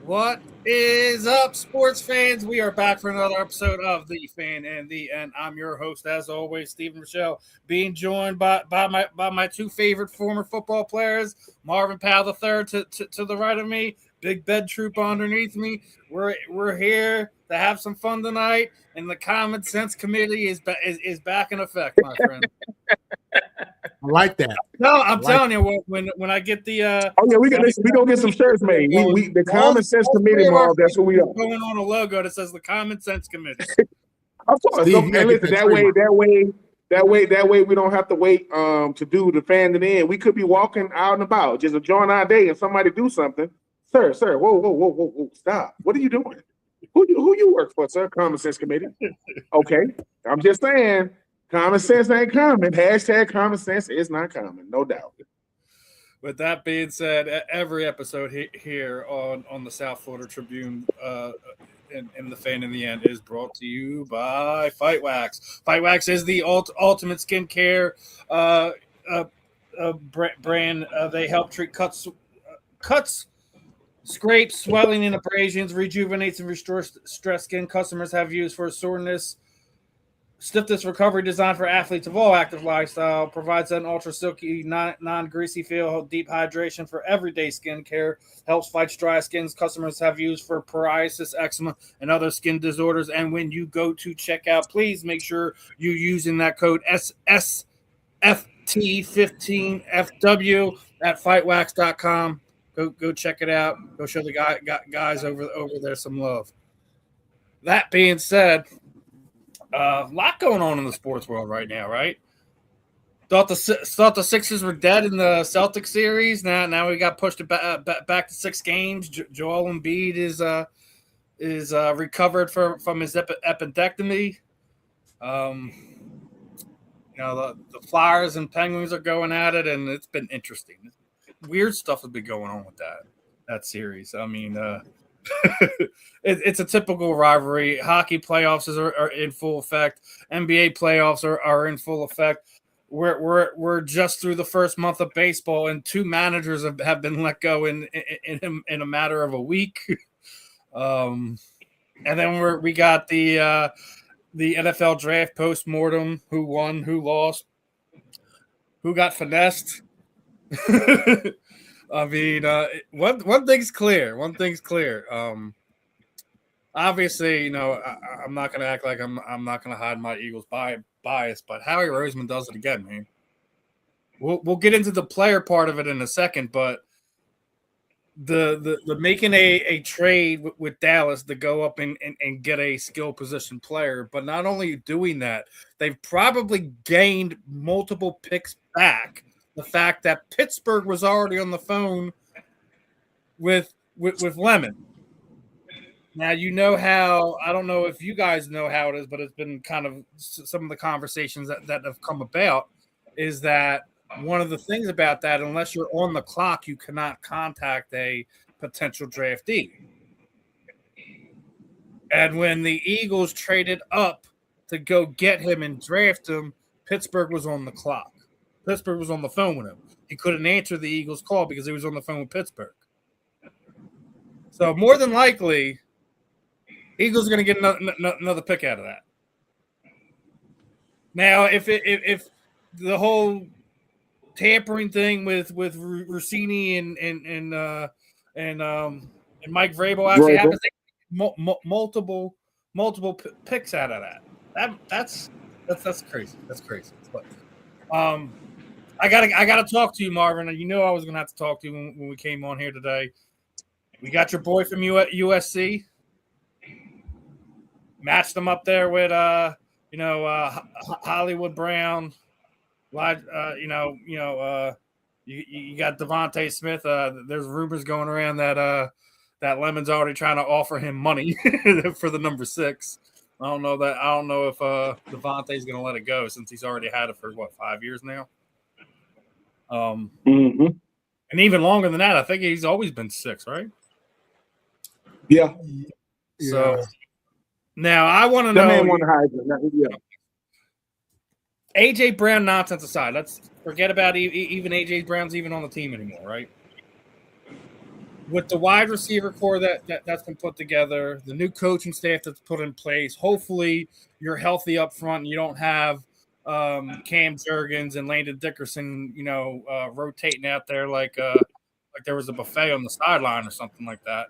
What is up, sports fans? We are back for another episode of The Fan and the End. I'm your host, as always, Stephen Rychel, being joined by my two favorite former football players, Marvin Powell III to the right of me, Big Bed Troop underneath me. We're here to have some fun tonight, and the Common Sense Committee is back in effect, my friend. I like that. No, I'm telling you, when I get the we gonna get some shirts made. We the Common Sense Committee, Marv. That's what we are. Going on a logo that says the Common Sense Committee. Of course. Steve, and listen, that way we don't have to wait to do the fan to the end. We could be walking out and about, just enjoying our day, and somebody do something. Sir, whoa, stop! What are you doing? Who you work for, sir? Common Sense Committee. Okay, I'm just saying. Common sense ain't common. Hashtag common sense is not common, no doubt. With that being said, every episode here on the South Florida Tribune in the Fan in the End is brought to you by Fight Wax. Fight Wax is the ultimate skincare brand. They help treat cuts, scrapes, swelling, and abrasions, rejuvenates and restores stressed skin. Customers have used for soreness, stiffness recovery, designed for athletes of all active lifestyle, provides an ultra silky, non-greasy feel, deep hydration for everyday skincare, helps fight dry skins. Customers have used for psoriasis, eczema, and other skin disorders. And when you go to checkout, please make sure you're using that code SSFT15FW at fightwax.com. Go check it out. Go show the guys over there some love. That being said, a lot going on in the sports world right now, right? Thought the Sixers were dead in the Celtics series. Now we got pushed back to 6 games. Joel Embiid is recovered from his appendectomy. The Flyers and Penguins are going at it, and it's been interesting. Weird stuff has been going on with that series. I mean, it's a typical rivalry. Hockey playoffs are in full effect. NBA playoffs are in full effect. We're just through the first month of baseball, and 2 managers have been let go in a matter of a week. And then we got the NFL draft post-mortem. Who won? Who lost? Who got finessed? I mean, one thing's clear. Obviously, I'm not going to act like I'm not going to hide my Eagles bias, but Howie Roseman does it again, man. We'll get into the player part of it in a second, but the making a trade with Dallas to go up and get a skill position player, but not only doing that, they've probably gained multiple picks back. The fact that Pittsburgh was already on the phone with Lemon. Now, you know how, I don't know if you guys know how it is, but it's been kind of some of the conversations that have come about is that one of the things about that, unless you're on the clock, you cannot contact a potential draftee. And when the Eagles traded up to go get him and draft him, Pittsburgh was on the clock. Pittsburgh was on the phone with him. He couldn't answer the Eagles' call because he was on the phone with Pittsburgh. So more than likely, Eagles are going to get another pick out of that. Now, if the whole tampering thing with Rossini and Mike Vrabel actually happens, multiple picks out of that. That's crazy. That's crazy. But, I gotta talk to you, Marvin. You know I was gonna have to talk to you when we came on here today. We got your boy from USC. Matched them up there with Hollywood Brown. You got Devontae Smith. There's rumors going around that Lemon's already trying to offer him money for the number 6. I don't know if Devontae's going to let it go since he's already had it for 5 years now. And even longer than that, I think he's always been 6, right? Yeah. So now I want to know. Man want to hide him. Yeah. AJ Brown nonsense aside, let's forget about even AJ Brown's even on the team anymore, right? with the wide receiver core that's been put together, the new coaching staff that's put in place, hopefully you're healthy up front and you don't have Cam Jurgens and Landon Dickerson, rotating out there like there was a buffet on the sideline or something like that.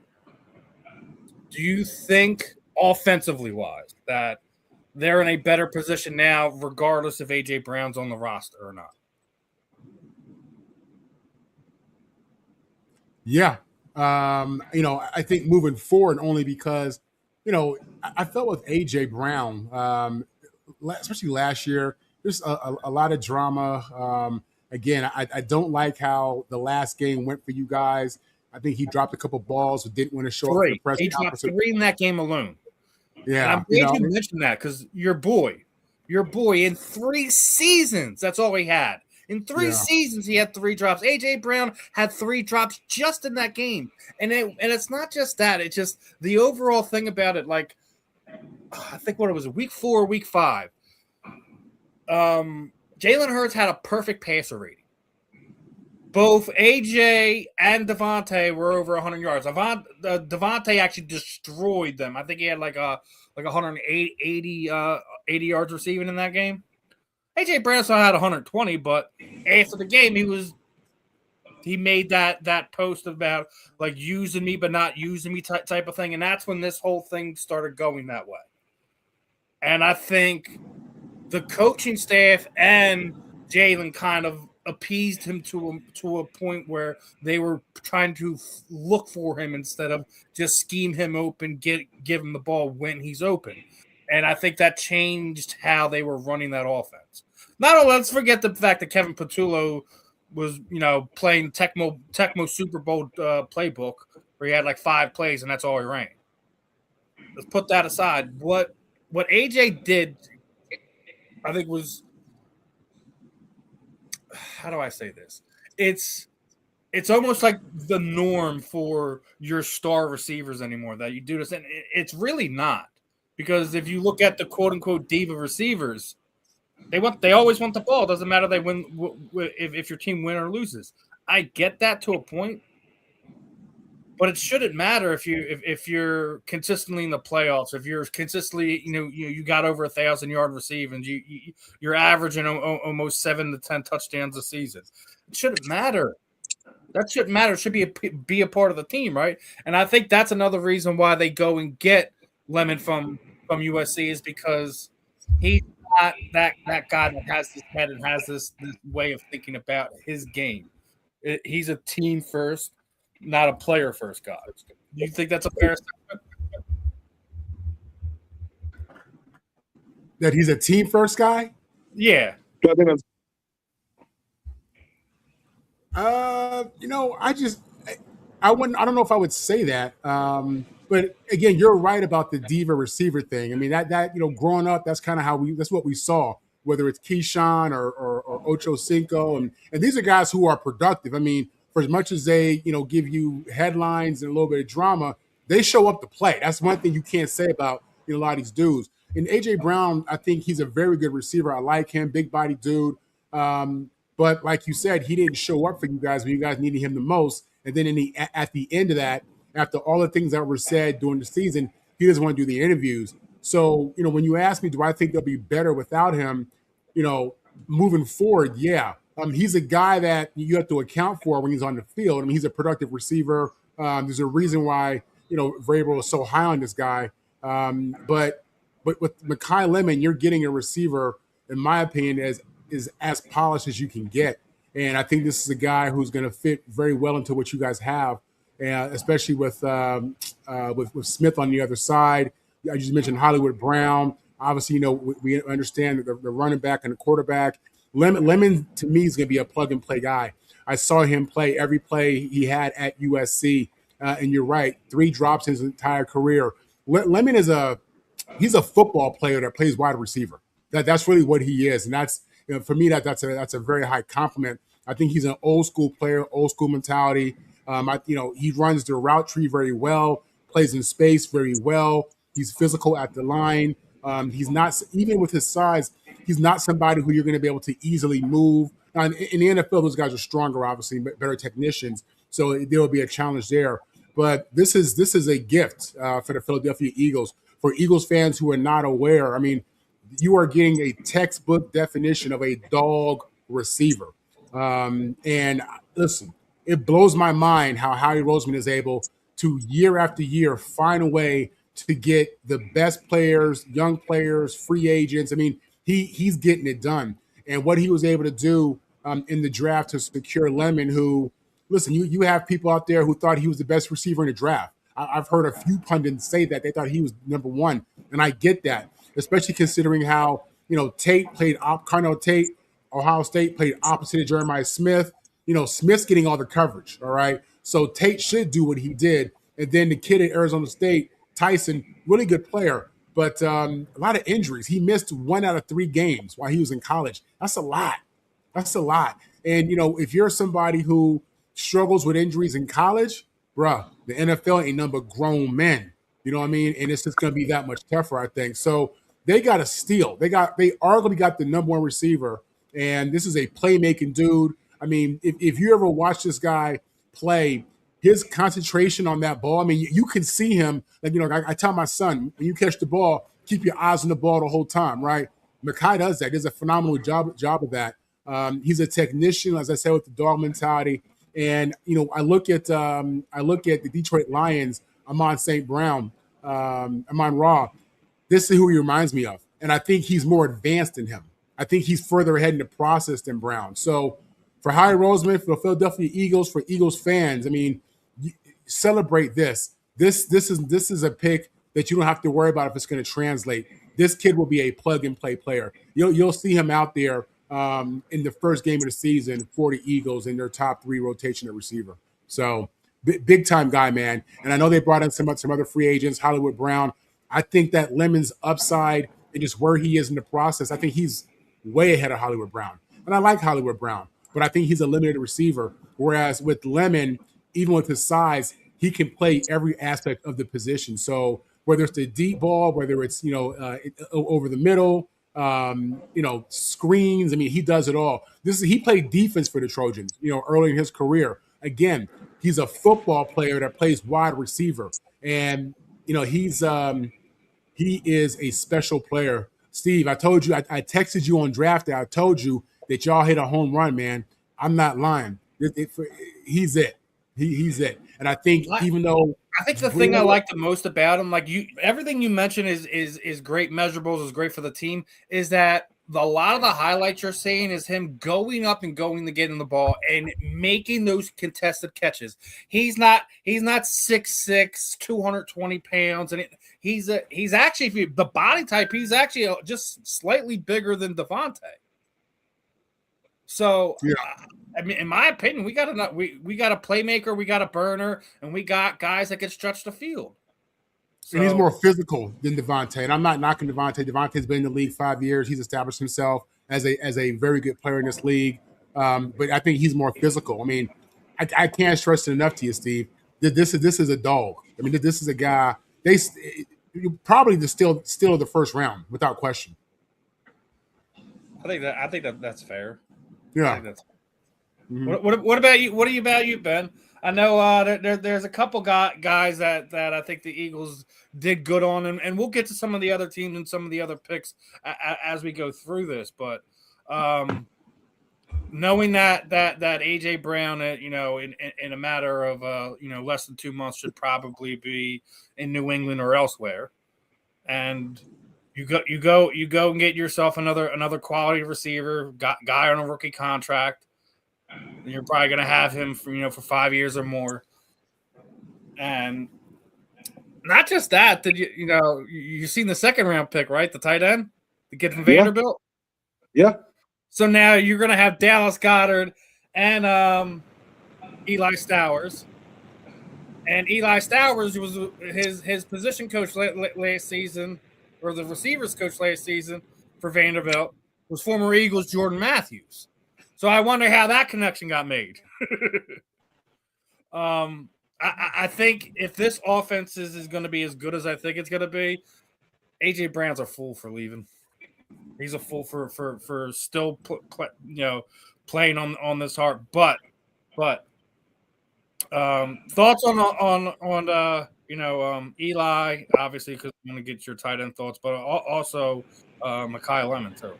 Do you think, offensively wise, that they're in a better position now, regardless if A.J. Brown's on the roster or not? Yeah. I think moving forward only because, I felt with A.J. Brown, especially last year, there's a lot of drama. Again, I don't like how the last game went for you guys. I think he dropped a couple balls, but didn't want to show up for the press He conference. dropped 3 in that game alone. Yeah. And I'm glad you mentioned that because your boy, in 3 seasons, that's all he had. In 3 seasons, he had 3 drops. A.J. Brown had 3 drops just in that game. And it's not just that. It's just the overall thing about it. Like, I think what it was, week 4, week 5. Jalen Hurts had a perfect passer rating. Both AJ and Devontae were over 100 yards. Devontae actually destroyed them. I think he had like 180 yards receiving in that game. AJ Brown had 120, but after the game, he made that post about like using me but not using me type of thing, and that's when this whole thing started going that way. And I think the coaching staff and Jalen kind of appeased him to a point where they were trying to look for him instead of just scheme him open, give him the ball when he's open. And I think that changed how they were running that offense. Not only, let's forget the fact that Kevin Patullo was, playing Tecmo Super Bowl playbook where he had like 5 plays and that's all he ran. Let's put that aside. What AJ did, I think, was, how do I say this? It's almost like the norm for your star receivers anymore that you do this, and it's really not, because if you look at the quote unquote diva receivers, they always want the ball. It doesn't matter they win if your team win or loses. I get that to a point, but it shouldn't matter if you're consistently in the playoffs. If you're consistently, you got over 1,000-yard receiving, you're averaging almost 7 to 10 touchdowns a season. It shouldn't matter. That shouldn't matter. It should be a part of the team, right? And I think that's another reason why they go and get Lemon from USC, is because he's not that guy that has this head and has this way of thinking about his game. He's a team first, not a player first guy. Do you think that's a fair statement? That he's a team first guy? Yeah. I don't know if I would say that. But again, you're right about the diva receiver thing. I mean, that growing up, that's kind of that's what we saw, whether it's Keyshawn or Ocho Cinco. And these are guys who are productive. I mean, for as much as they, give you headlines and a little bit of drama, they show up to play. That's one thing you can't say about a lot of these dudes. And A.J. Brown, I think he's a very good receiver. I like him, big body dude. But like you said, he didn't show up for you guys when you guys needed him the most. And then at the end of that, after all the things that were said during the season, he doesn't want to do the interviews. So, when you ask me, do I think they'll be better without him, moving forward? Yeah. He's a guy that you have to account for when he's on the field. I mean, he's a productive receiver. There's a reason why, Vrabel is so high on this guy. But with Mekhi Lemon, you're getting a receiver, in my opinion, is as polished as you can get. And I think this is a guy who's going to fit very well into what you guys have, especially with Smith on the other side. I just mentioned Hollywood Brown. Obviously, we understand the running back and the quarterback. Lemon to me, is going to be a plug-and-play guy. I saw him play every play he had at USC, and you're right, 3 drops in his entire career. Lemon he's a football player that plays wide receiver. That's really what he is, and that's for me that's a very high compliment. I think he's an old school player, old school mentality. He runs the route tree very well, plays in space very well. He's physical at the line. He's not, even with his size, he's not somebody who you're going to be able to easily move. Now, in the NFL, those guys are stronger, obviously, better technicians. So there will be a challenge there. But this is a gift for the Philadelphia Eagles. For Eagles fans who are not aware, I mean, you are getting a textbook definition of a dog receiver. And listen, it blows my mind how Howie Roseman is able to year after year find a way to get the best players, young players, free agents. I mean, he's getting it done. And what he was able to do in the draft to secure Lemon, who, listen, you have people out there who thought he was the best receiver in the draft. I've heard a few pundits say that they thought he was number one, and I get that, especially considering how Tate played Carnell Tate, Ohio State played opposite of Jeremiah Smith. Smith's getting all the coverage, all right? So Tate should do what he did. And then the kid at Arizona State, Tyson, really good player, but a lot of injuries. He missed 1 out of 3 games while he was in college. That's a lot. That's a lot. And, if you're somebody who struggles with injuries in college, bruh, the NFL ain't nothing but grown men. You know what I mean? And it's just going to be that much tougher, I think. So they got to steal. They arguably got the number one receiver, and this is a playmaking dude. I mean, if you ever watch this guy play, his concentration on that ball, I mean, you can see him. Like, I tell my son, when you catch the ball, keep your eyes on the ball the whole time, right? Makai does that. He does a phenomenal job of that. He's a technician, as I said, with the dog mentality. And I look at the Detroit Lions, Amon St. Brown, Amon Ra. This is who he reminds me of, and I think he's more advanced than him. I think he's further ahead in the process than Brown. So for Howie Roseman, for the Philadelphia Eagles, for Eagles fans, I mean, celebrate this. This is a pick that you don't have to worry about if it's going to translate. This kid will be a plug-and-play player. You'll see him out there in the first game of the season for the Eagles in their top 3 rotation at receiver. So big-time guy, man. And I know they brought in some other free agents, Hollywood Brown. I think that Lemon's upside and just where he is in the process, I think he's way ahead of Hollywood Brown. And I like Hollywood Brown, but I think he's a limited receiver. Whereas with Lemon, even with his size, he can play every aspect of the position. So whether it's the deep ball, whether it's over the middle, screens, I mean, he does it all. He played defense for the Trojans, early in his career. Again, he's a football player that plays wide receiver, and he is a special player. Steve, I told you, I texted you on draft day. I told you that y'all hit a home run, man. I'm not lying. He's it. He's it. And I think the thing I like the most about him, like everything you mentioned is great measurables, is great for the team, is that a lot of the highlights you're seeing is him going up and going to get in the ball and making those contested catches. He's not 6'6", 220 pounds, and he's actually, the body type, he's actually just slightly bigger than Devontae. So yeah. I mean, in my opinion, we got a playmaker, we got a burner, and we got guys that can stretch the field. So, and he's more physical than Devontae. And I'm not knocking Devontae. Devontae's been in the league 5 years. He's established himself as a very good player in this league. But I think he's more physical. I mean, I can't stress it enough to you, Steve. This is a dog. I mean, this is a guy. Probably the steal of the first round, without question. I think that's fair. Yeah. Mm-hmm. What about you? What about you, Ben? I know there's a couple guys that I think the Eagles did good on, and we'll get to some of the other teams and some of the other picks as we go through this. But knowing that AJ Brown, in a matter of less than 2 months, should probably be in New England or elsewhere, and you go and get yourself another quality receiver, guy on a rookie contract. And you're probably going to have him for 5 years or more. And not just that, you've seen the second round pick, right? The tight end, the kid from Vanderbilt. Yeah. So now you're going to have Dallas Goedert and Eli Stowers. And Eli Stowers was his position coach last season, or the receivers coach last season for Vanderbilt, was former Eagles Jordan Matthews. So I wonder how that connection got made. I think if this offense is going to be as good as I think it's going to be, AJ Brown's a fool for leaving. He's a fool for still playing on this hard. But Thoughts on Eli, obviously, because I'm going to get your tight end thoughts, but also Mekhi Lemon too.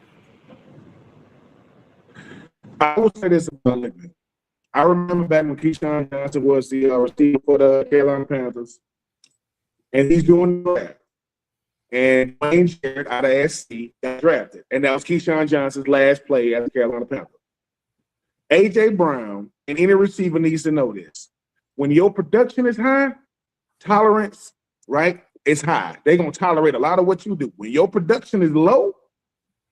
I will say this about Lemon. I remember back when Keyshawn Johnson was the receiver for the Carolina Panthers, and he's doing that. And Wayne Jarrett out of SC got drafted, and that was Keyshawn Johnson's last play at the Carolina Panthers. A.J. Brown and any receiver needs to know this. When your production is high, tolerance, right, is high. They're going to tolerate a lot of what you do. When your production is low,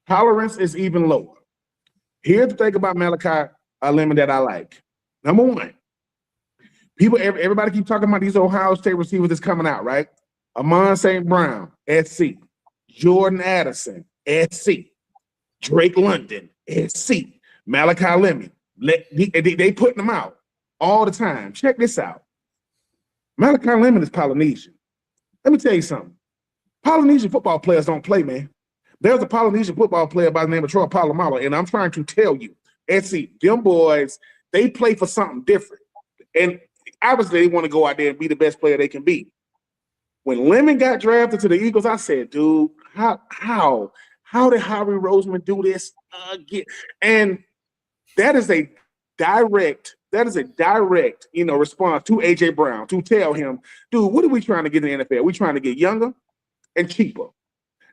tolerance is even lower. Here's the thing about Malachi Lemon that I like. Number one, everybody keep talking about these Ohio State receivers that's coming out, right? Amon St. Brown, SC. Jordan Addison, SC. Drake London, SC. Malachi Lemon. They putting them out all the time. Check this out. Malachi Lemon is Polynesian. Let me tell you something. Polynesian football players don't play, man. There's a Polynesian football player by the name of Troy Polamalu, and I'm trying to tell you, SC, them boys, they play for something different. And obviously they want to go out there and be the best player they can be. When Lemon got drafted to the Eagles, I said, dude, how did Howie Roseman do this again? And that is a direct, response to A.J. Brown to tell him, dude, what are we trying to get in the NFL? We're trying to get younger and cheaper.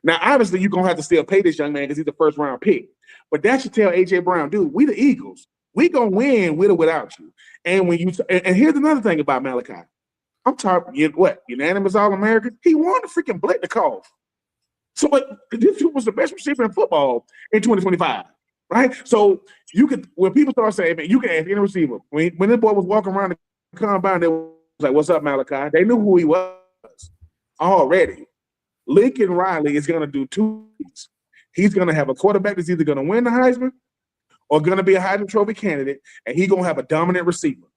Now, obviously, you're going to have to still pay this young man because he's the first-round pick. But that should tell A.J. Brown, dude, we the Eagles. We going to win with or without you. And when and here's another thing about Malachi. I'm talking, unanimous All-American? He won the freaking Blitnikoff. So this was the best receiver in football in 2025, right? So when people start saying, man, you can ask any receiver. When this boy was walking around the combine, they was like, what's up, Malachi? They knew who he was already. Lincoln Riley is going to do two things. He's going to have a quarterback that's either going to win the Heisman or going to be a Heisman Trophy candidate, and he's going to have a dominant receiver.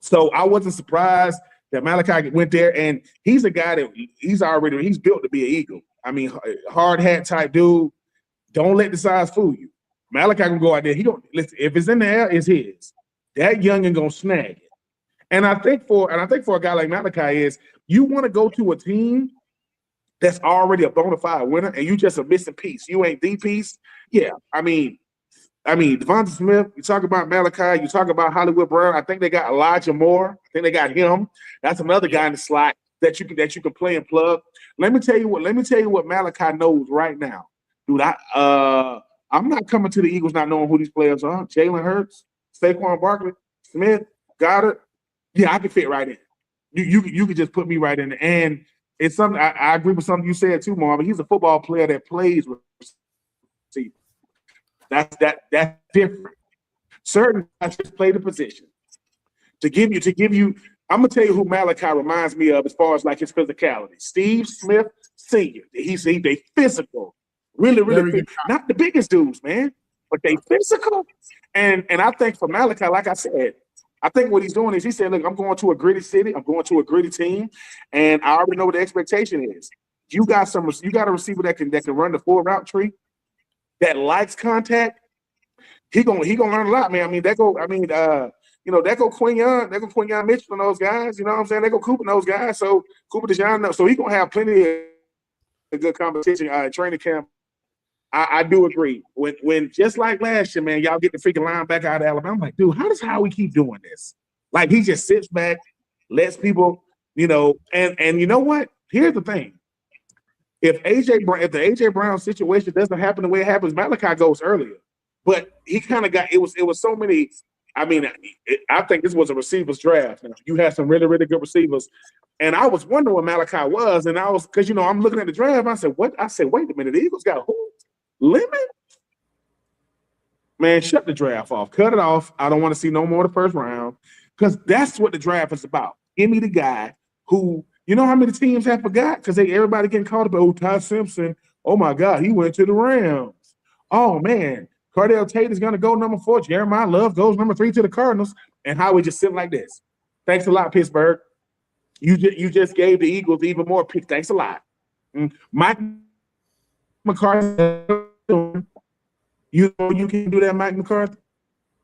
So I wasn't surprised that Malachi went there, and he's a guy that he's built to be an Eagle. I mean, hard hat type dude. Don't let the size fool you. Malachi can go out there. If it's in the air, it's his. That youngin gonna snag it. And I think for a guy like Malachi is you want to go to a team that's already a bona fide winner, and you just a missing piece. You ain't the piece. Yeah, I mean, Devonta Smith. You talk about Malachi. You talk about Hollywood Brown. I think they got Elijah Moore. I think they got him. That's another guy in the slot that you can play and plug. Let me tell you what Malachi knows right now, dude. I'm not coming to the Eagles not knowing who these players are. Jalen Hurts, Saquon Barkley, Smith, Goddard. Yeah, I can fit right in. You can just put me right in there. And it's something I agree with something you said too, Marvin. He's a football player that plays with receivers. That's different. Certain guys just play the position. To give you, I'm gonna tell you who Malachi reminds me of as far as like his physicality. Steve Smith Sr. They physical, really not the biggest dudes, man, but they physical. And I think for Malachi, like I said, I think what he's doing is he said, look, I'm going to a gritty city, I'm going to a gritty team, and I already know what the expectation is. You got a receiver that can run the full route tree, that likes contact. He gonna learn a lot, man. I mean, that go Quinyon Mitchell and those guys. You know what I'm saying? They go Cooper and those guys. So Cooper DeJean, so he gonna have plenty of good competition training camp. I do agree. When just like last year, man, y'all get the freaking linebacker out of Alabama. I'm like, dude, how does Howie keep doing this? Like he just sits back, lets people, and you know what? Here's the thing. If the AJ Brown situation doesn't happen the way it happens, Malachi goes earlier. But he kind of got it was so many. I mean, I think this was a receivers draft. You had some really, really good receivers. And I was wondering what Malachi was. And I was, because, I'm looking at the draft. I said, what? I said, wait a minute. The Eagles got who? Lemon? Man, shut the draft off. Cut it off. I don't want to see no more of the first round. Because that's what the draft is about. Give me the guy who, how many teams have forgot? Because everybody getting caught up. Oh, Ty Simpson. Oh, my God. He went to the Rams. Oh, man. Cardell Tate is going to go number 4. Jeremiah Love goes number 3 to the Cardinals. And Howie just sit like this. Thanks a lot, Pittsburgh. You just gave the Eagles even more picks. Thanks a lot. Mike McCarthy. You can do that, Mike McCarthy?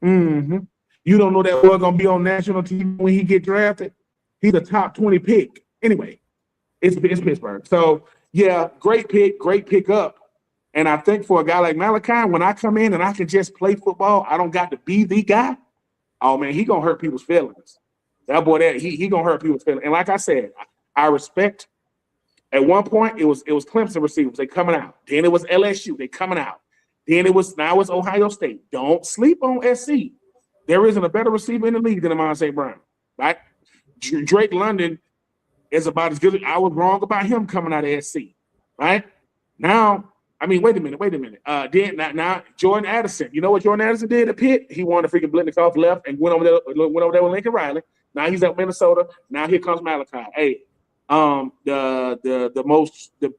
Mm-hmm. You don't know that boy gonna be on national TV when he get drafted. He's a top 20 pick. Anyway, it's Pittsburgh. So yeah, great pick up. And I think for a guy like Malachi, when I come in and I can just play football, I don't got to be the guy. Oh man, he gonna hurt people's feelings. That boy, he gonna hurt people's feelings. And like I said, I respect. At one point, it was Clemson receivers. They coming out. Then it was LSU. They coming out. Then now it's Ohio State. Don't sleep on SC. There isn't a better receiver in the league than Amon St. Brown. Right? Drake London is about as good. I was wrong about him coming out of SC. Right? Now, I mean, wait a minute. Now Jordan Addison. You know what Jordan Addison did at Pitt? He wanted to freaking Blitnikoff left and went over there with Lincoln Riley. Now he's at Minnesota. Now here comes Malachi. Hey, the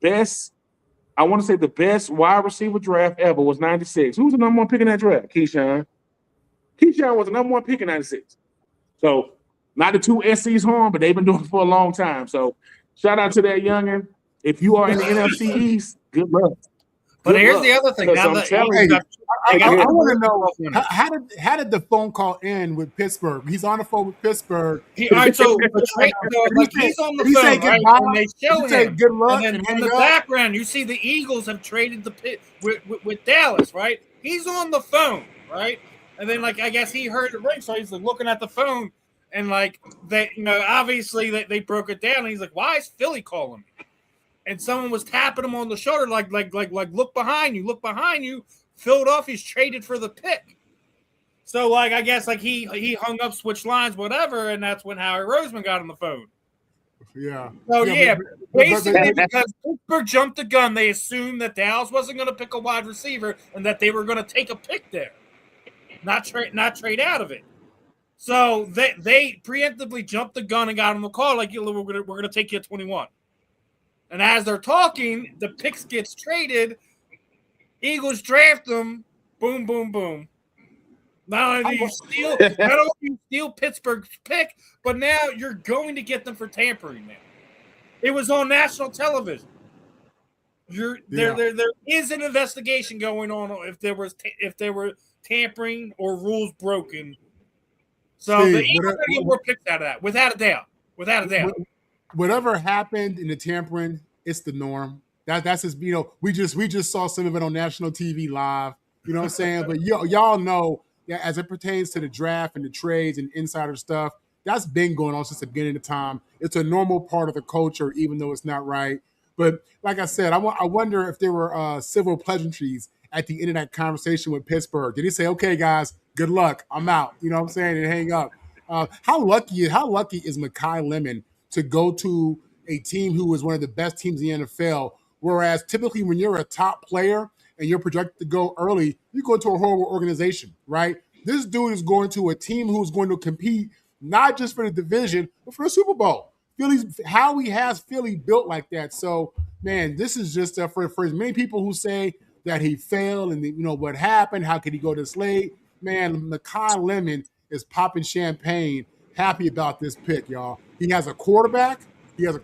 best, I want to say the best wide receiver draft ever was 96. Who was the number one pick in that draft? Keyshawn. Keyshawn was the number one pick in 96. So not the two SC's home, but they've been doing it for a long time. So shout out to that youngin. If you are in the NFC East, good luck. But here's the other thing. Now I want to know how did the phone call end with Pittsburgh? He's on the phone with Pittsburgh. He's on the phone, right? And they show him. Good luck. And then in the background, you see the Eagles have traded the pit with Dallas, right? He's on the phone, right? And then, like, I guess he heard the ring, so he's like looking at the phone, and like they, obviously they broke it down. And he's like, "Why is Philly calling me?" And someone was tapping him on the shoulder, like, look behind you. Philadelphia's traded for the pick. So, like, I guess, like, he hung up, switched lines, whatever, and that's when Howie Roseman got on the phone. Yeah. So, basically, because Pittsburgh jumped the gun, they assumed that Dallas wasn't going to pick a wide receiver and that they were going to take a pick there, not trade out of it. So, they preemptively jumped the gun and got on the call, like, we're going to take you at 21. And as they're talking, the picks gets traded. Eagles draft them. Boom, boom, boom. Not only do you steal Pittsburgh's pick, but now you're going to get them for tampering now. It was on national television. There is an investigation going on if there were tampering or rules broken. So the Eagles are going to get more picks out of that, without a doubt. Whatever happened in the tampering, it's the norm. That's just, we just saw some of it on national TV live. You know what I'm saying? But y'all know that as it pertains to the draft and the trades and insider stuff, that's been going on since the beginning of time. It's a normal part of the culture, even though it's not right. But like I said, I wonder if there were civil pleasantries at the end of that conversation with Pittsburgh. Did he say, "Okay, guys, good luck, I'm out"? You know what I'm saying? And hang up. How lucky is Mekhi Lemon to go to a team who is one of the best teams in the NFL, whereas typically when you're a top player and you're projected to go early, you go to a horrible organization, right? This dude is going to a team who's going to compete not just for the division, but for the Super Bowl. Howie has Philly built like that. So, man, this is just for as many people who say that he failed and what happened, how could he go this late? Man, Mekhi Lemon is popping champagne, happy about this pick, y'all. He has a quarterback. He has a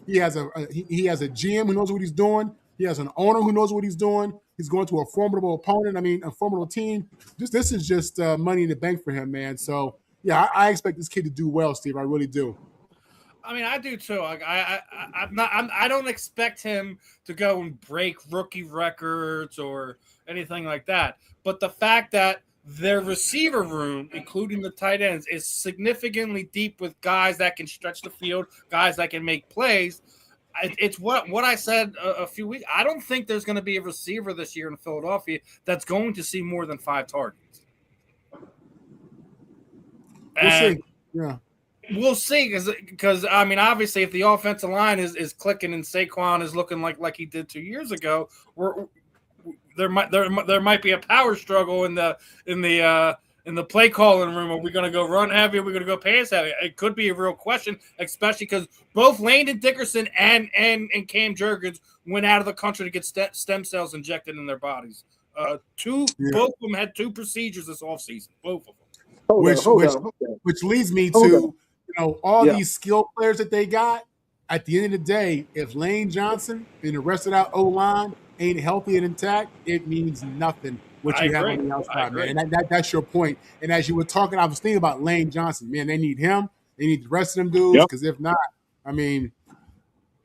GM who knows what he's doing. He has an owner who knows what he's doing. He's going to a formidable opponent. A formidable team. This is just money in the bank for him, man. So, yeah, I expect this kid to do well, Steve. I really do. I mean, I do too. I don't expect him to go and break rookie records or anything like that. But the fact that their receiver room, including the tight ends, is significantly deep with guys that can stretch the field, guys that can make plays. It's what I said a few weeks. I don't think there's going to be a receiver this year in Philadelphia that's going to see more than 5 targets. We'll see. Yeah. We'll see, because obviously, if the offensive line is clicking and Saquon is looking like he did 2 years ago, there might be a power struggle in the play calling room. Are we going to go run heavy? Are we going to go pass heavy? It could be a real question, especially because both Landon Dickerson and Cam Jurgens went out of the country to get stem cells injected in their bodies. Both of them had 2 procedures this offseason. Both of them. Which leads me to all these skill players that they got. At the end of the day, if Lane Johnson and the rest of that O-line ain't healthy and intact, it means nothing. what you have on the outside, man. And that's your point. And as you were talking, I was thinking about Lane Johnson. Man, they need him. They need the rest of them dudes, because if not, I mean,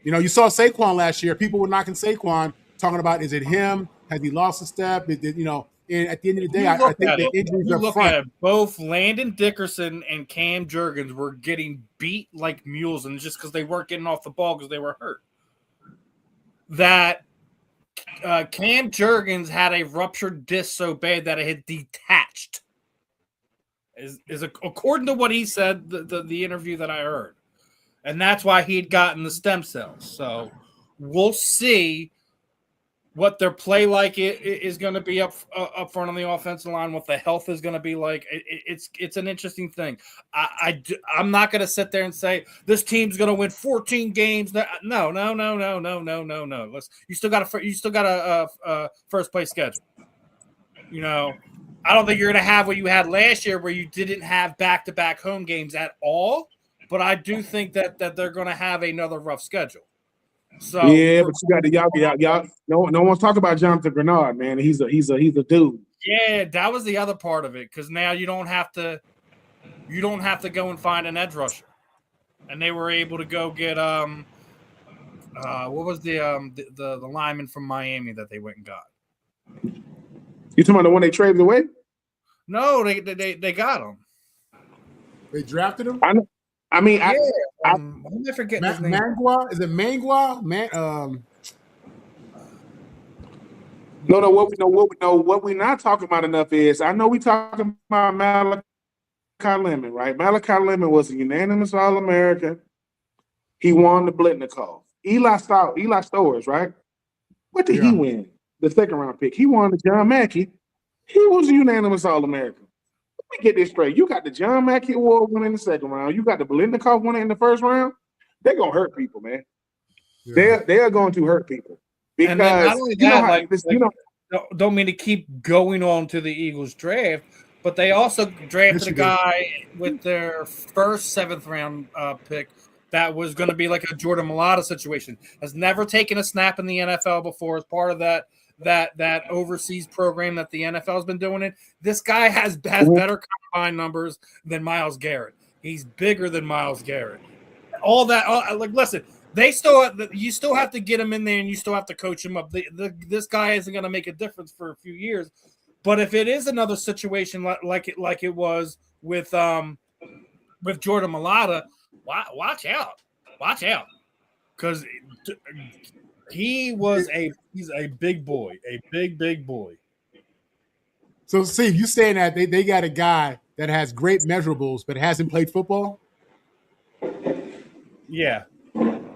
you saw Saquon last year. People were knocking Saquon, talking about, is it him? Has he lost a step? And at the end of the day, I think the injuries are front. At it, both Landon Dickerson and Cam Jurgens were getting beat like mules, and just because they weren't getting off the ball because they were hurt. That Cam Jurgens had a ruptured disc so bad that it had detached. Is according to what he said, the interview that I heard. And that's why he'd gotten the stem cells. So we'll see what their play like is going to be up front on the offensive line, what the health is going to be like. It's an interesting thing. I'm not going to sit there and say this team's going to win 14 games. No. You still got a first place schedule. I don't think you're going to have what you had last year, where you didn't have back-to-back home games at all. But I do think that they're going to have another rough schedule. So but you got the y'all. No one's talking about Jonathan Grenard, man. He's a dude. Yeah, that was the other part of it, because now you don't have to go and find an edge rusher, and they were able to go get what was the lineman from Miami that they went and got. You talking about the one they traded away? No, they got him. They drafted him. I mean, yeah. I'm forgetting his name. Mangua? Is it Mangua? No. What we're not talking about enough is, I know we talking about Malachi Lemon, right? Malachi Lemon was a unanimous All-American. He won the Blitnikoff. Eli Stowers, right? What did he win? The second round pick. He won the John Mackey. He was a unanimous All-American. Let me get this straight. You got the John Mackey Award winner in the second round. You got the Blitnikoff winner in the first round. They're gonna hurt people, man. Yeah. They are going to hurt people, because and then not only that, don't mean to keep going on to the Eagles draft, but they also drafted a guy with their first 7th round pick that was going to be like a Jordan Mailata situation. Has never taken a snap in the NFL before as part of that overseas program that the NFL has been doing it. This guy has better combine numbers than Myles Garrett. He's bigger than Myles Garrett. All that, listen, you still have to get him in there, and you still have to coach him up. This guy isn't going to make a difference for a few years. But if it is another situation like it was with Jordan Mailata, watch out, because he's a big boy, a big boy. So, Steve, you saying that they got a guy that has great measurables but hasn't played football? Yeah,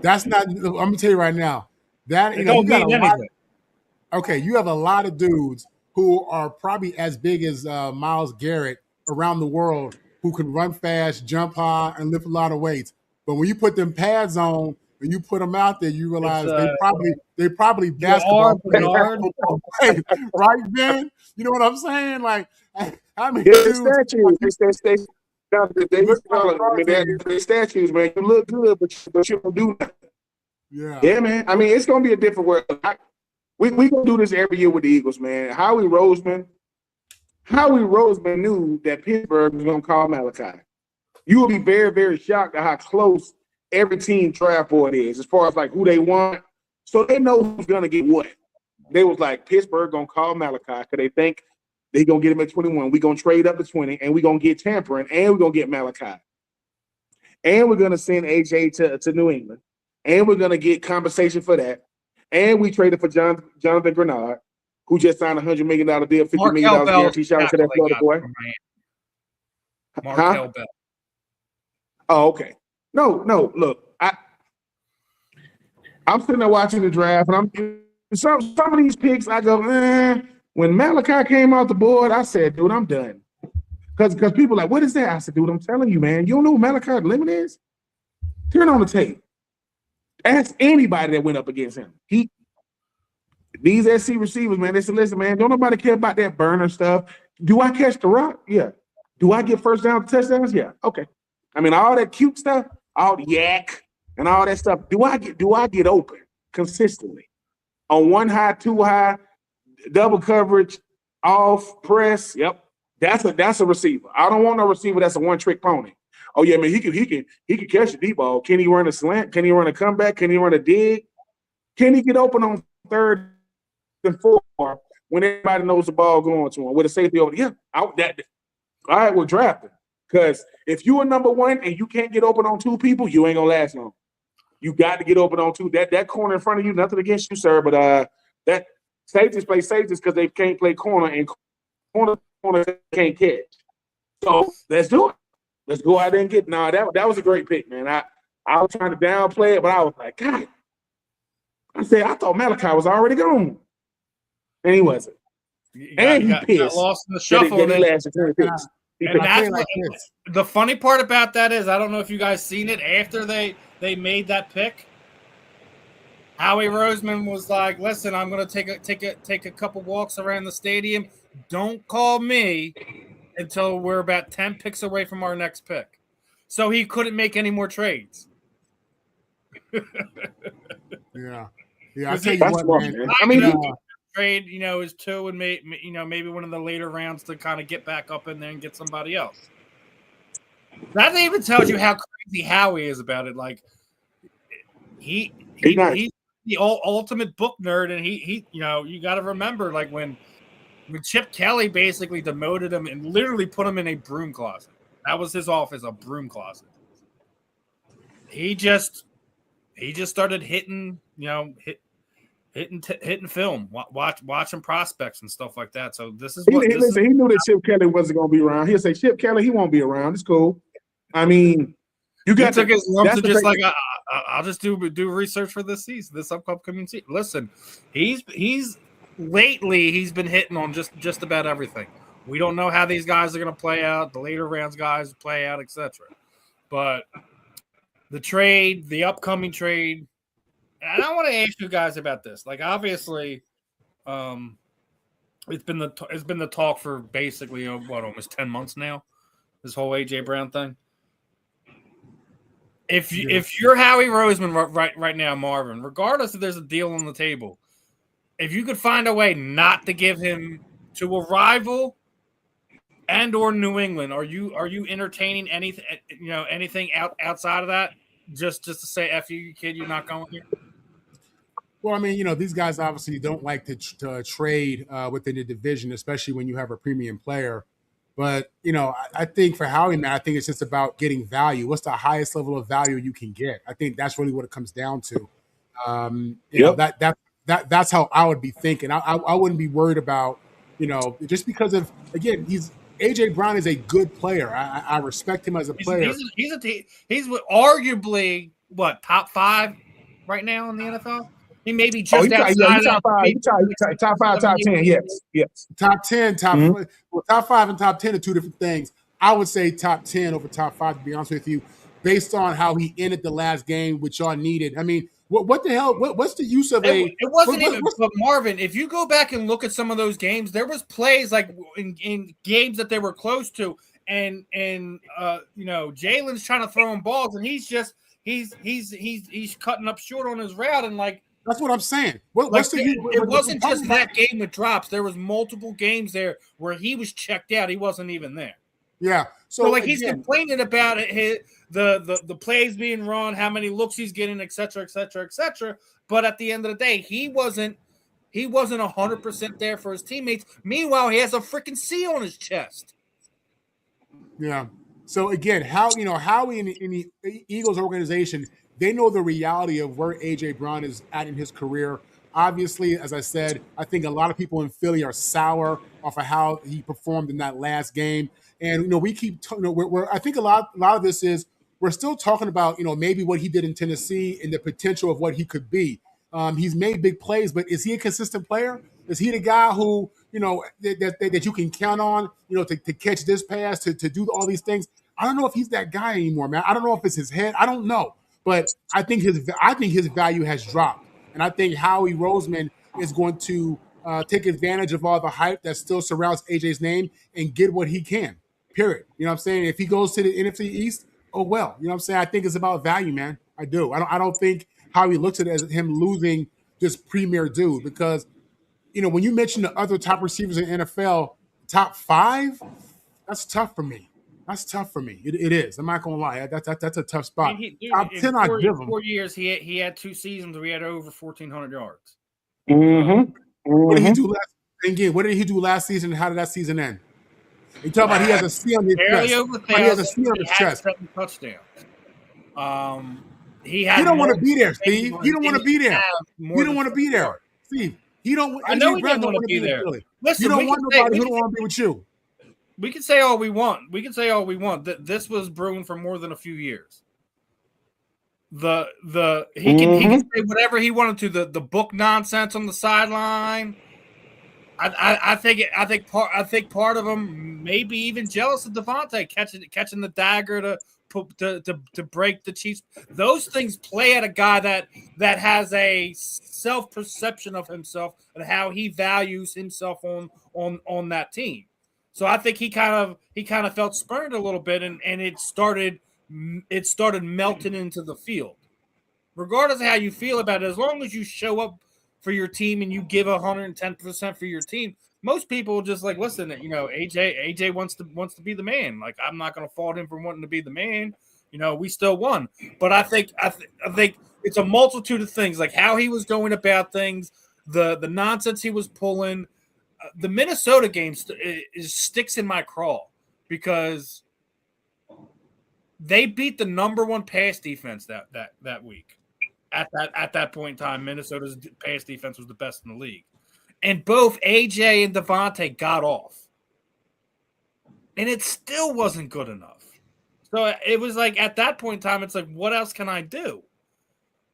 that's not. I'm gonna tell you right now that you got a lot. Okay, you have a lot of dudes who are probably as big as Myles Garrett around the world, who can run fast, jump high, and lift a lot of weights. But when you put them pads on and you put them out there, you realize they probably basketball players, right, Ben? You know what I'm saying? Like, I mean, they statues, man. You look good, but you don't do nothing. Yeah, man. I mean, it's gonna be a different world. We gonna do this every year with the Eagles, man. Howie Roseman knew that Pittsburgh was gonna call Malachi. You will be very, very shocked at how close every team draft board is, as far as like who they want. So they know who's gonna get what. They was like, Pittsburgh gonna call Malachi because they think they gonna get him at 21. We gonna trade up to 20, and we gonna get tampering, and we gonna get Malachi, and we're gonna send AJ to New England, and we're gonna get compensation for that, and we traded for Jonathan Grenard, who just signed a $100 million deal, $50 million guarantee. Shout out to that Florida boy. Markel Bell. Oh, okay. No. Look, I'm sitting there watching the draft, and some of these picks, I go, When Malachi came off the board, I said, dude, I'm done. Because people are like, what is that? I said, dude, I'm telling you, man, you don't know who Malachi Lemon is? Turn on the tape. Ask anybody that went up against him. These SC receivers, man, they said, listen, man, don't nobody care about that burner stuff. Do I catch the rock? Yeah. Do I get first down touchdowns? Yeah. Okay. I mean, all that cute stuff, all the yak and all that stuff. Do I get open consistently on 1 high, 2 high, double coverage, off, press. Yep. That's a receiver. I don't want no receiver that's a one-trick pony. Oh, yeah, man, he can catch a deep ball. Can he run a slant? Can he run a comeback? Can he run a dig? Can he get open on third and fourth when everybody knows the ball going to him with a safety over? Yeah, all right, we're drafting. Because if you are number one and you can't get open on two people, you ain't gonna last long. You got to get open on two. That corner in front of you, nothing against you, sir, but that safeties play safeties because they can't play corner, and corner can't catch. So let's do it. Let's go out there and get. That was a great pick, man. I was trying to downplay it, but I was like, God. I thought Malachi was already gone, and he wasn't. He pissed. Lost in the shuffle. And the funny part about that is, I don't know if you guys seen it after they made that pick. Howie Roseman was like, "Listen, I'm going to take a couple walks around the stadium. Don't call me until we're about 10 picks away from our next pick." So he couldn't make any more trades. Yeah. I tell you what, man. I mean, trade, is 2 and maybe one of the later rounds to kind of get back up in there and get somebody else. That even tells you how crazy Howie is about it. Like he's the ultimate book nerd, and he you got to remember, like when Chip Kelly basically demoted him and literally put him in a broom closet. That was his office, a broom closet. He just started hitting, hitting film, watching prospects and stuff like that. So this is what he knew that Chip Kelly wasn't going to be around. He'll say, Chip Kelly, he won't be around. It's cool. I mean, you got to his lumps of just like I'll just do research for this season, this upcoming season. Listen, he's been hitting on just about everything. We don't know how these guys are going to play out. The later rounds guys play out, etc. But the upcoming trade, and I want to ask you guys about this. Like, obviously, it's been the talk for basically almost 10 months now. This whole AJ Brown thing. If you're Howie Roseman right now, Marvin, regardless if there's a deal on the table, if you could find a way not to give him to a rival and or New England, are you entertaining anything outside of that? Just to say, F you, kid, you're not going here? Well, I mean, these guys obviously don't like to trade within the division, especially when you have a premium player. But, I think for Howie, man, I think it's just about getting value. What's the highest level of value you can get? I think that's really what it comes down to. That's how I would be thinking. I wouldn't be worried about, just because of, again, AJ Brown is a good player. I respect him as a player. He's arguably top 5 right now in the NFL. He may be just outside. Top 5, top 10. Yes. Top 10, top 5 and top 10 are two different things. I would say top 10 over top 5, to be honest with you, based on how he ended the last game, which y'all needed. I mean, what the hell? What's the use of it wasn't even. But Marvin, if you go back and look at some of those games, there was plays like in games that they were close to, and Jalen's trying to throw him balls, and he's cutting up short on his route, and like. That's what I'm saying. It wasn't just that game with drops. There was multiple games there where he was checked out. He wasn't even there. Yeah. So he's complaining about it, the plays being run, how many looks he's getting, et cetera, et cetera, et cetera. But at the end of the day, he wasn't 100% there for his teammates. Meanwhile, he has a freaking C on his chest. Yeah. So again, Howie in the Eagles organization, they know the reality of where A.J. Brown is at in his career. Obviously, as I said, I think a lot of people in Philly are sour off of how he performed in that last game. And, we keep I think a lot of this is we're still talking about, maybe what he did in Tennessee and the potential of what he could be. He's made big plays, but is he a consistent player? Is he the guy who, that you can count on, to catch this pass, to do all these things? I don't know if he's that guy anymore, man. I don't know if it's his head. I don't know. But I think his value has dropped. And I think Howie Roseman is going to take advantage of all the hype that still surrounds AJ's name and get what he can, period. You know what I'm saying? If he goes to the NFC East, oh, well. You know what I'm saying? I think it's about value, man. I do. I don't think Howie looks at it as him losing this premier dude because when you mention the other top receivers in the NFL, top 5, that's tough for me. That's tough for me. It is. I'm not gonna lie. That's a tough spot. Top 10, I give him. 4 years, he had 2 seasons where he had over 1,400 yards. What did he do last? Again, what did he do last season? How did that season end? You talk about he has a C on his chest. He has a C on his chest. 7 touchdowns. He don't want to be there, Steve. He don't want to be there. He don't want to be there, Steve. He don't. I know he doesn't want to be there. Listen, you don't want nobody who don't want to be with you. We can say all we want. That this was brewing for more than a few years. He can say whatever he wanted to. The book nonsense on the sideline. I think part of him maybe even jealous of Devontae catching the dagger to break the Chiefs. Those things play at a guy that has a self-perception of himself and how he values himself on that team. So I think he kind of felt spurned a little bit, and it started melting into the field. Regardless of how you feel about it, as long as you show up for your team and you give 110% for your team, most people just like, listen, AJ wants to be the man. Like, I'm not going to fault him for wanting to be the man. We still won, but I think it's a multitude of things, like how he was going about things, the nonsense he was pulling. The Minnesota game sticks in my craw because they beat the number 1 pass defense that week. At that point in time, Minnesota's pass defense was the best in the league. And both AJ and Devontae got off. And it still wasn't good enough. So it was like at that point in time, it's like, what else can I do?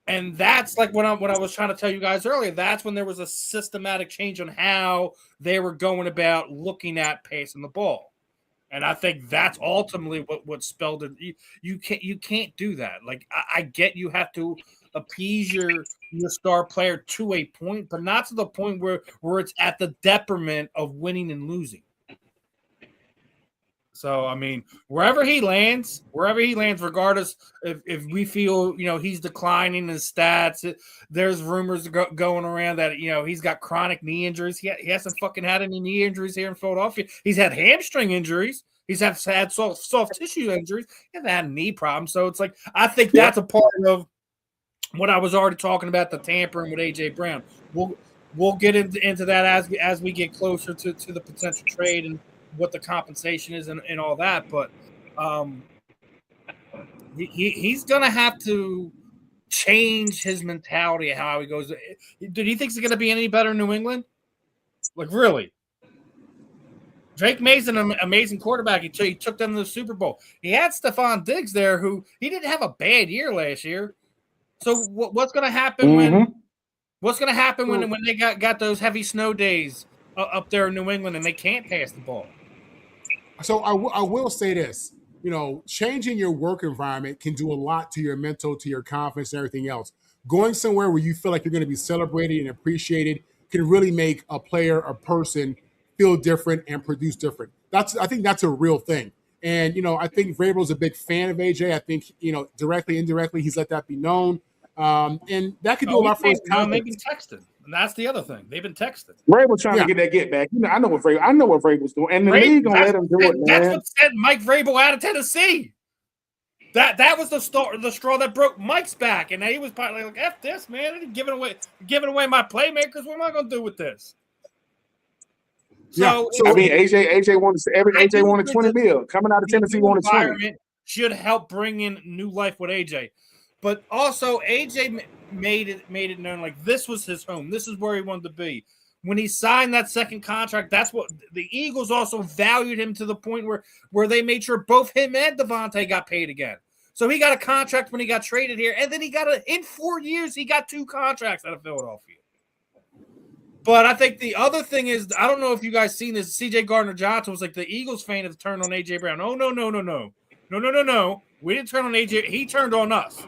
And that's like what I was trying to tell you guys earlier. That's when there was a systematic change on how they were going about looking at passing the ball. And I think that's ultimately what spelled it. You can't do that. Like, I get you have to appease your star player to a point, but not to the point where it's at the detriment of winning and losing. So, I mean, wherever he lands, regardless if we feel, he's declining his stats, there's rumors going around that, he's got chronic knee injuries. He hasn't fucking had any knee injuries here in Philadelphia. He's had hamstring injuries. He's had soft tissue injuries. He hasn't had knee problems. So it's like, I think that's a part of what I was already talking about, the tampering with A.J. Brown. We'll get into that as we get closer to the potential trade and what the compensation is and all that. But he's going to have to change his mentality of how he goes. Dude, he thinks he's going to be any better in New England? Like, really? Drake May's an amazing quarterback. He took them to the Super Bowl. He had Stephon Diggs there, who he didn't have a bad year last year. So what's going to happen when they got those heavy snow days up there in New England and they can't pass the ball? So I will say this, changing your work environment can do a lot to your mental, to your confidence and everything else. Going somewhere where you feel like you're going to be celebrated and appreciated can really make a player, a person feel different and produce different. I think that's a real thing. And, I think Vrabel's a big fan of AJ. I think, directly, indirectly, he's let that be known. And that could do a lot for his confidence. They've been texting. And that's the other thing. They've been texting. Vrabel trying to get that get back. I know what Vrabel's doing. And the league going to let him do it, man. That's what sent Mike Vrabel out of Tennessee. That was the straw that broke Mike's back. And he was probably like, F this, man. I'm giving away my playmakers. What am I going to do with this? So I mean, AJ wanted 20 mil. Coming out of Tennessee wanted 20. Should help bring in new life with AJ. But also, AJ made it known, like, this was his home. This is where he wanted to be. When he signed that second contract, that's what the Eagles also valued him to the point where they made sure both him and Devontae got paid again. So he got a contract when he got traded here, and then in 4 years, he got 2 contracts out of Philadelphia. But I think the other thing is, I don't know if you guys seen this, C.J. Gardner-Johnson was like, the Eagles fan has turned on A.J. Brown. Oh, no. We didn't turn on A.J. He turned on us.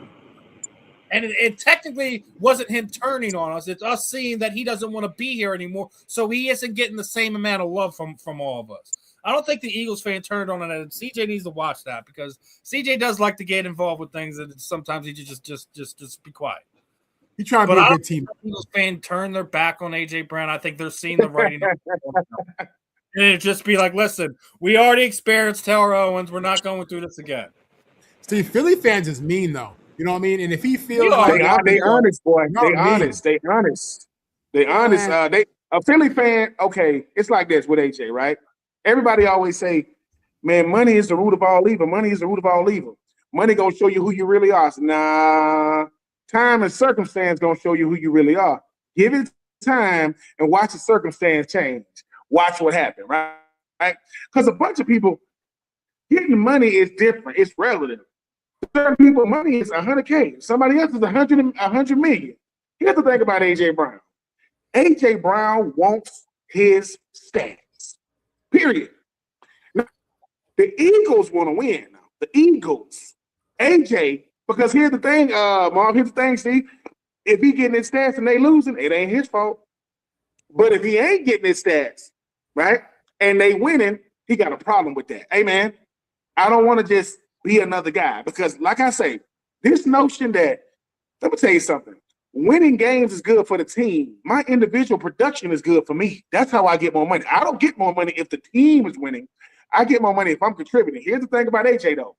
And it technically wasn't him turning on us. It's us seeing that he doesn't want to be here anymore, so he isn't getting the same amount of love from all of us. I don't think the Eagles fan turned on it. And CJ needs to watch that because CJ does like to get involved with things that sometimes he just be quiet. He's trying to be a good team. Eagles fans turn their back on AJ Brown. I think they're seeing the writing. And it just be like, listen, we already experienced Taylor Owens. We're not going through this again. See, Philly fans is mean though. You know what I mean? And if he feels they honest, boy. They honest. They honest. A Philly fan, okay, it's like this with AJ, right? Everybody always say, man, money is the root of all evil. Money is the root of all evil. Money gonna show you who you really are. So, nah, time and circumstance gonna show you who you really are. Give it time and watch the circumstance change. Watch what happens, right? Because a bunch of people getting money is different. It's relative. Certain people, money is 100K. Somebody else is 100 million. Here's the thing about AJ Brown. AJ Brown wants his stats. Period. Now, the Eagles want to win. The Eagles. AJ, because here's the thing, Marv, here's the thing, Steve. If he getting his stats and they losing, it ain't his fault. But if he ain't getting his stats, right, and they winning, he got a problem with that. Hey, man, I don't want to just be another guy because, like I say, this notion that, let me tell you something, winning games is good for the team. My individual production is good for me. That's how I get more money. I don't get more money if the team is winning. I get more money if I'm contributing. Here's the thing about AJ, though.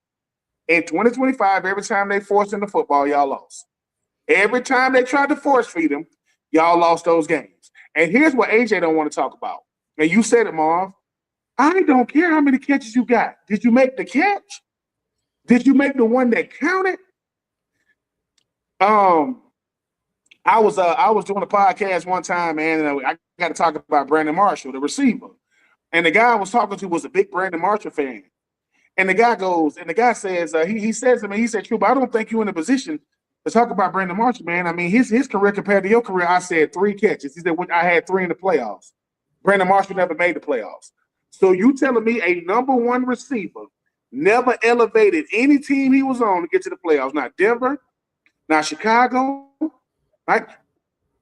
In 2025, every time they forced him to football, y'all lost. Every time they tried to force feed him, y'all lost those games. And here's what AJ don't want to talk about. And you said it, Marv. I don't care how many catches you got. Did you make the catch? Did you make the one that counted? I was doing a podcast one time, man, and I got to talk about Brandon Marshall, the receiver. And the guy I was talking to was a big Brandon Marshall fan. And the guy says, he says to me, he said, True, but I don't think you're in a position to talk about Brandon Marshall, man. I mean, his career compared to your career, I said 3 catches. He said, I had 3 in the playoffs. Brandon Marshall never made the playoffs. So you telling me a number 1 receiver never elevated any team he was on to get to the playoffs? Not Denver, not Chicago, right?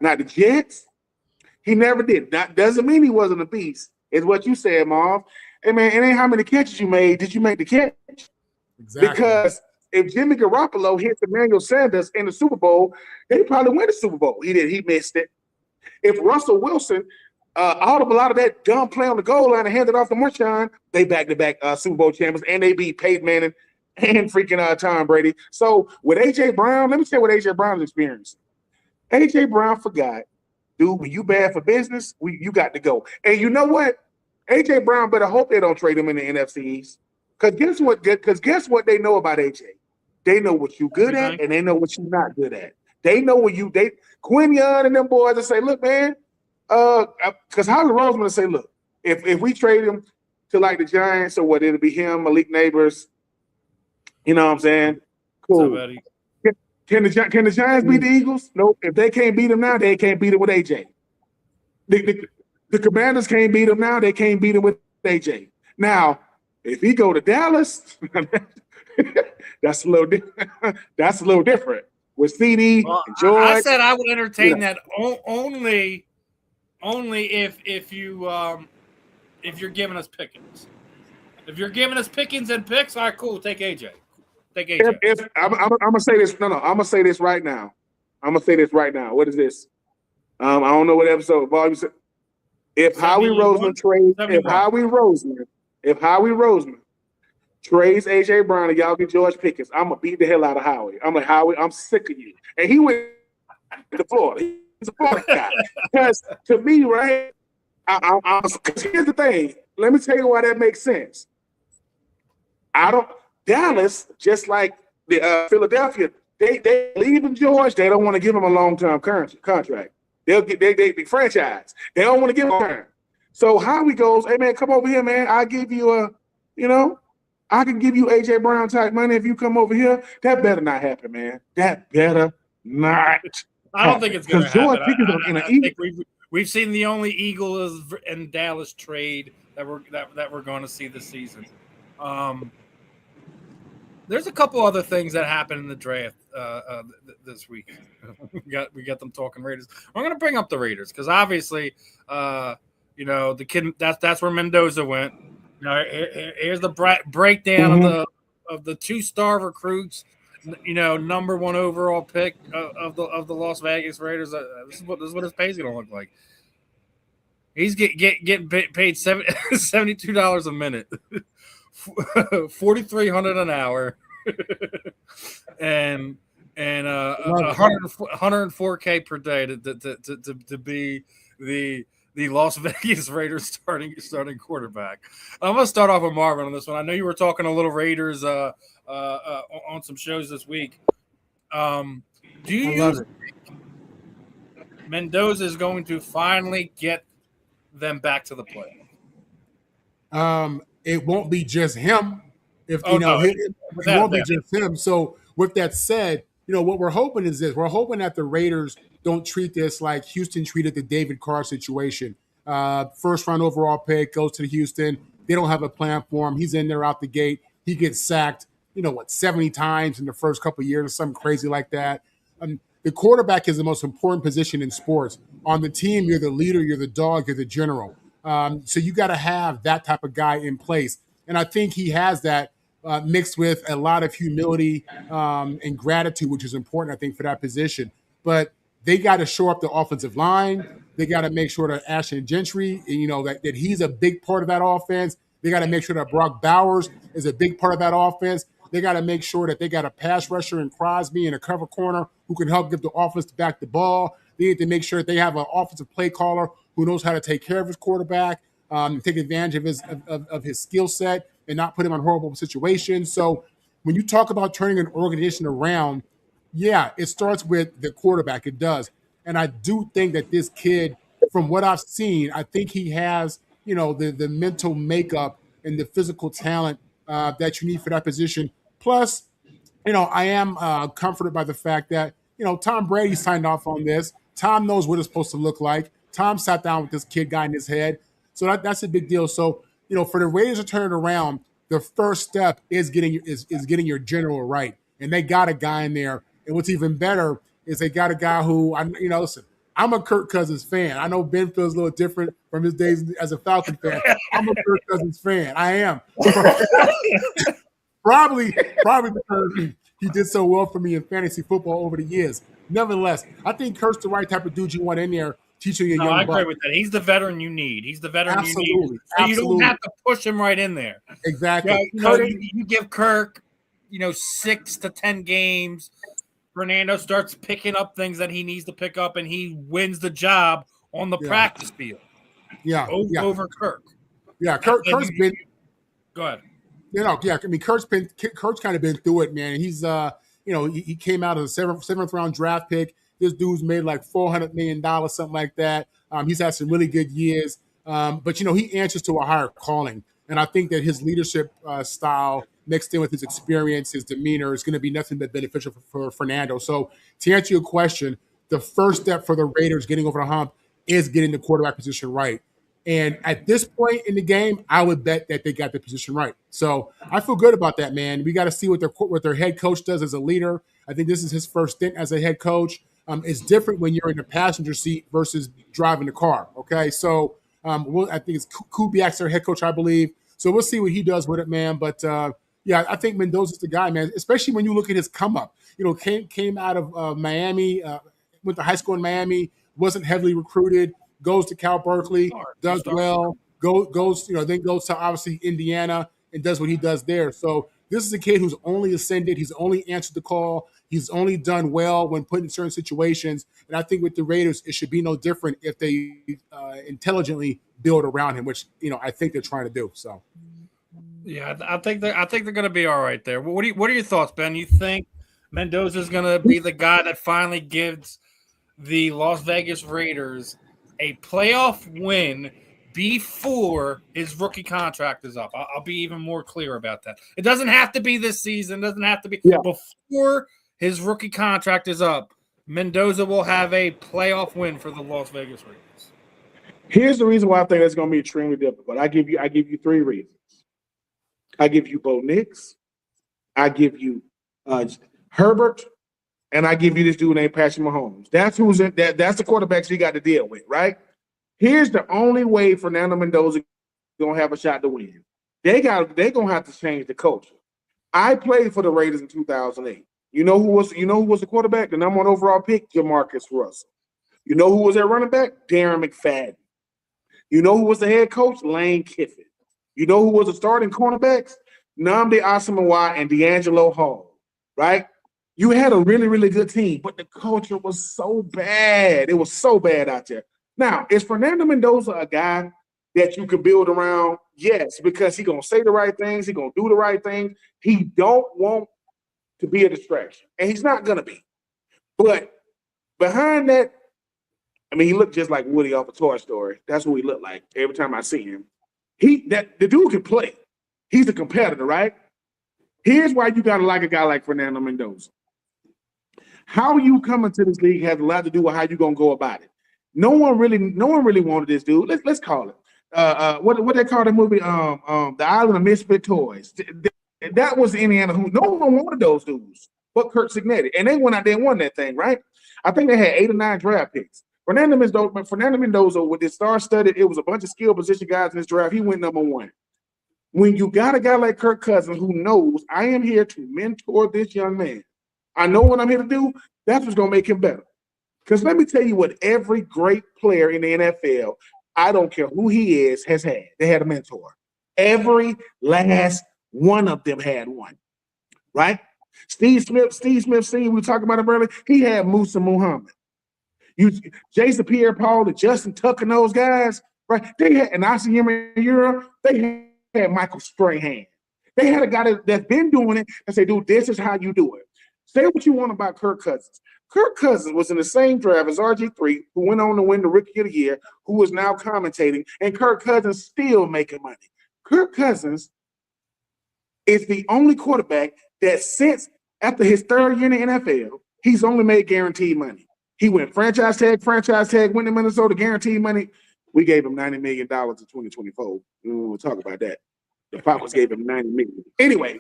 Not the Jets. He never did. That doesn't mean he wasn't a beast. It's what you said, Marv. Hey, man, it ain't how many catches you made. Did you make the catch? Exactly. Because if Jimmy Garoppolo hits Emmanuel Sanders in the Super Bowl, they probably win the Super Bowl. He missed it. If Russell Wilson audible out of that dumb play on the goal line and handed off to Marshawn, they back-to-back Super Bowl champions, and they beat Peyton Manning and freaking Tom Brady. So with A.J. Brown, let me tell you what A.J. Brown's experiencing. A.J. Brown forgot, dude, when you bad for business, you got to go. And you know what? A.J. Brown better hope they don't trade him in the NFC East. Because guess what they know about A.J.? They know what you good at, and they know what you're not good at. They know when Quinn Young and them boys that say, look, man, because Howie Roseman will say, look, if we trade him to like the Giants or what, it'll be him, Malik Neighbors. You know what I'm saying? Cool. Can the Giants beat the Eagles? Nope. If they can't beat them now, they can't beat it with AJ. The Commanders can't beat them now, they can't beat it with AJ. Now, if he go to Dallas, that's a little different. With CD and George. I said I would entertain that only if you're giving us Pickens. If you're giving us Pickens and picks, all right, cool. Take AJ. Take AJ. If I'm gonna say this, I'm gonna say this right now. What is this? I don't know what episode. If Howie Roseman trades AJ Brown and y'all get George Pickens, I'm gonna beat the hell out of Howie. I'm like, Howie, I'm sick of you. And he went to Florida. He's a Florida guy. Because to me, right? Because here's the thing. Let me tell you why that makes sense. Dallas, just like the Philadelphia, they leaving George. They don't want to give him a long-term contract. They'll get they franchise. They don't want to give him a term. So Howie goes, hey man, come over here, man. I'll give you I can give you AJ Brown type money if you come over here. That better not happen, man. That better not. I don't think it's going to happen. I think we've seen the only Eagles and Dallas trade that we're going to see this season. There's a couple other things that happened in the draft this week. we got them talking Raiders. I'm going to bring up the Raiders because obviously, the kid that's where Mendoza went. Here's the breakdown of the 2-star recruits. number 1 overall pick of the Las Vegas Raiders. This is what his pay's going to look like. He's getting paid $72 a minute, $4,300 an hour, and 104K per day to be the Las Vegas Raiders starting quarterback. I'm gonna start off with Marvin on this one. I know you were talking a little Raiders on some shows this week. Do you think Mendoza is going to finally get them back to the play? It won't be just him. It won't be just him. So with that said, what we're hoping is this. We're hoping that the Raiders don't treat this like Houston treated the David Carr situation. First round overall pick, goes to Houston. They don't have a plan for him. He's in there out the gate. He gets sacked, 70 times in the first couple of years or something crazy like that. The quarterback is the most important position in sports. On the team, you're the leader, you're the dog, you're the general. So you got to have that type of guy in place. And I think he has that mixed with a lot of humility and gratitude, which is important, I think, for that position. But they got to shore up the offensive line. They got to make sure that Ashton Gentry, that he's a big part of that offense. They got to make sure that Brock Bowers is a big part of that offense. They got to make sure that they got a pass rusher in Crosby and a cover corner who can help give the offense back the ball. They need to make sure that they have an offensive play caller who knows how to take care of his quarterback, take advantage of his skill set, and not put him in horrible situations. So when you talk about turning an organization around, yeah, it starts with the quarterback. It does. And I do think that this kid, from what I've seen, I think he has, the mental makeup and the physical talent that you need for that position. Plus, I am comforted by the fact that, Tom Brady signed off on this. Tom knows what it's supposed to look like. Tom sat down with this kid guy in his head. So that's a big deal. So, for the Raiders to turn it around, the first step is getting your general right. And they got a guy in there. And what's even better is they got a guy who, listen, I'm a Kirk Cousins fan. I know Ben feels a little different from his days as a Falcon fan. I'm a Kirk Cousins fan. I am. Probably because he did so well for me in fantasy football over the years. Nevertheless, I think Kirk's the right type of dude you want in there teaching your young I buck. agree with that. He's the veteran you need. He's the veteran Absolutely. you need. So you don't have to push him right in there. Exactly. You give Kirk, 6 to 10 games. Fernando starts picking up things that he needs to pick up, and he wins the job on the practice field. Over Kirk. Yeah, Kirk's been. Go ahead. I mean, Kirk's kind of been through it, man. He's he came out as a seventh round draft pick. This dude's made like $400 million, something like that. He's had some really good years, but he answers to a higher calling, and I think that his leadership style, mixed in with his experience, his demeanor, is going to be nothing but beneficial for Fernando. So, to answer your question, the first step for the Raiders getting over the hump is getting the quarterback position right. And at this point in the game, I would bet that they got the position right. So I feel good about that, man. We got to see what their head coach does as a leader. I think this is his first stint as a head coach. It's different when you're in the passenger seat versus driving the car. Okay, so I think it's Kubiak's their head coach, I believe. So we'll see what he does with it, man. But I think Mendoza's the guy, man. Especially when you look at his come up. Came out of Miami, went to high school in Miami, wasn't heavily recruited. Goes to Cal Berkeley, does well, goes to obviously Indiana and does what he does there. So this is a kid who's only ascended. He's only answered the call. He's only done well when put in certain situations. And I think with the Raiders, it should be no different if they intelligently build around him, which I think they're trying to do. So, yeah, I think they're going to be all right there. What are your thoughts, Ben? You think Mendoza's going to be the guy that finally gives the Las Vegas Raiders a playoff win before his rookie contract is up? I'll be even more clear about that. It doesn't have to be this season. It doesn't have to be before his rookie contract is up. Mendoza will have a playoff win for the Las Vegas Raiders. Here's the reason why I think that's going to be extremely difficult. I give you 3 reasons. I give you Bo Nix. I give you Herbert. And I give you this dude named Patrick Mahomes. That's who's in that. That's the quarterbacks you got to deal with, right? Here's the only way Fernando Mendoza gonna have a shot to win. They're gonna have to change the culture. I played for the Raiders in 2008. You know who was the quarterback? The number 1 overall pick, Jamarcus Russell. You know who was their running back? Darren McFadden. You know who was the head coach? Lane Kiffin. You know who was the starting cornerbacks? Nnamdi Asomugha and D'Angelo Hall, right? You had a really, really good team, but the culture was so bad. It was so bad out there. Now, is Fernando Mendoza a guy that you could build around? Yes, because he's going to say the right things. He's going to do the right things. He don't want to be a distraction, and he's not going to be. But behind that, I mean, he looked just like Woody off of Toy Story. That's what he looked like every time I see him. The dude can play. He's a competitor, right? Here's why you got to like a guy like Fernando Mendoza. How you come into this league has a lot to do with how you're going to go about it. No one really wanted this dude. Let's call it. What they call the movie? The Island of Misfit Toys. That was Indiana. Who no one wanted those dudes, but Kurt Signetti, and they went out there and won that thing, right? I think they had 8 or 9 draft picks. Fernando Mendoza, with his star-studded, it was a bunch of skill position guys in this draft. He went number 1. When you got a guy like Kirk Cousins who knows I am here to mentor this young man, I know what I'm here to do. That's what's going to make him better. Because let me tell you what every great player in the NFL, I don't care who he is, has had. They had a mentor. Every last one of them had one, right? Steve Smith Senior, we were talking about him earlier, he had Musa Muhammad. Jason Pierre-Paul and Justin Tucker and those guys, right? They had, and I see him in Europe, they had Michael Strahan. They had a guy that's been doing it and say, dude, this is how you do it. Say what you want about Kirk Cousins. Kirk Cousins was in the same draft as RG3, who went on to win the Rookie of the Year, who is now commentating, and Kirk Cousins still making money. Kirk Cousins is the only quarterback that since after his 3rd year in the NFL, he's only made guaranteed money. He went franchise tag, went to Minnesota, guaranteed money. We gave him $90 million in 2024. We'll talk about that. The Falcons gave him $90 million. Anyway,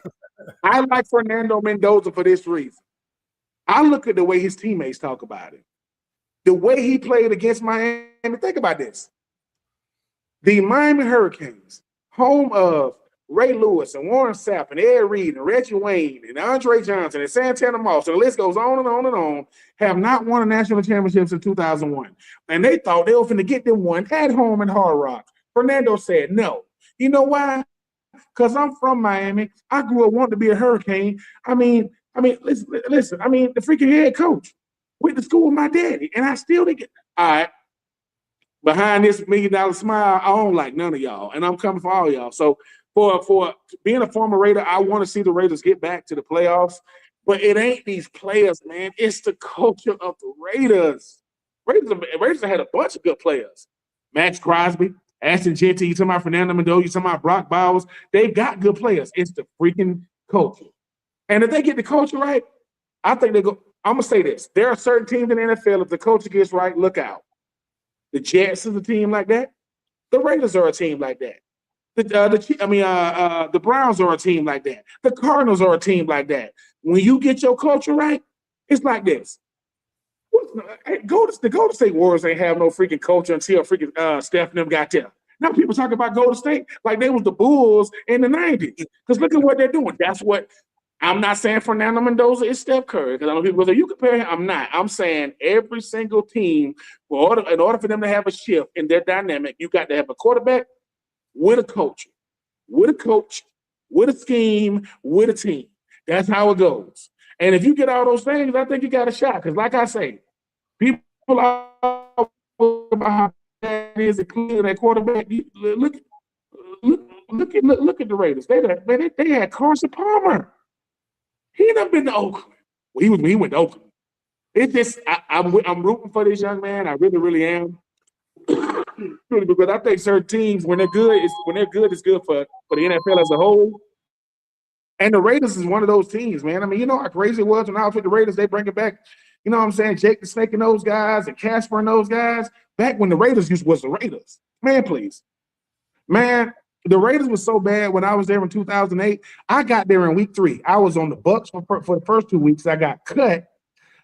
I like Fernando Mendoza for this reason. I look at the way his teammates talk about it. The way he played against Miami. Think about this. The Miami Hurricanes, home of Ray Lewis and Warren Sapp and Ed Reed and Reggie Wayne and Andre Johnson and Santana Moss, and the list goes on and on and on, have not won a national championship since 2001. And they thought they were going to get them one at home in Hard Rock. Fernando said no. You know why? Because I'm from Miami. I grew up wanting to be a Hurricane. I mean, listen. I mean, the freaking head coach went to school with my daddy, and I still didn't get. All right. Behind this $1 million smile, I don't like none of y'all, and I'm coming for all y'all. So for being a former Raider, I want to see the Raiders get back to the playoffs. But it ain't these players, man. It's the culture of the Raiders. Raiders have had a bunch of good players. Max Crosby, Ashton Jeanty, you talking about Fernando Mendoza, you talking about Brock Bowers. They've got good players. It's the freaking culture. And if they get the culture right, I think they go. I'm going to say this. There are certain teams in the NFL, if the culture gets right, look out. The Jets is a team like that. The Raiders are a team like that. The Browns are a team like that. The Cardinals are a team like that. When you get your culture right, it's like this. The Golden State Warriors ain't have no freaking culture until freaking Steph and them got there. Now people talk about Golden State like they was the Bulls in the 90s. Because look at what they're doing. That's what I'm not saying Fernando Mendoza is Steph Curry. Because I know people say you compare him. I'm not. I'm saying every single team, in order for them to have a shift in their dynamic, you got to have a quarterback with a culture, with a scheme, with a team. That's how it goes. And if you get all those things, I think you got a shot. Because like I say, people are about how bad it is, including that quarterback. Look at the Raiders. They had Carson Palmer. He never been to Oakland. Well, he went to Oakland. It's just I'm rooting for this young man. I really, really am. Because I think certain teams, when they're good, it's good for the NFL as a whole. And the Raiders is one of those teams, man. I mean, you know how crazy it was when I was with the Raiders. They bring it back. You know what I'm saying? Jake the Snake and those guys and Casper and those guys. Back when the Raiders was the Raiders. Man, please. Man, the Raiders was so bad when I was there in 2008. I got there in week 3. I was on the Bucs for the first 2 weeks. I got cut.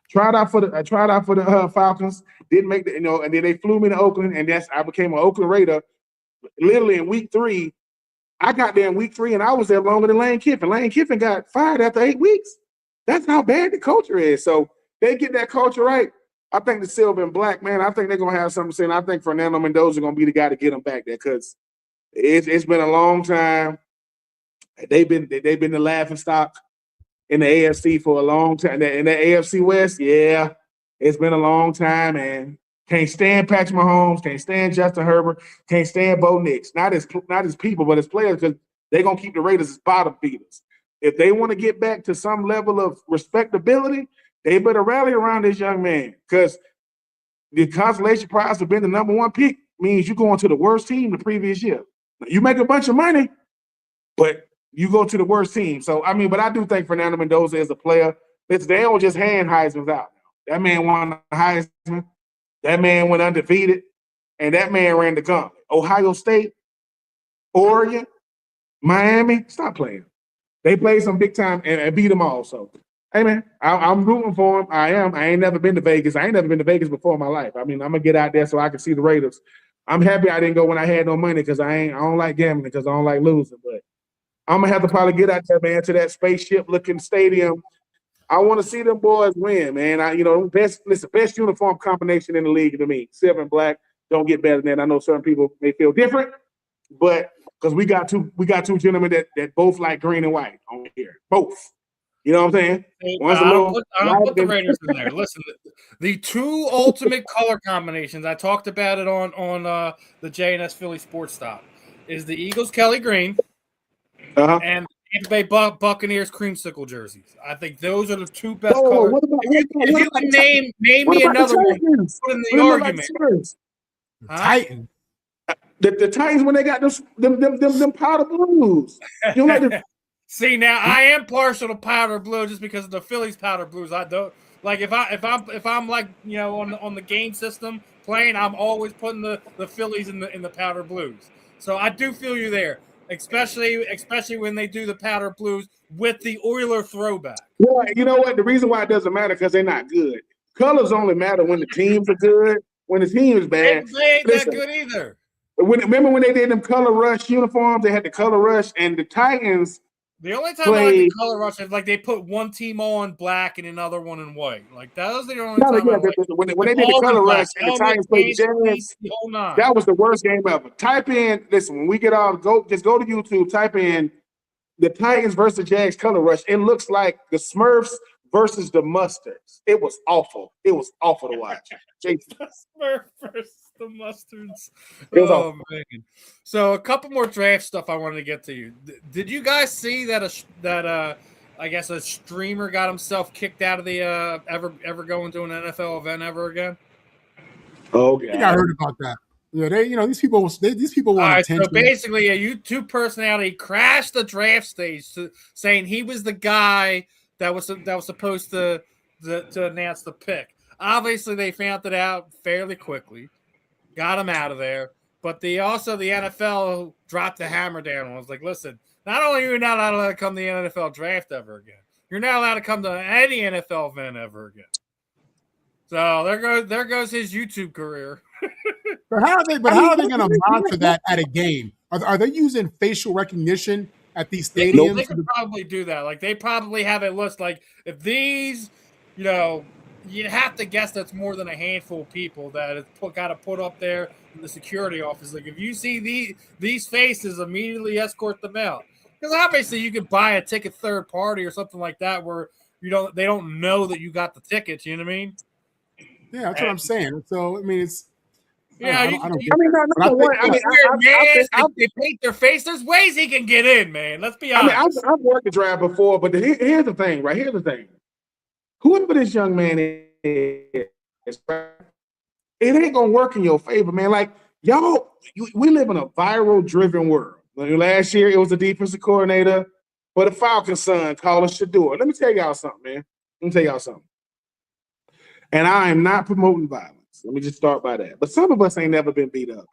Tried out for the Falcons. Didn't make the, and then they flew me to Oakland, and I became an Oakland Raider. Literally in week 3, I got there in week 3, and I was there longer than Lane Kiffin. Lane Kiffin got fired after 8 weeks. That's how bad the culture is. So they get that culture right. I think the silver and black, man, I think they're going to have something to say. And I think Fernando Mendoza is going to be the guy to get them back there because it's been a long time. They've been the laughing stock in the AFC for a long time. In the AFC West, yeah, it's been a long time, man. Can't stand Patrick Mahomes, can't stand Justin Herbert, can't stand Bo Nix. Not as people, but as players, because they're going to keep the Raiders as bottom feeders. If they want to get back to some level of respectability, they better rally around this young man because the consolation prize for being the number one pick means you going to the worst team the previous year. You make a bunch of money, but you go to the worst team. So, but I do think Fernando Mendoza is a player. They don't just hand Heisman's out. That man won the Heisman. That man went undefeated, and that man ran the gauntlet. Ohio State, Oregon, Miami, stop playing. They played some big time and beat them all. So, hey, man, I'm rooting for him. I am. I ain't never been to Vegas. I ain't never been to Vegas before in my life. I'm going to get out there so I can see the Raiders. I'm happy I didn't go when I had no money because I don't like gambling because I don't like losing. But I'm going to have to probably get out there, man, to that spaceship-looking stadium. I want to see them boys win, man. Best uniform combination in the league to me. Silver and black don't get better than that. I know certain people may feel different, but because we got two gentlemen that both like green and white on here. Both. You know what I'm saying? I don't put the Raiders in there. Listen, the two ultimate color combinations, I talked about it on the JNS Philly Sports Stop, is the Eagles Kelly Green and Tampa Bay Buccaneers creamsicle jerseys. I think those are the two best colors. If you can name me another one, put in the argument. Titans. The Titans when they got them powder blues. You know like See, now I am partial to powder blue just because of the Phillies powder blues. I don't like if I'm like on the game system playing, I'm always putting the Phillies in the powder blues. So I do feel you there. Especially when they do the powder blues with the Oiler throwback. Well, you know what? The reason why it doesn't matter because they're not good. Colors only matter when the teams are good. When the team is bad, they ain't that good either. Remember when they did them color rush uniforms? They had the color rush, and the Titans. The only time I like the color rush is like they put one team on black and another one in white. Like that was the only time. When they did the color rush and the Titans played the Jazz, that was the worst game ever. Type in, listen, when we get off, go to YouTube, type in the Titans versus Jags color rush. It looks like the Smurfs versus the Mustards. It was awful. It was awful to watch. The Smurfs versus the Mustards. Oh, man. So a couple more draft stuff I wanted to get to you. Did you guys see that I guess a streamer got himself kicked out of the ever going to an NFL event ever again? Oh, yeah. I think I heard about that. Yeah, these people want attention. So basically, a YouTube personality crashed the draft stage saying he was the guy that was supposed to announce the pick. Obviously, they found it out fairly quickly, got him out of there. But the NFL dropped the hammer down and was like, listen, not only are you not allowed to come to the NFL draft ever again, you're not allowed to come to any NFL event ever again. So there goes his YouTube career. But how are they going to monitor that at a game? Are they using facial recognition at these stadiums? They could probably do that. Like they probably have it list. Like if these, you'd have to guess that's more than a handful of people that it's got to put up there in the security office. Like if you see these faces, immediately escort them out. Because obviously you could buy a ticket third party or something like that where they don't know that you got the tickets. You know what I mean? Yeah, that's what I'm saying. So it's. Yeah, they paint their face. There's ways he can get in, man. Let's be honest. I've worked the draft before, but here's the thing, right? Here's the thing. Whoever this young man is, it ain't gonna work in your favor, man. Like we live in a viral-driven world. Like, last year, it was the defensive coordinator for the Falcons' son, Colin Shador. Let me tell y'all something, man. And I am not promoting violence. Let me just start by that. But some of us ain't never been beat up.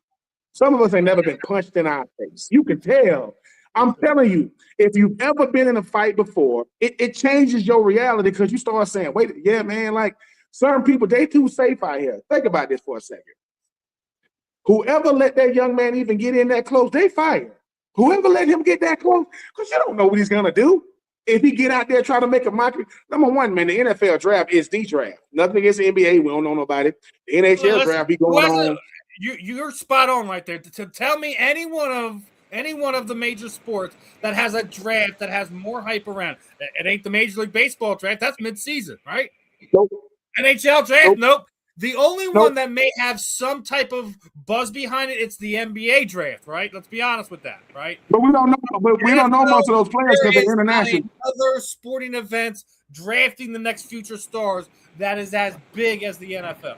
Some of us ain't never been punched in our face. You can tell. I'm telling you, if you've ever been in a fight before, it changes your reality because you start saying, wait, yeah, man, like certain people, they too safe out here. Think about this for a second. Whoever let that young man even get in that close, they fired. Whoever let him get that close, because you don't know what he's going to do. if he get out there trying to make a mockery, number one, man, the NFL draft is the draft. Nothing against the NBA. We don't know nobody. The NHL draft be going on. You're spot on right there. To tell me any one of the major sports that has a draft that has more hype around it ain't the Major League Baseball draft. That's mid-season, right? Nope. NHL draft, nope. The only Nope. one that may have some type of buzz behind it, it's the NBA draft, right? Let's be honest with that, right? But we don't know. But we don't know most of those players because they're international. Other sporting events drafting the next future stars that is as big as the NFL.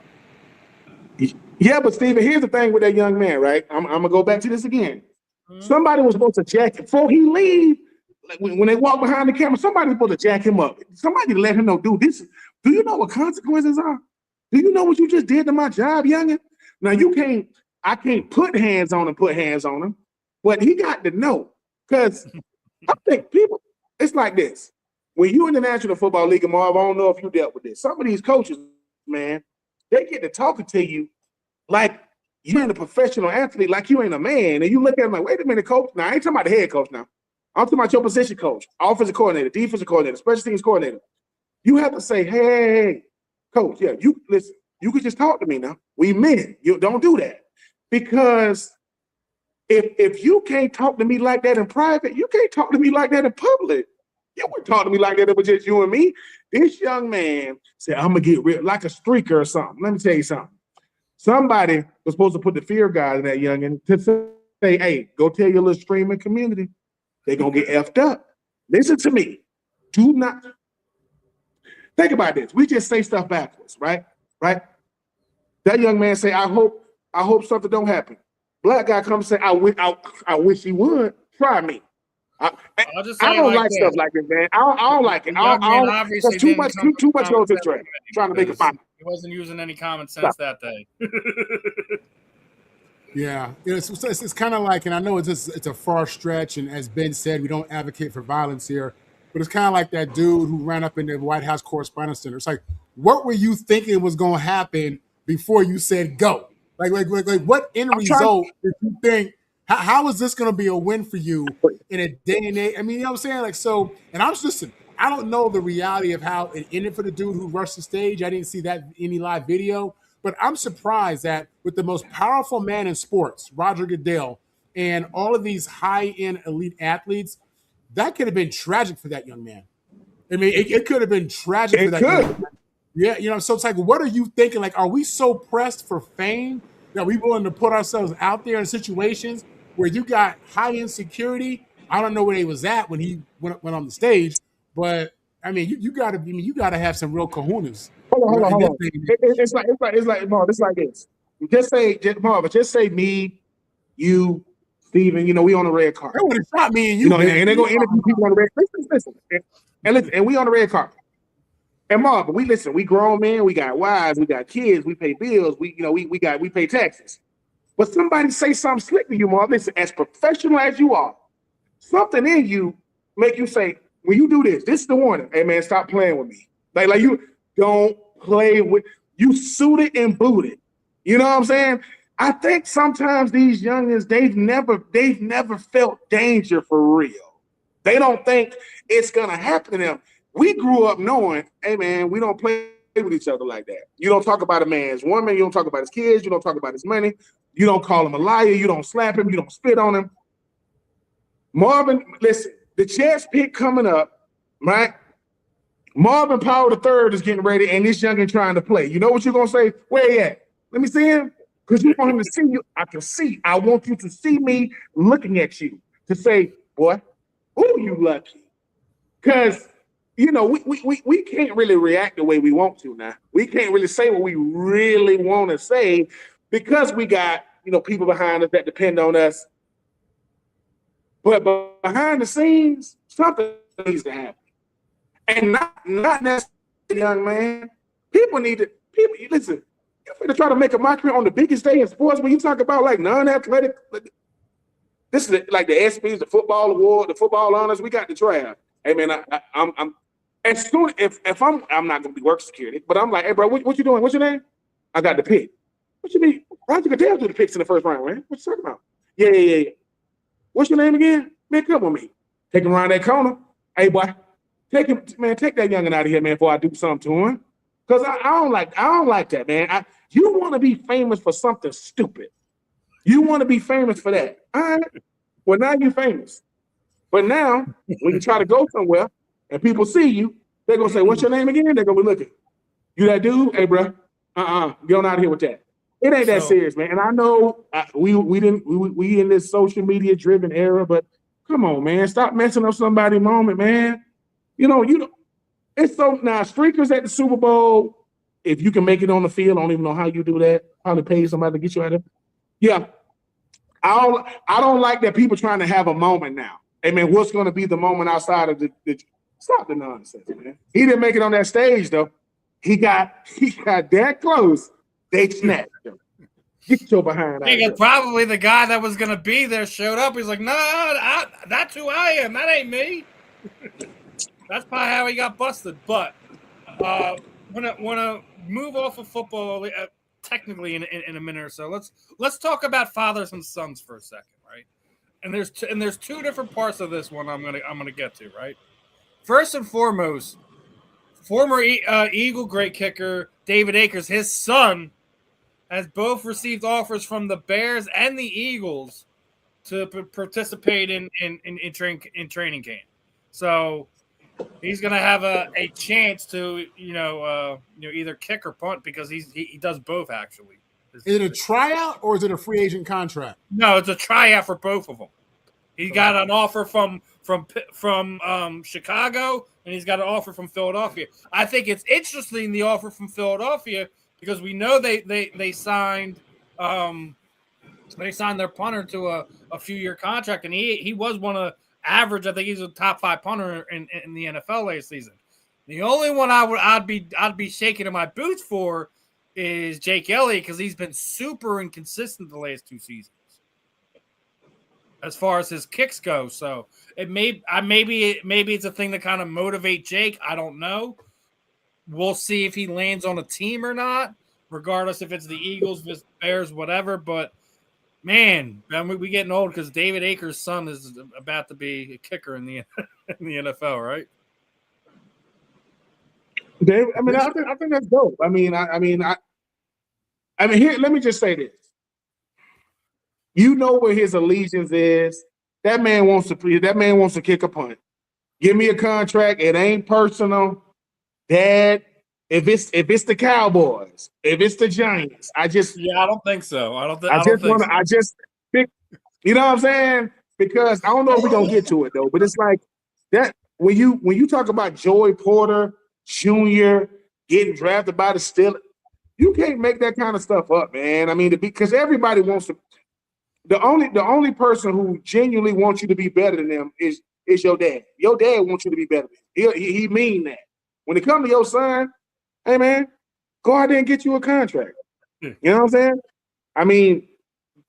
Yeah, but Steven, here's the thing with that young man, right? I'm gonna go back to this again. Mm-hmm. Somebody was supposed to jack him before he leave. Like when they walk behind the camera, somebody was supposed to jack him up. Somebody to let him know, dude, this. Do you know what consequences are? Do you know what you just did to my job, youngin? Now I can't put hands on him, but he got to know. Because I think people, it's like this. When you in the National Football League, and Marv, I don't know if you dealt with this. Some of these coaches, man, they get to talking to you like you ain't a professional athlete, like you ain't a man. And you look at him like, wait a minute, coach. Now, I ain't talking about the head coach now. I'm talking about your position coach, offensive coordinator, defensive coordinator, special teams coordinator. You have to say, hey, coach, yeah, you listen, you could just talk to me now. We men. You don't do that. Because if you can't talk to me like that in private, you can't talk to me like that in public. You wouldn't talk to me like that if it was just you and me. This young man said, I'm gonna get real like a streaker or something. Let me tell you something. Somebody was supposed to put the fear guard in that youngin' to say, hey, go tell your little streaming community. They're gonna get effed up. Listen to me. Do not think about this. We just say stuff backwards, right? Right? That young man say, I hope something don't happen. Black guy comes and say, I wish he would. Try me. I don't like stuff like this, man. I don't like it. There's too much goes into it. Trying to make it fun. He wasn't using any common sense that day. Yeah, it's kind of like, and I know it's a far stretch, and as Ben said, we don't advocate for violence here, but it's kind of like that dude who ran up in the White House Correspondents' Center. It's like, what were you thinking was going to happen before you said go? Like what end result did you think? How is this going to be a win for you in a day and age? I mean, you know what I'm saying? Like, so, and I don't know the reality of how it ended for the dude who rushed the stage. I didn't see that any live video, but I'm surprised that with the most powerful man in sports, Roger Goodell, and all of these high-end elite athletes, that could have been tragic for that young man. I mean, it could have been tragic for that young man. Yeah, you know, so it's like, what are you thinking? Like, are we so pressed for fame that we willing to put ourselves out there in situations where you got high-end security? I don't know where he was at when he went on the stage, but I mean, you got to have some real kahunas. Hold on. It's like Marv. It's like this. Just say me, you, Steven. You know, we on the red carpet. They would have shot me and you. You know, and they're gonna interview people on the red. Listen. And we on the red carpet. And Marv, we listen. We grown men. We got wives. We got kids. We pay bills. We pay taxes. But somebody say something slick to you, Marv. Listen, as professional as you are, something in you make you say, when you do this is the warning. Hey man, stop playing with me. Like you don't play with you. Suited and booted. You know what I'm saying? I think sometimes these youngins, they've never felt danger for real. They don't think it's gonna happen to them. We grew up knowing, hey man, we don't play with each other like that. You don't talk about a man's woman. You don't talk about his kids. You don't talk about his money. You don't call him a liar. You don't slap him. You don't spit on him. Marvin, listen, the Jets pick coming up, right? Marvin Powell III is getting ready, and this youngin trying to play. You know what you're gonna say? Where he at? Let me see him. Because you want him to see you. I can see. I want you to see me looking at you to say, boy, ooh, you lucky. Because you know, we can't really react the way we want to now. We can't really say what we really want to say because we got, you know, people behind us that depend on us. But behind the scenes, something needs to happen. And not necessarily, young man. People listen, you're going to try to make a mockery on the biggest day in sports when you talk about like non-athletic. This is like the ESPYs, the football award, the football honors. We got the draft. Hey man, I'm as soon if I'm not gonna be work security, but I'm like, hey bro, what you doing? What's your name? I got the pick. What you mean? Roger Goodell do the picks in the first round, man. What you talking about? Yeah. What's your name again? Man, come with me. Take him around that corner. Hey boy, take him, man. Take that youngin out of here, man. Before I do something to him, because I don't like that, man. You want to be famous for something stupid. You want to be famous for that. All right. Well, now you're famous. But now, when you try to go somewhere and people see you, they're gonna say, "What's your name again?" They're gonna be looking. You that dude? Hey, bro. Get on out of here with that. It ain't that serious, man. And I know we in this social media driven era, but come on, man, stop messing up somebody's moment, man. You know, it's so now streakers at the Super Bowl. If you can make it on the field, I don't even know how you do that. Probably pay somebody to get you out of there. Yeah, I don't like that people trying to have a moment now. Hey, man, what's going to be the moment outside of the stop the nonsense, man. He didn't make it on that stage though. He got that close. They snapped him. Get your behind out. Probably the guy that was going to be there showed up. He's like, no, that's who I am. That ain't me. That's probably how he got busted. But when I move off of football, technically in a minute or so, let's talk about fathers and sons for a second, right? And there's two different parts of this one I'm gonna get to, right? First and foremost, former Eagle great kicker David Akers, his son, has both received offers from the Bears and the Eagles to participate in training camp. So he's going to have a chance to either kick or punt because he does both actually. Is it a tryout or is it a free agent contract? No, it's a tryout for both of them. He got an offer from Chicago, and he's got an offer from Philadelphia. I think it's interesting the offer from Philadelphia because we know they signed their punter to a few-year contract, and he was one of average. I think he's a top 5 punter in the NFL last season. The only one I'd be shaking in my boots for is Jake Elliott because he's been super inconsistent the last 2 seasons as far as his kicks go. So maybe it's a thing to kind of motivate Jake. I don't know. We'll see if he lands on a team or not, regardless if it's the Eagles, Bears, whatever. But man, we getting old because David Akers' son is about to be a kicker in the NFL, right? Dave, I think that's dope. I mean, here. Let me just say this. You know where his allegiance is. That man wants to kick a punt. Give me a contract. It ain't personal, Dad. If it's the Cowboys, if it's the Giants, I don't think so. You know what I'm saying? Because I don't know if we're gonna get to it though, but it's like that when you talk about Joey Porter Jr. getting drafted by the Steelers, you can't make that kind of stuff up, man. I mean, because everybody wants to. The only person who genuinely wants you to be better than them is your dad. Your dad wants you to be better than him. He mean that. When it comes to your son, hey man, go out there and get you a contract. You know what I'm saying? I mean,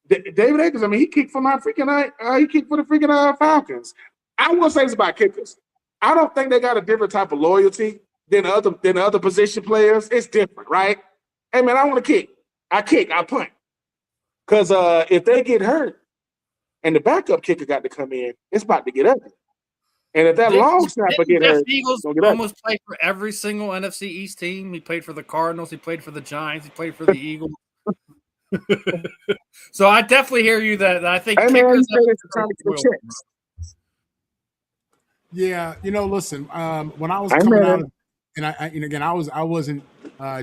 David Akers. I mean, he kicked for the freaking Falcons. I will say this about kickers. I don't think they got a different type of loyalty than other position players. It's different, right? Hey man, I want to kick. I punt. Because if they get hurt and the backup kicker got to come in, it's about to get ugly. And if that long snapper get hurt, Eagles almost played for every single NFC East team. He played for the Cardinals. He played for the Giants. He played for the Eagles. So I definitely hear you that I think kickers. Yeah, listen. When I was coming out, and I wasn't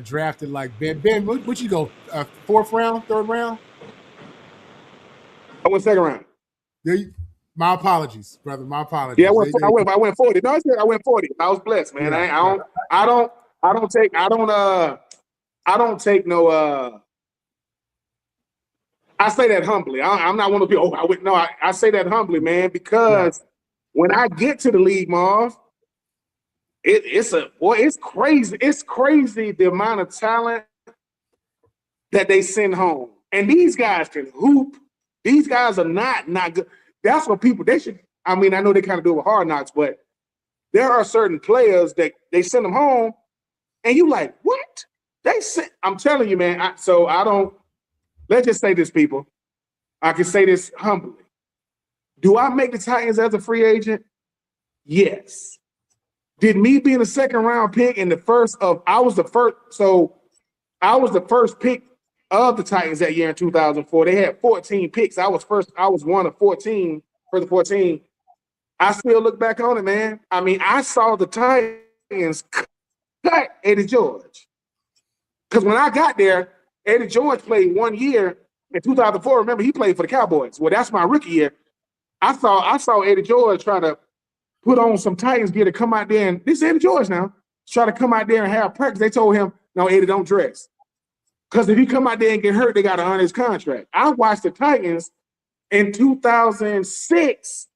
drafted like Ben. Ben, would you go 4th round, 3rd round? I went 2nd round. My apologies, brother. My apologies. Yeah, I went 40. No, I went 40. I was blessed, man. Yeah, I don't take no. I say that humbly. I'm not one of the people. I say that humbly, man, because when I get to the league, Marv, it's crazy. It's crazy the amount of talent that they send home, and these guys can hoop. These guys are not good. That's what they should. I mean, I know they kind of do it with Hard Knocks, but there are certain players that they send them home, and you like, what? I'm telling you, man. I don't. Let's just say this, people. I can say this humbly. Do I make the Titans as a free agent? Yes. did me being a second round pick in I was the first pick of the Titans that year in 2004. They had 14 picks. I was one of 14 for the 14. I still look back on it, man. I mean, I saw the Titans cut Eddie George. Because when I got there, Eddie George played 1 year in 2004. Remember, he played for the Cowboys. Well, that's my rookie year. I saw Eddie George try to put on some Titans gear to come out there, and this is Eddie George now, try to come out there and have practice. They told him, no, Eddie, don't dress. Because if he come out there and get hurt, they got to honor his contract. I watched the Titans in 2006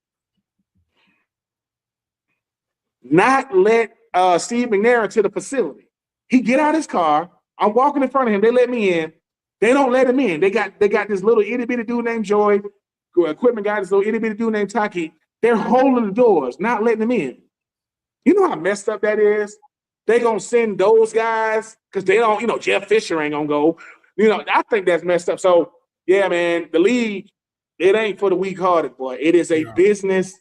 not let Steve McNair into the facility. He get out his car. I'm walking in front of him. They let me in. They don't let him in. They got this little itty-bitty dude named Joy, equipment guy, this little itty-bitty dude named Taki. They're holding the doors, not letting them in. You know how messed up that is? They gonna send those guys because they don't, Jeff Fisher ain't gonna go. I think that's messed up. So yeah, man, the league, it ain't for the weak-hearted, boy. It is a business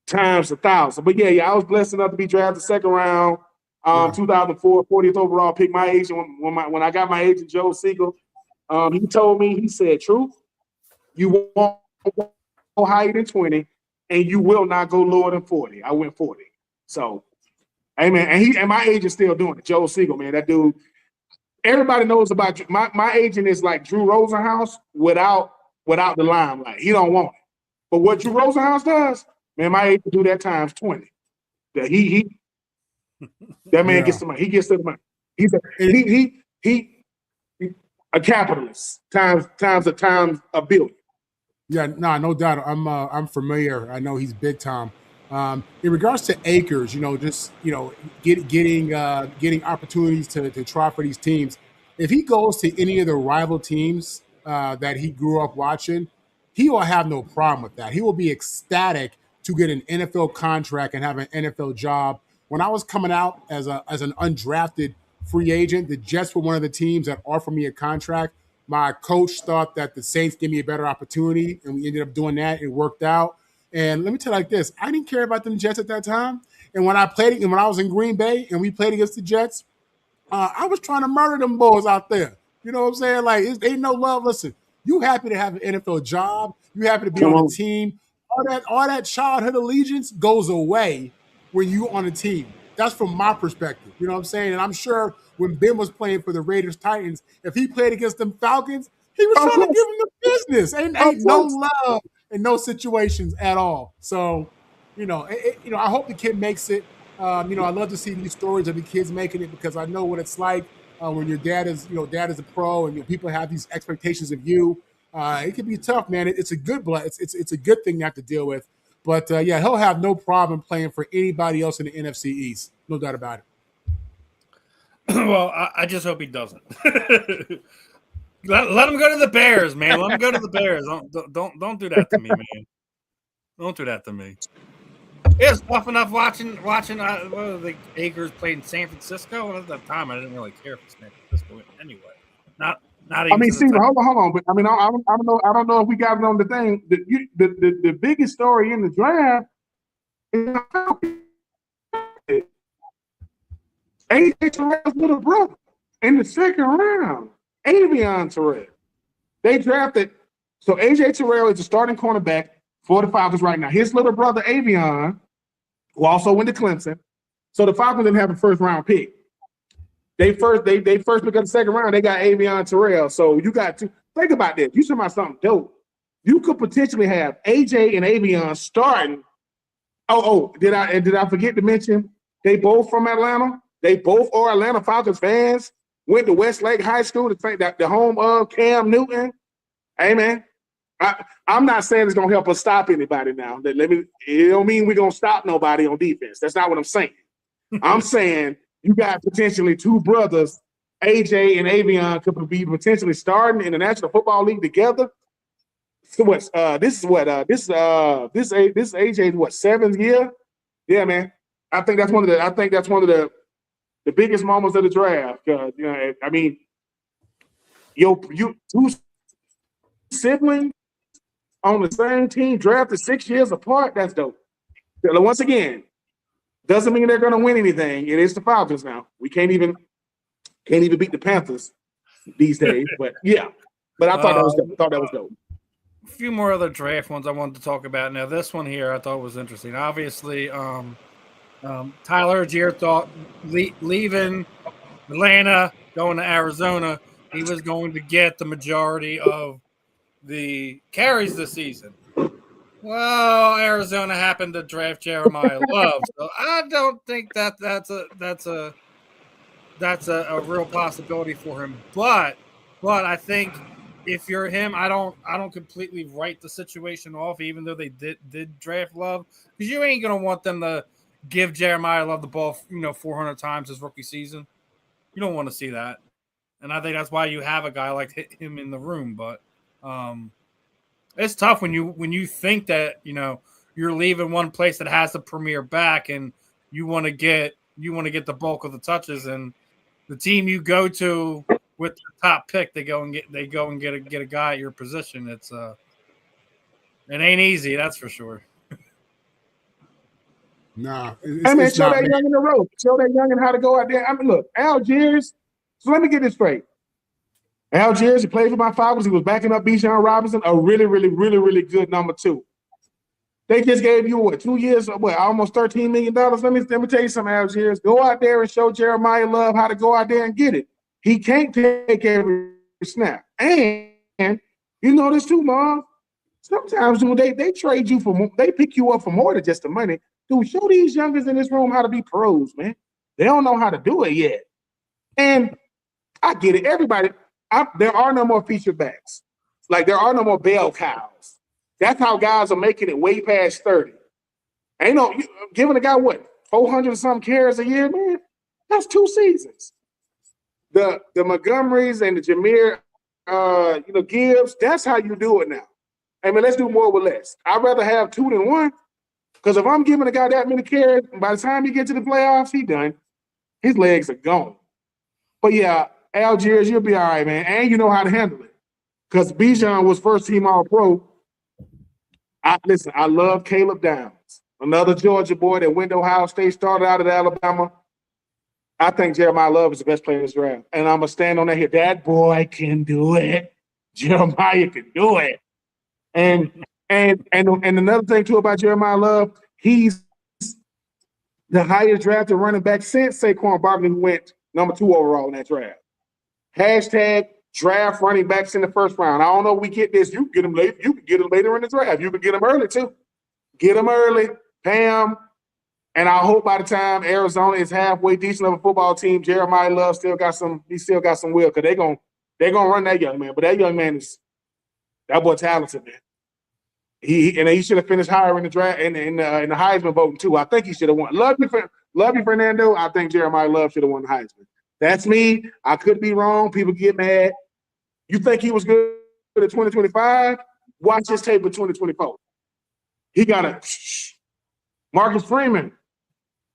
times 1,000. But yeah, I was blessed enough to be drafted second round, 2004, 40th overall pick. My agent, when I got my agent Joe Siegel, he told me, he said, "Truth, you won't go higher than 20, and you will not go lower than 40." I went 40. So, hey man, and my agent's still doing it. Joe Siegel, man, that dude. Everybody knows about my agent is like Drew Rosenhaus without the limelight. He don't want it. But what Drew Rosenhaus does, man, my agent do that times 20. That man gets the money. He gets the money. He's a capitalist times a billion. Yeah, no doubt. I'm familiar. I know he's big time. In regards to Akers, getting opportunities to try for these teams. If he goes to any of the rival teams that he grew up watching, he will have no problem with that. He will be ecstatic to get an NFL contract and have an NFL job. When I was coming out as an undrafted free agent, the Jets were one of the teams that offered me a contract. My coach thought that the Saints gave me a better opportunity, and we ended up doing that. It worked out. And let me tell you like this, I didn't care about them Jets at that time. And when I was in Green Bay and we played against the Jets, I was trying to murder them boys out there. You know what I'm saying? Like, it ain't no love. Listen, you happy to have an NFL job. You happy to be on a team. All that childhood allegiance goes away when you on a team. That's from my perspective. You know what I'm saying? And I'm sure when Ben was playing for the Raiders Titans, if he played against them Falcons, he was trying to give them the business. Ain't no love in no situations at all. So, I hope the kid makes it. I love to see these stories of the kids making it because I know what it's like when your dad is a pro and people have these expectations of you. It can be tough, man. It's a good it's a good thing you have to deal with. But he'll have no problem playing for anybody else in the NFC East. No doubt about it. Well, I just hope he doesn't. Let him go to the Bears, man. Let him go to the Bears. Don't do that to me, man. Don't do that to me. It was tough enough watching the Akers played in San Francisco. At that time, I didn't really care for San Francisco anyway. Not even. I mean, Steve, hold on. But I mean, I don't know if we got it on the thing. The biggest story in the draft is AJ Terrell's little brother in the second round. Avion Terrell. They drafted. So AJ Terrell is the starting cornerback for the Falcons right now. His little brother Avion, who also went to Clemson. So the Falcons didn't have a first round pick. They first pick up the second round. They got Avion Terrell. So you got to think about this. You talking about something dope. You could potentially have AJ and Avion starting. Did I forget to mention they both from Atlanta? They both are Atlanta Falcons fans. Went to Westlake High School, the home of Cam Newton. Hey man, I'm not saying it's gonna help us stop anybody now. It don't mean we're gonna stop nobody on defense. That's not what I'm saying. I'm saying you got potentially two brothers, AJ and Avion, could be potentially starting in the National Football League together. So this is AJ's what, 7th year? Yeah, man. I think that's one of the biggest moments of the draft. I mean, you two siblings on the same team drafted 6 years apart. That's dope. Once again, Doesn't mean they're going to win anything. It is the Falcons now. We can't even beat the Panthers these days. But yeah, but I thought that was dope. A few more other draft ones I wanted to talk about. Now, this one here I thought was interesting. Obviously, Tyler Algier thought leaving Atlanta, going to Arizona, he was going to get the majority of the carries this season. Well, Arizona happened to draft Jeremiah Love, so I don't think that's a real possibility for him. But I think if you're him, I don't completely write the situation off, even though they did draft Love, because you ain't gonna want them to give Jeremiah Love the ball, 400 times his rookie season. You don't want to see that, and I think that's why you have a guy like him in the room. But it's tough when you think that you're leaving one place that has the premier back, and you want to get the bulk of the touches, and the team you go to with the top pick, they go and get a guy at your position. It ain't easy, that's for sure. Nah, show that young in the road. Show that young how to go out there. I mean, look, Algiers. So let me get this straight. Algiers, he played for my Falcons. He was backing up Bijan Robinson, a really, really, really, really good number 2. They just gave you 2 years, almost $13 million. Let me tell you something, Algiers. Go out there and show Jeremiah Love how to go out there and get it. He can't take every snap. And you know this too, Mom. Sometimes, dude, they trade you for more, they pick you up for more than just the money. Dude, show these youngers in this room how to be pros, man. They don't know how to do it yet. And I get it. Everybody, there are no more feature backs. Like, there are no more bell cows. That's how guys are making it way past 30. Ain't no giving a guy 400 and some carries a year, man. That's 2 seasons. The Montgomerys and the Jameer, Gibbs. That's how you do it now. I mean, let's do more with less. I'd rather have 2 than 1, because if I'm giving a guy that many carries, by the time he gets to the playoffs, he done. His legs are gone. But yeah, Algiers, you'll be all right, man, and you know how to handle it. Because Bijan was first team All-Pro. I love Caleb Downs, another Georgia boy that went to Ohio State, started out at Alabama. I think Jeremiah Love is the best player in this draft. And I'm going to stand on that here. That boy can do it. Jeremiah can do it. And another thing, too, about Jeremiah Love, he's the highest drafted running back since Saquon Barkley, who went number 2 overall in that draft. Hashtag draft running backs in the first round. I don't know if we get this. You can get them late. You can get them later in the draft. You can get them early, too. Get them early, pay them. And I hope by the time Arizona is halfway decent of a football team, Jeremiah Love still got some will, because they're gonna run that young man. But that young man that boy talented, man. He should have finished higher in the draft in the Heisman voting too. I think he should have won. Love you, Fernando. I think Jeremiah Love should have won the Heisman. That's me. I could be wrong. People get mad. You think he was good for the 2025? Watch his tape in 2024. He got a Marcus Freeman.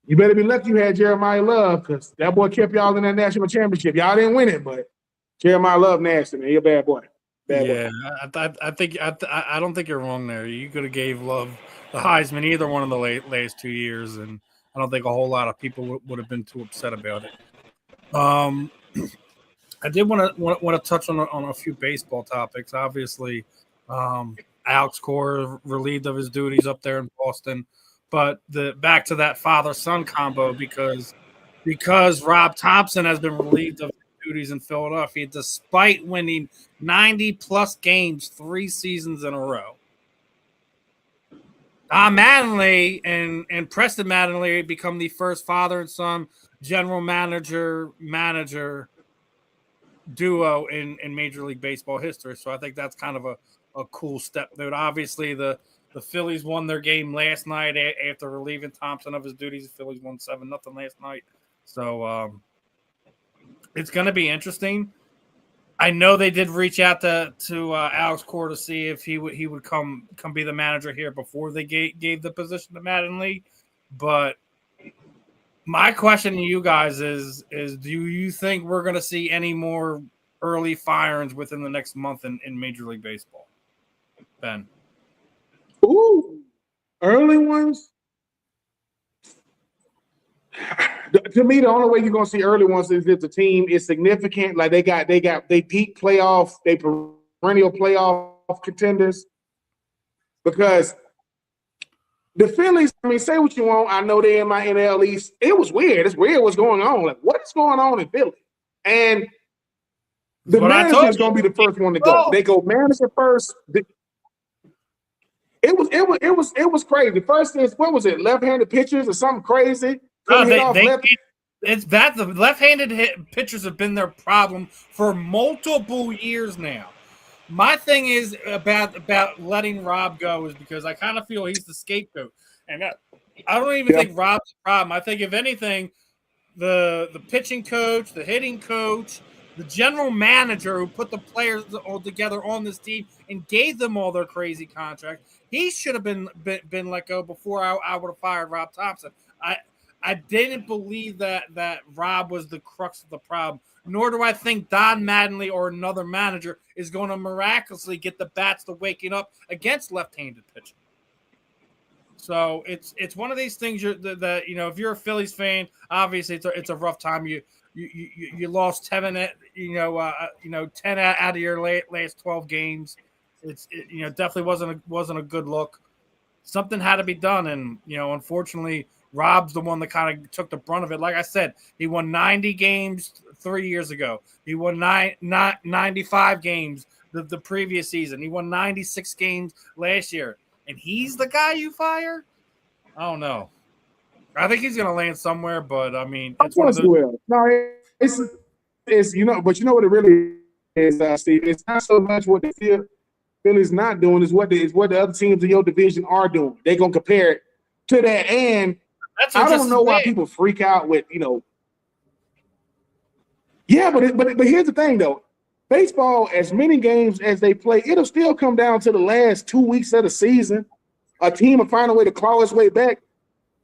You better be lucky you had Jeremiah Love, because that boy kept y'all in that national championship. Y'all didn't win it, but Jeremiah Love nasty, man. He a bad boy. I don't think you're wrong there. You could have gave Love the Heisman either one of the last 2 years, and I don't think a whole lot of people would have been too upset about it. I did want to touch on a few baseball topics. Obviously, Alex Cora relieved of his duties up there in Boston, but back to that father-son combo, because Rob Thompson has been relieved of duties in Philadelphia, despite winning 90-plus games 3 seasons in a row. Don Mattingly and Preston Mattingly become the first father and son general manager duo in Major League Baseball history. So I think that's kind of a cool step. Dude, obviously the Phillies won their game last night after relieving Thompson of his duties. The Phillies won 7-0 last night. So it's going to be interesting. I know they did reach out to Alex Cora to see if he would come be the manager here before they gave the position to Mattingly. But my question to you guys is do you think we're going to see any more early firings within the next month in Major League Baseball? Ben? Ooh, early ones? To me, the only way you're gonna see early ones is if the team is significant, like they deep playoff, they perennial playoff contenders. Because the Phillies, I mean, say what you want. I know they're in my NL East. It was weird. It's weird what's going on. Like, what is going on in Philly? And the manager is going to be the first one to go. They go manager first. It was crazy. First is, what was it? Left-handed pitchers or something crazy? It's bad. The left-handed pitchers have been their problem for multiple years now. My thing is about letting Rob go is because I kind of feel he's the scapegoat, and I don't even think Rob's the problem. I think if anything, the pitching coach, the hitting coach, the general manager who put the players all together on this team and gave them all their crazy contracts, he should have been let go before I would have fired Rob Thompson. I didn't believe that Rob was the crux of the problem, nor do I think Don Mattingly or another manager is going to miraculously get the bats to waking up against left-handed pitching. So it's one of these things that if you're a Phillies fan, obviously it's a rough time. You lost 10 10 out of your last 12 games. It definitely wasn't a good look. Something had to be done, and unfortunately, Rob's the one that kind of took the brunt of it. Like I said, he won 90 games 3 years ago. He won 95 games the previous season. He won 96 games last year. And he's the guy you fire? I don't know. I think he's going to land somewhere, but I mean, it's one of those. No, it's but you know what it really is, Steve. It's not so much what the Phillies not doing, is what the other teams in your division are doing. They're going to compare it to that, and I don't know why people freak out with, Yeah, but here's the thing, though. Baseball, as many games as they play, it'll still come down to the last 2 weeks of the season. A team will find a way to claw its way back.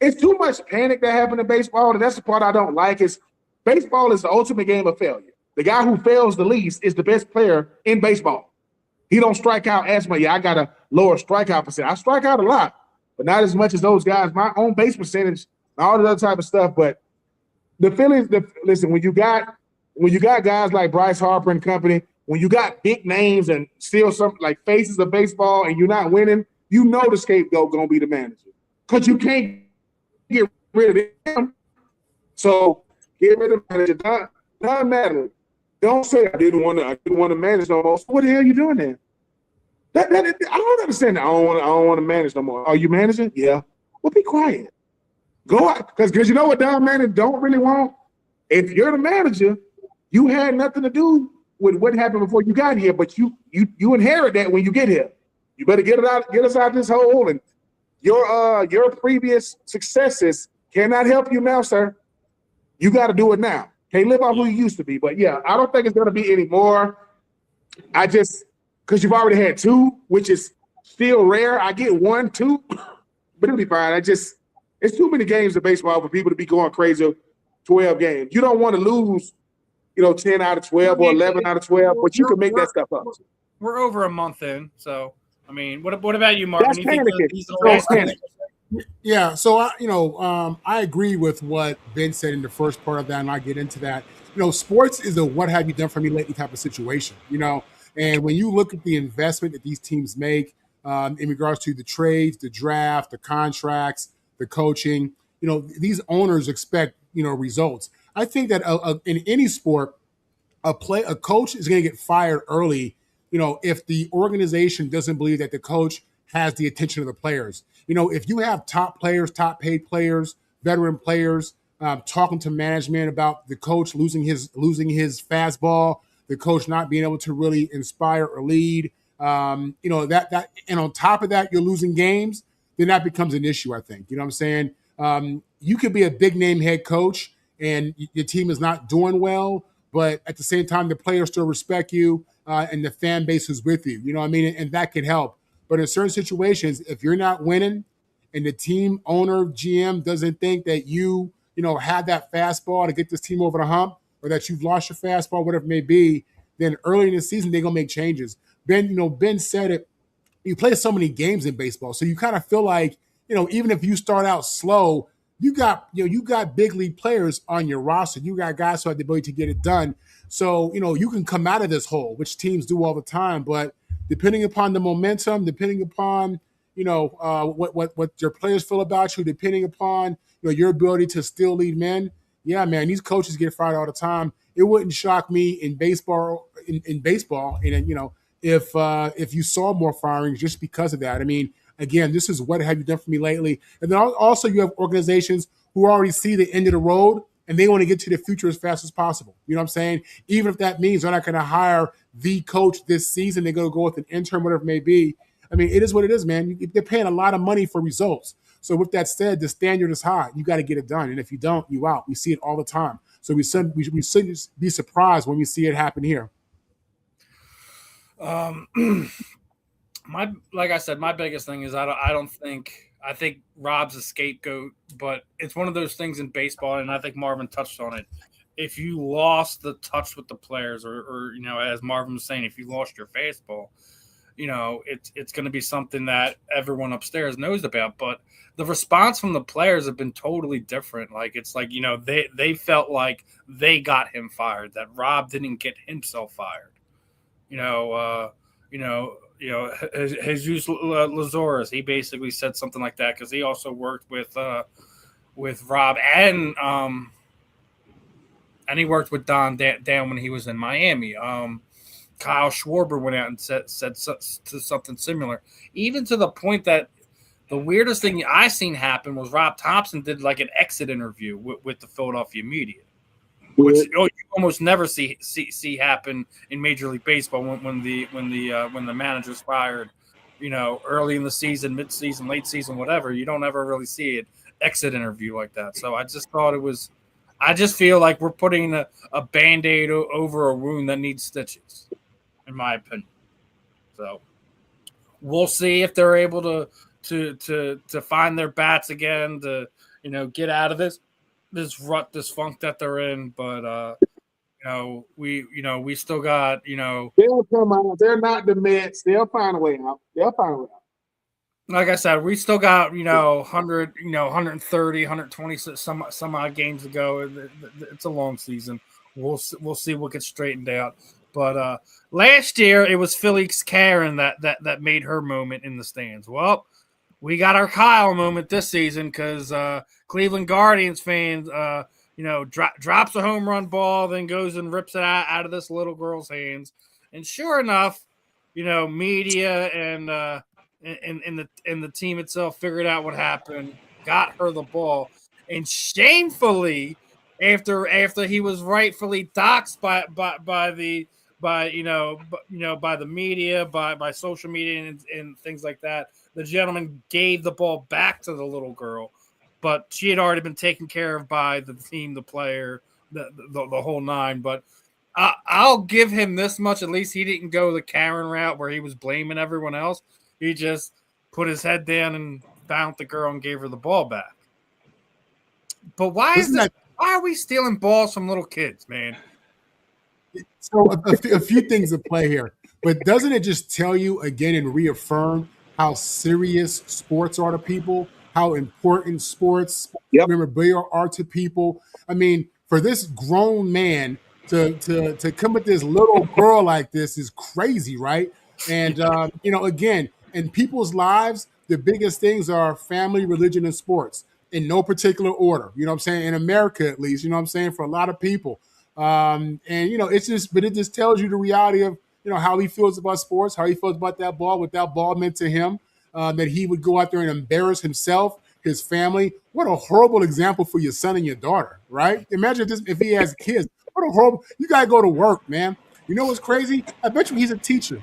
It's too much panic that happens in baseball, and that's the part I don't like. Is baseball is the ultimate game of failure. The guy who fails the least is the best player in baseball. He don't strike out as much. Yeah, I got a lower strikeout percentage. I strike out a lot, but not as much as those guys. My own base percentage, all the other type of stuff. But the Phillies, listen, when you got guys like Bryce Harper and company, when you got big names and still some like faces of baseball and you're not winning, the scapegoat gonna be the manager, because you can't get rid of him. So get rid of the manager. Don Mattingly. Don't say I didn't want to manage no more. So what the hell are you doing there? I don't understand that. I don't want to manage no more. Are you managing? Yeah. Well, be quiet. Go out, because you know what Don Mattingly don't really want? If you're the manager, you had nothing to do with what happened before you got here, but you inherit that when you get here. You better get us out this hole, and your previous successes cannot help you now, sir. You got to do it now. Can't live off who you used to be. But yeah, I don't think it's going to be any more. Because you've already had two, which is still rare. I get 1, 2, but it'll be fine. It's too many games of baseball for people to be going crazy. 12 games. You don't want to lose, 10 out of 12 or 11 out of 12, but you can make that stuff up. We're over a month in, so I mean, what about you, Marvin? That's panic. Yeah, so I agree with what Ben said in the first part of that, and I get into that. Sports is a what have you done for me lately type of situation, and when you look at the investment that these teams make in regards to the trades, the draft, the contracts, the coaching, these owners expect, results. I think that in any sport, a coach is going to get fired early, if the organization doesn't believe that the coach has the attention of the players. If you have top players, top paid players, veteran players, talking to management about the coach losing his fastball, the coach not being able to really inspire or lead, that and on top of that, you're losing games, then that becomes an issue, I think. You know what I'm saying? You could be a big name head coach and your team is not doing well, but at the same time, the players still respect you and the fan base is with you. You know what I mean? And that can help. But in certain situations, if you're not winning and the team owner, GM doesn't think that you have that fastball to get this team over the hump, or that you've lost your fastball, whatever it may be, then early in the season, they're going to make changes. Ben said it, you play so many games in baseball, so you kind of feel like, even if you start out slow, you got big league players on your roster. You got guys who have the ability to get it done. So, you can come out of this hole, which teams do all the time. But depending upon the momentum, depending upon, what your players feel about you, depending upon, your ability to still lead men, yeah, man, these coaches get fired all the time. It wouldn't shock me in baseball, and if you saw more firings just because of that. I mean, again, this is what have you done for me lately? And then also you have organizations who already see the end of the road and they want to get to the future as fast as possible. You know what I'm saying? Even if that means they're not going to hire the coach this season, they're going to go with an intern, whatever it may be. I mean, it is what it is, man. They're paying a lot of money for results. So with that said, the standard is high. You got to get it done. And if you don't, you out. We see it all the time. So we shouldn't be surprised when we see it happen here. Like I said, my biggest thing is I think Rob's a scapegoat, but it's one of those things in baseball, and I think Marvin touched on it. If you lost the touch with the players, or as Marvin was saying, if you lost your fastball, it's going to be something that everyone upstairs knows about. But the response from the players have been totally different. Like, it's like, they felt like they got him fired, that Rob didn't get himself fired. Jesus Lazarus, he basically said something like that because he also worked with Rob and he worked with Don when he was in Miami. Kyle Schwarber went out and said something similar, even to the point that the weirdest thing I seen happen was Rob Thompson did like an exit interview with the Philadelphia media, which you almost never see happen in Major League Baseball when the manager's fired, early in the season, mid-season, late season, whatever. You don't ever really see an exit interview like that. So I just thought I just feel like we're putting a Band-Aid over a wound that needs stitches, in my opinion. So we'll see if they're able to find their bats again, to get out of this rut, this funk that they're in. But we still got they'll come out. They're not the Mets. They'll find a way out. Like I said, we still got 100, 130, 120 some odd games to go. It's a long season. We'll see what gets straightened out. But last year it was Phillies Karen that made her moment in the stands. Well, we got our Kyle moment this season because Cleveland Guardians fans, drops a home run ball, then goes and rips it out of this little girl's hands. And sure enough, media and the team itself figured out what happened, got her the ball, and shamefully, after he was rightfully doxxed by the media, by social media and things like that, the gentleman gave the ball back to the little girl, but she had already been taken care of by the team, the player, the whole nine. But I'll give him this much: at least he didn't go the Karen route where he was blaming everyone else. He just put his head down and bounced the girl and gave her the ball back. But why are we stealing balls from little kids, man? So a few things at play here, but doesn't it just tell you again and reaffirm how serious sports are to people, how important sports memorabilia are to people? I mean, for this grown man to come with this little girl like this is crazy, right? And again, in people's lives, the biggest things are family, religion, and sports in no particular order. You know what I'm saying? In America, at least, for a lot of people. It just tells you the reality of, how he feels about sports, how he feels about that ball, what that ball meant to him, that he would go out there and embarrass himself, his family. What a horrible example for your son and your daughter, right? Imagine this if he has kids. What a horrible, you got to go to work, man. You know what's crazy? I bet you he's a teacher.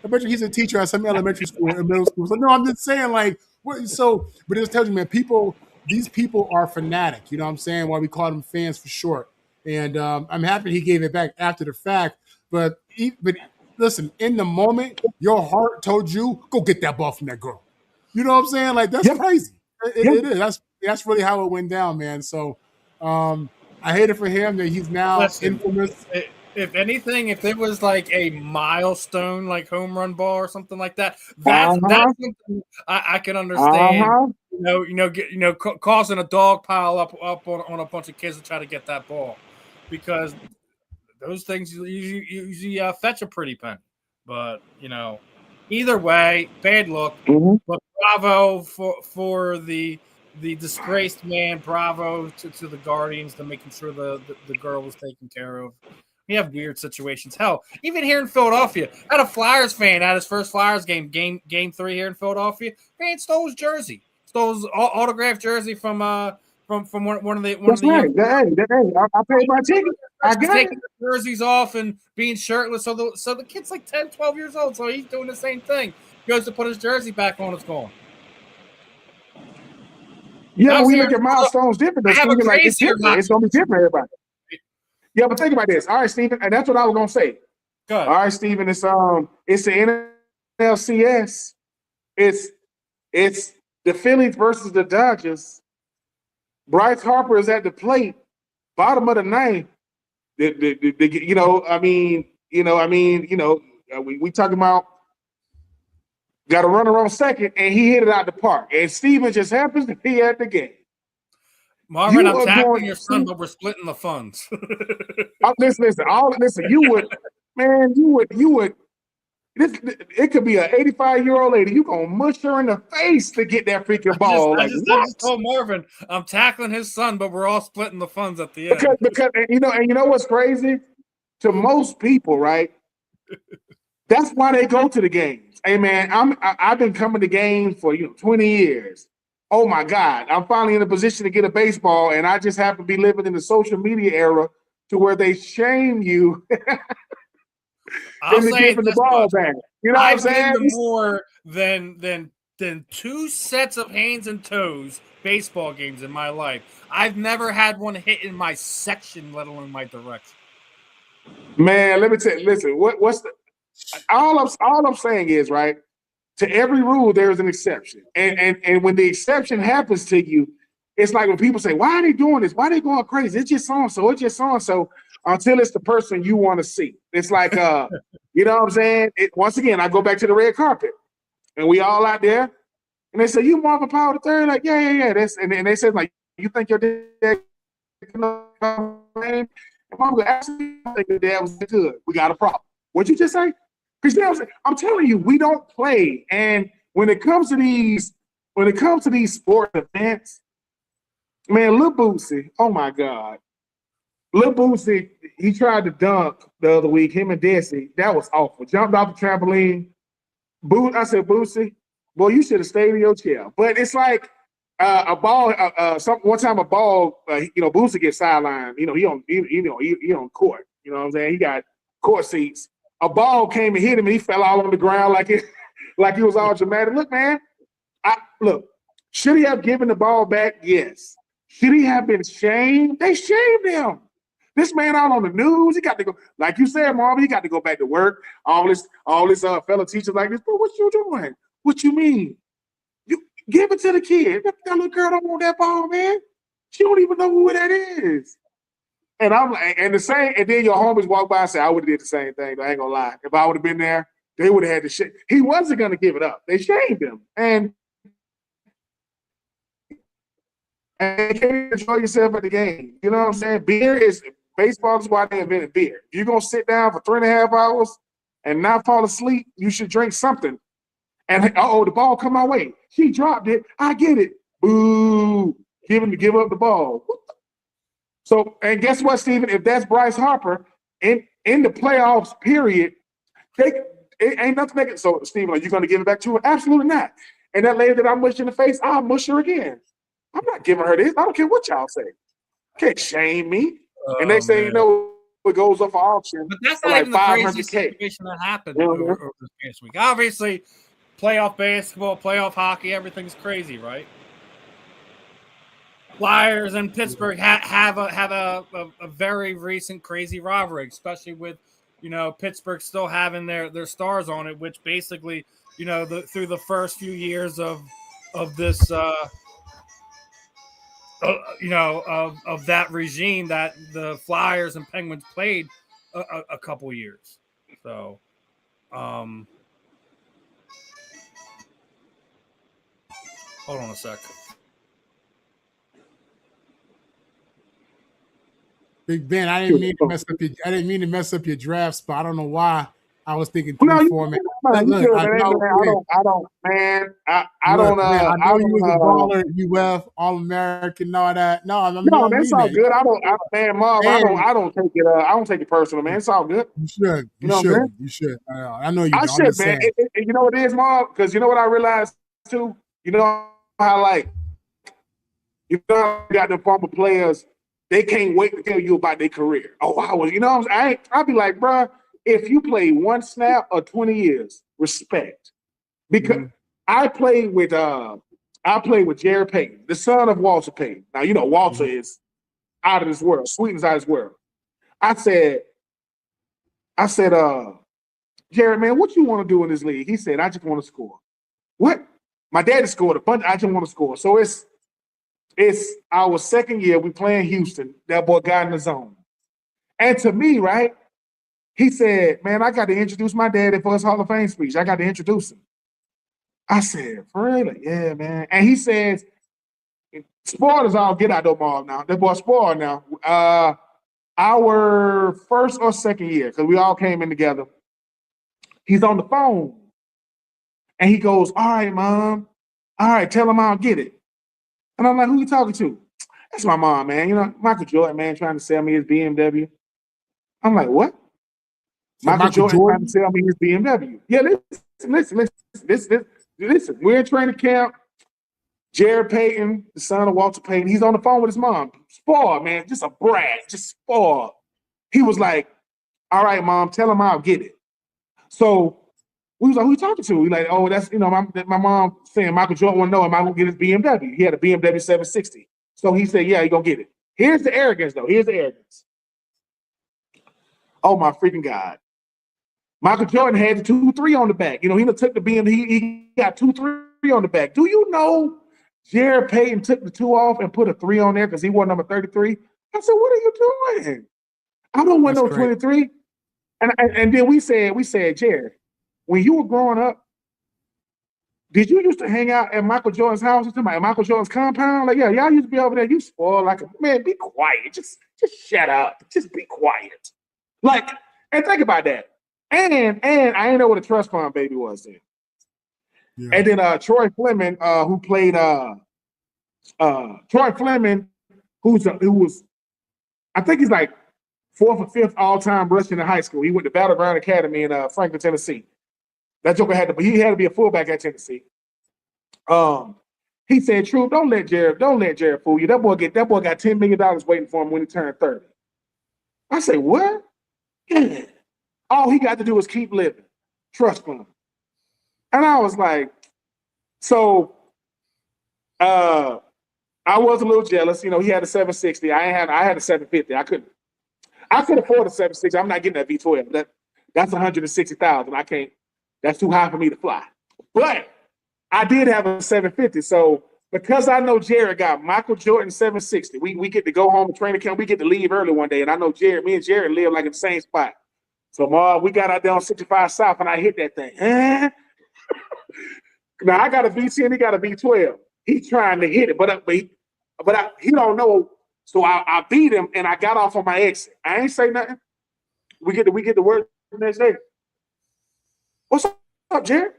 At some elementary school or middle school. So no, I'm just saying, like, but it just tells you, man, these people are fanatic. You know what I'm saying? Why we call them fans for short. And I'm happy he gave it back after the fact. But listen, in the moment, your heart told you, go get that ball from that girl. You know what I'm saying? Like, that's crazy. It is. That's really how it went down, man. So I hate it for him that he's now infamous. if anything, if it was like a milestone, like home run ball or something like that, that's something I can understand. Causing a dog pile up on a bunch of kids to try to get that ball, because those things usually fetch a pretty penny. But either way, bad look. Mm-hmm. But bravo for the disgraced man. Bravo to the Guardians to making sure the girl was taken care of. We have weird situations. Hell, even here in Philadelphia, I had a Flyers fan at his first Flyers game 3 here in Philadelphia. Man stole his jersey, stole his autographed jersey from one of the. That's right. I paid my ticket. I got taking the jerseys off and being shirtless. So the kid's like 10, 12 years old. So he's doing the same thing. Goes to put his jersey back on. It's gone. Yeah, we look at milestones different. It's going to be different for everybody. Yeah, but think about this. All right, Steven, and that's what I was gonna say. Go ahead. All right, Steven, it's the NLCS. It's the Phillies versus the Dodgers. Bryce Harper is at the plate, bottom of the ninth. We talking about got a runner on second, and he hit it out the park. And Steven just happens to be at the game. Marvin, I'm tackling your son, but we're splitting the funds. Listen. You would. It could be an 85-year-old lady. You gonna mush her in the face to get that freaking ball. I just told Marvin I'm tackling his son, but we're all splitting the funds at the end. Because you know what's crazy? To most people, right? That's why they go to the games. Hey man, I've been coming to games for 20 years. Oh my God, I'm finally in a position to get a baseball, and I just happen to be living in the social media era to where they shame you into giving the ball back. You know what I'm saying? I've been to more than 2 sets of hands and toes baseball games in my life. I've never had one hit in my section, let alone my direction. Man, let me tell you. Listen, all I'm saying is, right, to every rule there is an exception, and when the exception happens to you, it's like when people say, "Why are they doing this? Why are they going crazy? It's just so and so. It's just so and so." Until it's the person you want to see. It's like, you know what I'm saying? Once again, I go back to the red carpet, and we all out there, and they say, "You Marvin Powell the third?" Like, yeah. And they said, like, "You think your dad can name?" And Mom goes, "Actually, I think your dad was good. We got a problem." What'd you just say? Because I'm telling you, we don't play. And when it comes to these sport events, man, Lil Boosie, oh my God. Lil Boosie, he tried to dunk the other week, him and Desi. That was awful. Jumped off the trampoline. I said, Boosie, boy, you should have stayed in your chair. But it's like a ball, one time a ball, Boosie gets sidelined. He on court. You know what I'm saying? He got court seats. A ball came and hit him, and he fell all on the ground like he was all dramatic. Look, man, should he have given the ball back? Yes. Should he have been shamed? They shamed him. This man out on the news, he got to go, like you said, Marvin, he got to go back to work. All this fellow teachers like this, bro, what you doing? What you mean? You give it to the kid. That little girl don't want that ball, man. She don't even know who that is. And I'm like, and then your homies walk by and say, I would have did the same thing. I ain't gonna lie. If I would have been there, they would have had to shame. He wasn't gonna give it up. They shamed him. And you can't enjoy yourself at the game. You know what I'm saying? Baseball is why they invented beer. If you're going to sit down for 3.5 hours and not fall asleep, you should drink something. And, the ball come my way. She dropped it. I get it. Boo. Give up the ball. So, and guess what, Steven? If that's Bryce Harper, in the playoffs, period, it ain't nothing they can. So, Steven, are you going to give it back to her? Absolutely not. And that lady that I mushed in the face, I'll mush her again. I'm not giving her this. I don't care what y'all say. Can't shame me. And they say, it goes up for auction. But that's not even the crazy situation that happened over this past week. Obviously, playoff basketball, playoff hockey, everything's crazy, right? Flyers and Pittsburgh have a very recent crazy rivalry, especially with Pittsburgh still having their stars on it, which basically through the first few years of this. Of that regime that the Flyers and Penguins played a couple years. So, hold on a sec. Big Ben, I didn't mean to mess up your draft spot. I don't know why. I was thinking No, three you format. I Look, know, I man. know, I don't, man. I look, don't. man, I know you was a don't. baller, UF, All American, all that. No, I No, don't that's mean all that. good. Man, Marv, And I don't take it. I don't take it personal, man. It's all good. you should. You know what I'm saying? You should. I know you I don't. I'm should, just man. saying. You know what it is, Marv? Because you know what I realized too. You know how you know how you got the former players. They can't wait to tell you about their career. Oh, I was. You know what I'm saying? I'll be like, bro, if you play one snap or 20 years, respect. Because I played with Jared Payton, the son of Walter Payton. Now, you know, Walter is out of this world. Sweeten's out of this world. I said, Jared, man, what you want to do in this league? He said, I just want to score. What? My daddy scored a bunch. I just want to score. So it's our second year. We playing Houston. That boy got in the zone. And to me, right, he said, man, I got to introduce my daddy for his Hall of Fame speech. I got to introduce him. I said, for real? Like, yeah, man. And he says, spoilers all get out though, Marv now. That boy spoiled now. Our first or second year, because we all came in together, he's on the phone. And he goes, all right, Mom. All right, tell him I'll get it. And I'm like, who you talking to? That's my mom, man. You know, Michael Jordan, man, trying to sell me his BMW. I'm like, what? Michael Jordan trying to sell me his BMW. Yeah, listen. We're in training camp. Jared Payton, the son of Walter Payton, he's on the phone with his mom. Spoiled, man, just a brat, just spoiled. He was like, all right, Mom, tell him I'll get it. So we was like, who you talking to? We like, oh, that's, you know, my mom saying Michael Jordan want to know, am I going to get his BMW? He had a BMW 760. So he said, yeah, you're going to get it. Here's the arrogance, though. Here's the arrogance. Oh, my freaking God. Michael Jordan had the 2-3 on the back. You know, he took the BMW, he got 2-3 on the back. Do you know Jared Payton took the 2 off and put a 3 on there because he won number 33? I said, what are you doing? I don't want no 23. And then we said, Jared, when you were growing up, did you used to hang out at Michael Jordan's house at Michael Jordan's compound? Like, yeah, y'all used to be over there. You spoiled like a man. Be quiet. Just shut up. Just be quiet. Like, and think about that. And I didn't know what a trust fund baby was then. Yeah. And then Troy Fleming, who played Troy Fleming, who was, I think he's like 4th or 5th all-time rushing in high school. He went to Battleground Academy in Franklin, Tennessee. That joker had to be a fullback at Tennessee. He said, "True, don't let Jared fool you. That boy got $10 million waiting for him when he turned 30." I say, what? Yeah. All he got to do is keep living. Trust fund. And I was like, so I was a little jealous. You know, he had a 760. I had a 750. I could afford a 760. I'm not getting that V12. That's $160,000. I can't. That's too high for me to fly. But I did have a 750. So because I know Jared got Michael Jordan 760, we get to go home and training camp. We get to leave early one day. And I know me and Jared live like in the same spot. So we got out there on 65 South and I hit that thing. Now I got a V10, he got a V12. He's trying to hit it, but he don't know. So I beat him and I got off on my exit. I ain't say nothing. We get the word the next day. What's up, Jared?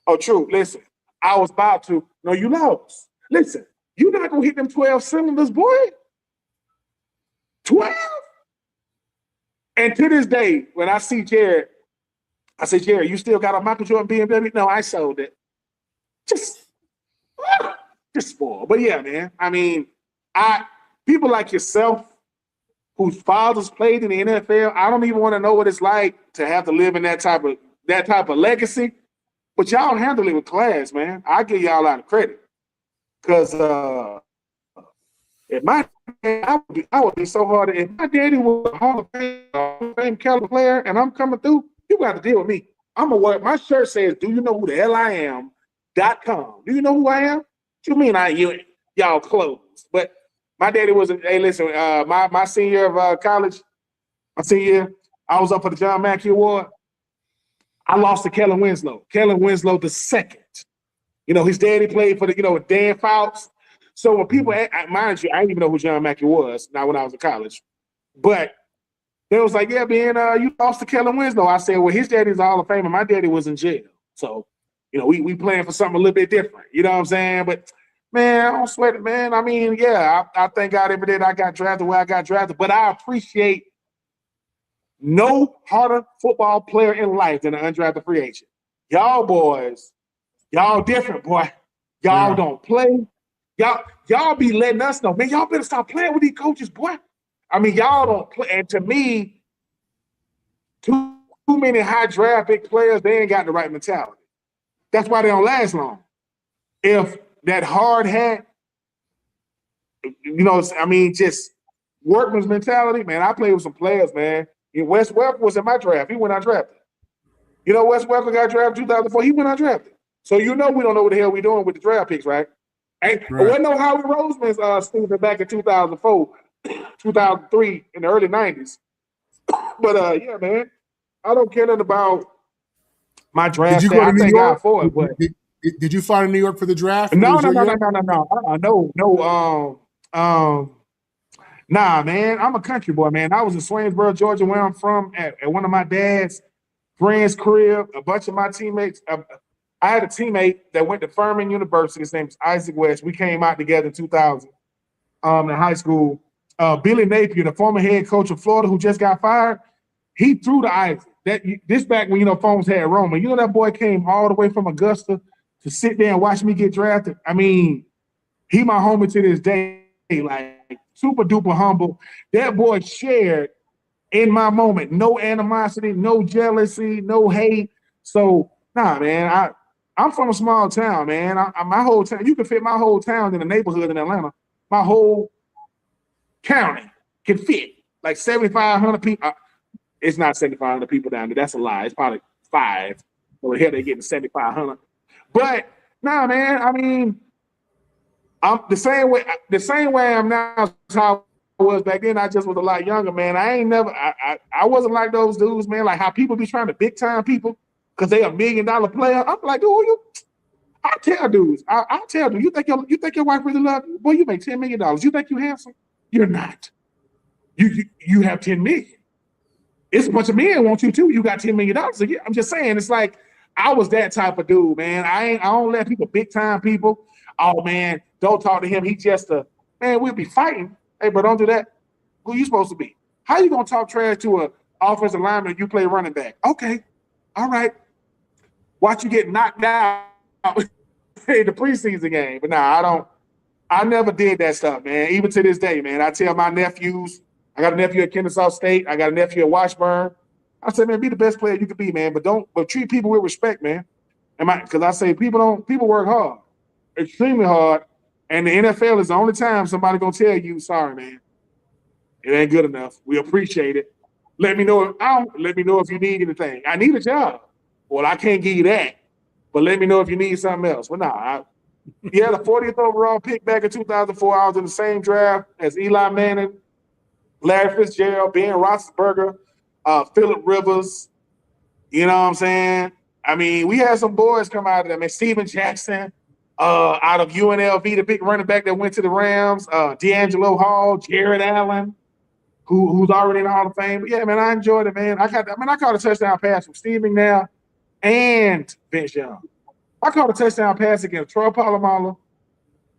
Oh, true. Listen, I was about to. No, you lost. Listen, you're not going to hit them 12 cylinders, boy. 12? And to this day, when I see Jared, I say, Jared, you still got a Michael Jordan BMW? No, I sold it. Just spoiled. But yeah, man. I mean, people like yourself whose fathers played in the NFL, I don't even want to know what it's like to have to live in that type of legacy. But y'all handle it with class, man. I give y'all a lot of credit. Because I would be so hard. If my daddy was a Hall of Fame caliber player and I'm coming through, you got to deal with me. I'm a work. My shirt says, "Do you know who the hell I am?.com. Do you know who I am? What you mean y'all close? But my daddy was hey, listen, my senior of college, My senior year, I was up for the John Mackey Award. I lost to Kellen Winslow. Kellen Winslow the second. You know, his daddy played for the, Dan Fouts. So when people, mind you, I didn't even know who John Mackey was, not when I was in college. But they was like, yeah, man, you lost to Kellen Winslow. I said, well, his daddy's a Hall of Famer. My daddy was in jail. So, we playing for something a little bit different. You know what I'm saying? But, man, I don't sweat it, man. I mean, yeah, I thank God every day that I got drafted where I got drafted. But I appreciate no harder football player in life than an undrafted free agent. Y'all boys, y'all different, boy. Y'all don't play. Y'all be letting us know, man, y'all better stop playing with these coaches, boy. I mean, y'all don't play. And to me, too many high draft pick players, they ain't got the right mentality. That's why they don't last long. If that hard hat, just workman's mentality, man, I played with some players, man. Wes Welker was in my draft. He went undrafted. Wes Welker got drafted in 2004. He went undrafted. So we don't know what the hell we doing with the draft picks, right? There wasn't no Howie Roseman's Stephen back in 2004, 2003, in the early 90s. But, yeah, man, I don't care nothing about my draft. Did you go to New York? Did you fly to New York for the draft? No. Nah, man, I'm a country boy, man. I was in Swainsboro, Georgia, where I'm from, at one of my dad's friends' crib. A bunch of my teammates. I had a teammate that went to Furman University. His name is Isaac West. We came out together in 2000 in high school. Billy Napier, the former head coach of Florida, who just got fired, he threw to Isaac. This back when phones had Roman. That boy came all the way from Augusta to sit there and watch me get drafted. I mean, he my homie to this day. Like, super duper humble. That boy shared in my moment. No animosity, no jealousy, no hate. So, nah, man, I'm from a small town, man. My whole town, you can fit my whole town in a neighborhood in Atlanta. My whole county can fit like 7,500 people. It's not 7,500 people down there. That's a lie. It's probably 5. Over here, they're getting 7,500. But, nah, man, I mean, I'm the same way I'm now is how I was back then. I just was a lot younger, man. I wasn't like those dudes, man, like how people be trying to big time people because they $1 million player. I'm like, dude, I tell dudes, you think your wife really loves you? Boy, you make $10 million. You think you handsome? You're not. You have 10 million. It's a bunch of men want you too. You got $10 million a year. I'm just saying, it's like I was that type of dude, man. I don't let people big time people. Oh man, don't talk to him. He just man, we'll be fighting. Hey, bro, don't do that. Who you supposed to be? How you gonna talk trash to an offensive lineman if you play running back? Okay, all right. Watch you get knocked out in the preseason game. But nah, I never did that stuff, man. Even to this day, man. I tell my nephews, I got a nephew at Kennesaw State, I got a nephew at Washburn. I said, man, be the best player you could be, man. But treat people with respect, man. Because I say people work hard. Extremely hard, and the NFL is the only time somebody gonna tell you, sorry, man, it ain't good enough. We appreciate it. Let me know if you need anything. I need a job. Well, I can't give you that, but let me know if you need something else. Well, the 40th overall pick back in 2004. I was in the same draft as Eli Manning, Larry Fitzgerald, Ben Roethlisberger, Phillip Rivers. You know what I'm saying? I mean, we had some boys come out of there, man. Steven Jackson. Out of UNLV, the big running back that went to the Rams, D'Angelo Hall, Jared Allen, who's already in the Hall of Fame. But yeah, man, I enjoyed it, man. I caught a touchdown pass from Steve McNair and Vince Young. I caught a touchdown pass against Troy Polamalu,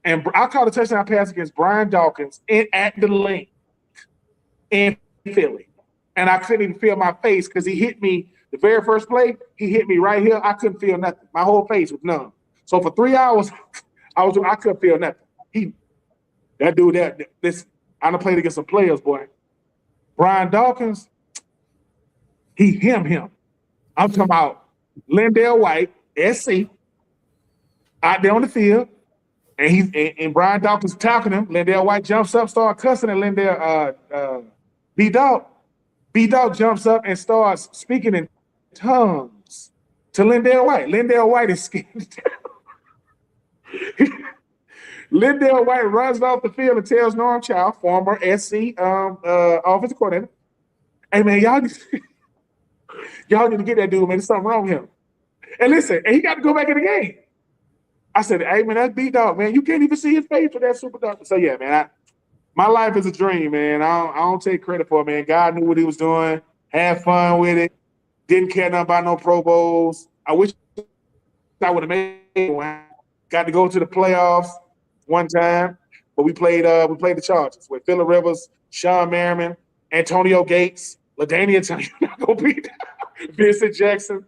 and I caught a touchdown pass against Brian Dawkins at the link in Philly. And I couldn't even feel my face because he hit me the very first play. He hit me right here. I couldn't feel nothing. My whole face was numb. So for 3 hours, I couldn't feel nothing. I done played against some players, boy. Brian Dawkins, him. I'm talking about Lindell White, SC, out there on the field, and Brian Dawkins talking him. Lindell White jumps up, starts cussing at Lindell. B-Dog jumps up and starts speaking in tongues to Lindell White. Lindell White is scared. Lindell White runs off the field and tells Norm Chow, former SC offensive coordinator, Hey man, y'all need to get that dude, man. There's something wrong with him. And listen, and he got to go back in the game. I said, hey man, that's B-Dog, man. You can't even see his face with that super dog. So yeah, man, my life is a dream, man. I don't take credit for it, man. God knew what he was doing, had fun with it, didn't care nothing about no Pro Bowls. I wish I would have made one. Got to go to the playoffs one time, but we played the Chargers with Phillip Rivers, Sean Merriman, Antonio Gates, LaDainian Tony, not gonna beat Vincent Jackson,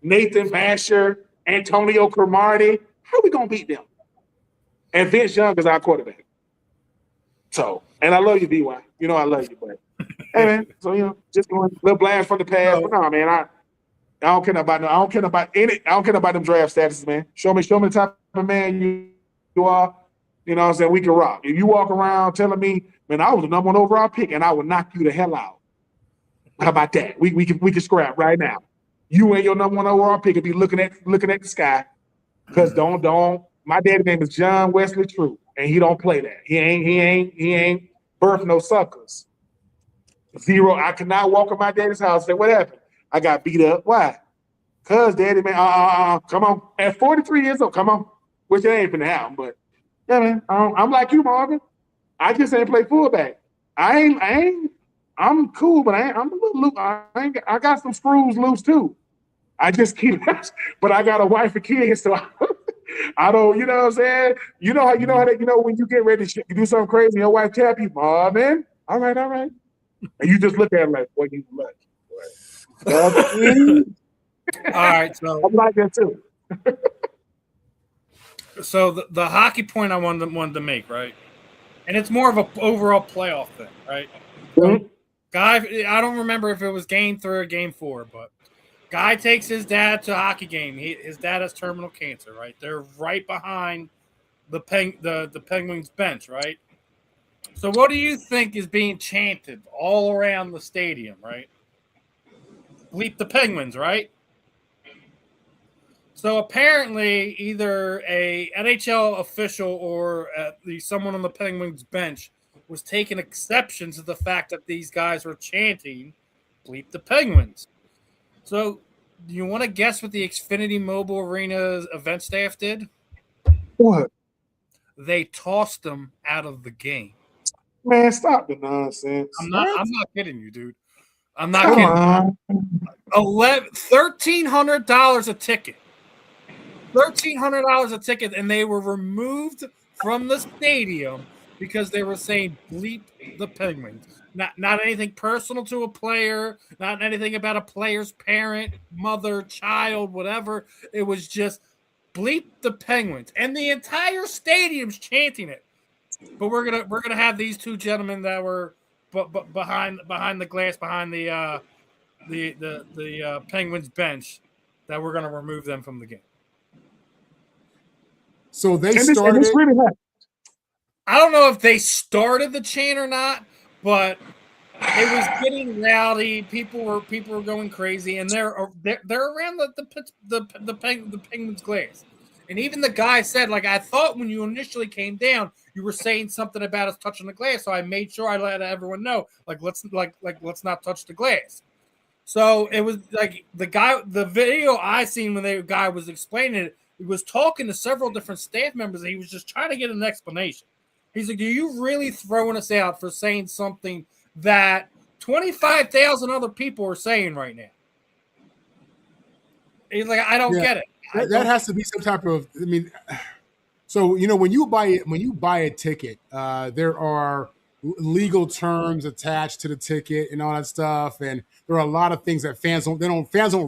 Nathan Basher, Antonio Cromartie. How are we gonna beat them? And Vince Young is our quarterback. So, and I love you, BY. You know I love you, but hey man, so just going a little blast from the past. But no, man, I don't care about them draft statuses, man. Show me the type of man you are. You know what I'm saying? We can rock. If you walk around telling me, man, I was the number 1 overall pick and I would knock you the hell out. How about that? We can scrap right now. You and your number 1 overall pick and be looking at the sky. Because don't my dad's name is John Wesley True, and he don't play that. He ain't birth no suckers. 0. I could not walk in my daddy's house and say, what happened? I got beat up. Why? Cause daddy, man, come on. At 43 years old, come on. Which it ain't finna happen, but yeah, man. I'm like you, Marvin. I just ain't play fullback. I'm cool, but I'm a little loose. I got some screws loose too. I just keep, but I got a wife and kids, so I don't. You know what I'm saying? You know how that when you get ready to do something crazy, your wife tap you, Marvin. All right, and you just look at her like, "What you like?" All right, so I'm like that too. So the hockey point I wanted to make, right? And it's more of an overall playoff thing, right? Mm-hmm. Guy, I don't remember if it was game 3 or game 4, but guy takes his dad to a hockey game. His dad has terminal cancer, right? They're right behind the Penguins bench, right? So what do you think is being chanted all around the stadium, right? Bleep the Penguins, right? So apparently either a NHL official or someone on the Penguins bench was taking exception to the fact that these guys were chanting bleep the Penguins. So do you want to guess what the Xfinity Mobile Arena event staff did? What? They tossed them out of the game. Man, stop the nonsense. I'm not kidding you, dude. I'm not kidding. $1,300 a ticket. $1,300 a ticket, and they were removed from the stadium because they were saying bleep the Penguins. Not anything personal to a player, not anything about a player's parent, mother, child, whatever. It was just bleep the Penguins. And the entire stadium's chanting it. But we're gonna have these two gentlemen that were behind the glass, behind the Penguins bench, that we're gonna remove them from the game. So they started it. Really I don't know if they started the chant or not, but it was getting rowdy. People were going crazy, and they're around the Penguins glass. And even the guy said, like, I thought when you initially came down, you were saying something about us touching the glass, so I made sure I let everyone know, let's not touch the glass. So it was like the video I seen when the guy was explaining it, he was talking to several different staff members, and he was just trying to get an explanation. He's like, "Are you really throwing us out for saying something that 25,000 other people are saying right now?" He's like, "I don't get it." That has to be some type of. I mean, so when you buy a ticket, there are legal terms attached to the ticket and all that stuff, and there are a lot of things that fans don't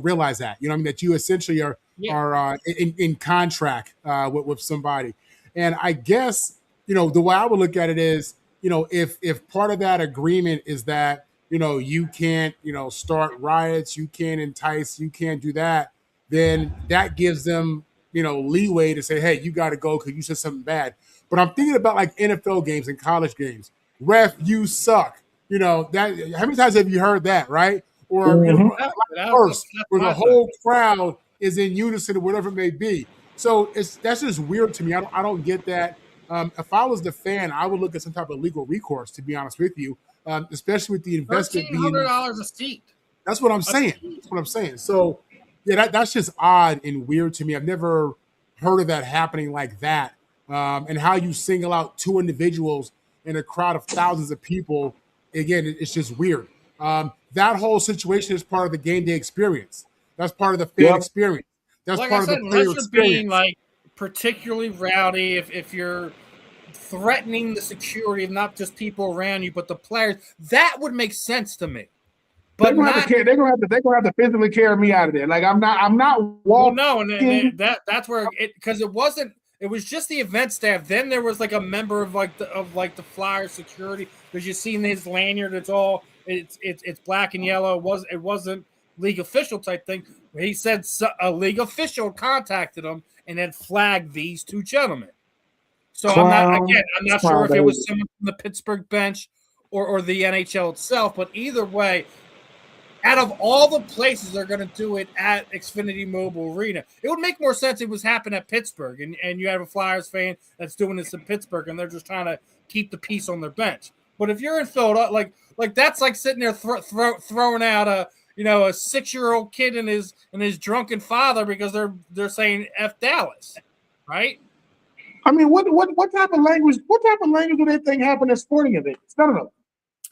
realize that. You know what I mean? That you essentially are in contract with somebody, and I guess the way I would look at it is if part of that agreement is that you can't start riots, you can't entice, you can't do that, then that gives them leeway to say, hey, you got to go because you said something bad. But I'm thinking about like NFL games and college games. Ref, you suck. That. How many times have you heard that, right? Or first, where the whole crowd is in unison or whatever it may be. So that's just weird to me. I don't get that. If I was the fan, I would look at some type of legal recourse, to be honest with you. especially with the investment being $1,300 a seat. That's what I'm saying. That's what I'm saying. So, yeah, that's just odd and weird to me. I've never heard of that happening like that. And how you single out two individuals in a crowd of thousands of people, again, it's just weird. That whole situation is part of the game day experience. That's part of the fan experience. That's like part I said, of the player unless you're being experience. particularly rowdy, if you're threatening the security of not just people around you, but the players, that would make sense to me. But they're gonna have to physically carry me out of there. Like I'm not walking. Well, no, and that's where because it wasn't. It was just the event staff. Then there was a member of the Flyer security, because you seen his lanyard. It's black and yellow. It wasn't league official type thing. He said a league official contacted him and then flagged these two gentlemen. So I'm not sure if it was someone from the Pittsburgh bench or the NHL itself, but either way, out of all the places they're going to do it at Xfinity Mobile Arena, it would make more sense if it was happening at Pittsburgh, and you have a Flyers fan that's doing this in Pittsburgh, and they're just trying to keep the peace on their bench. But if you're in Philadelphia, like that's like sitting there throwing out a 6-year-old kid and his drunken father because they're saying F Dallas, right? I mean, what type of language? What type of language do they think happen at sporting events? No.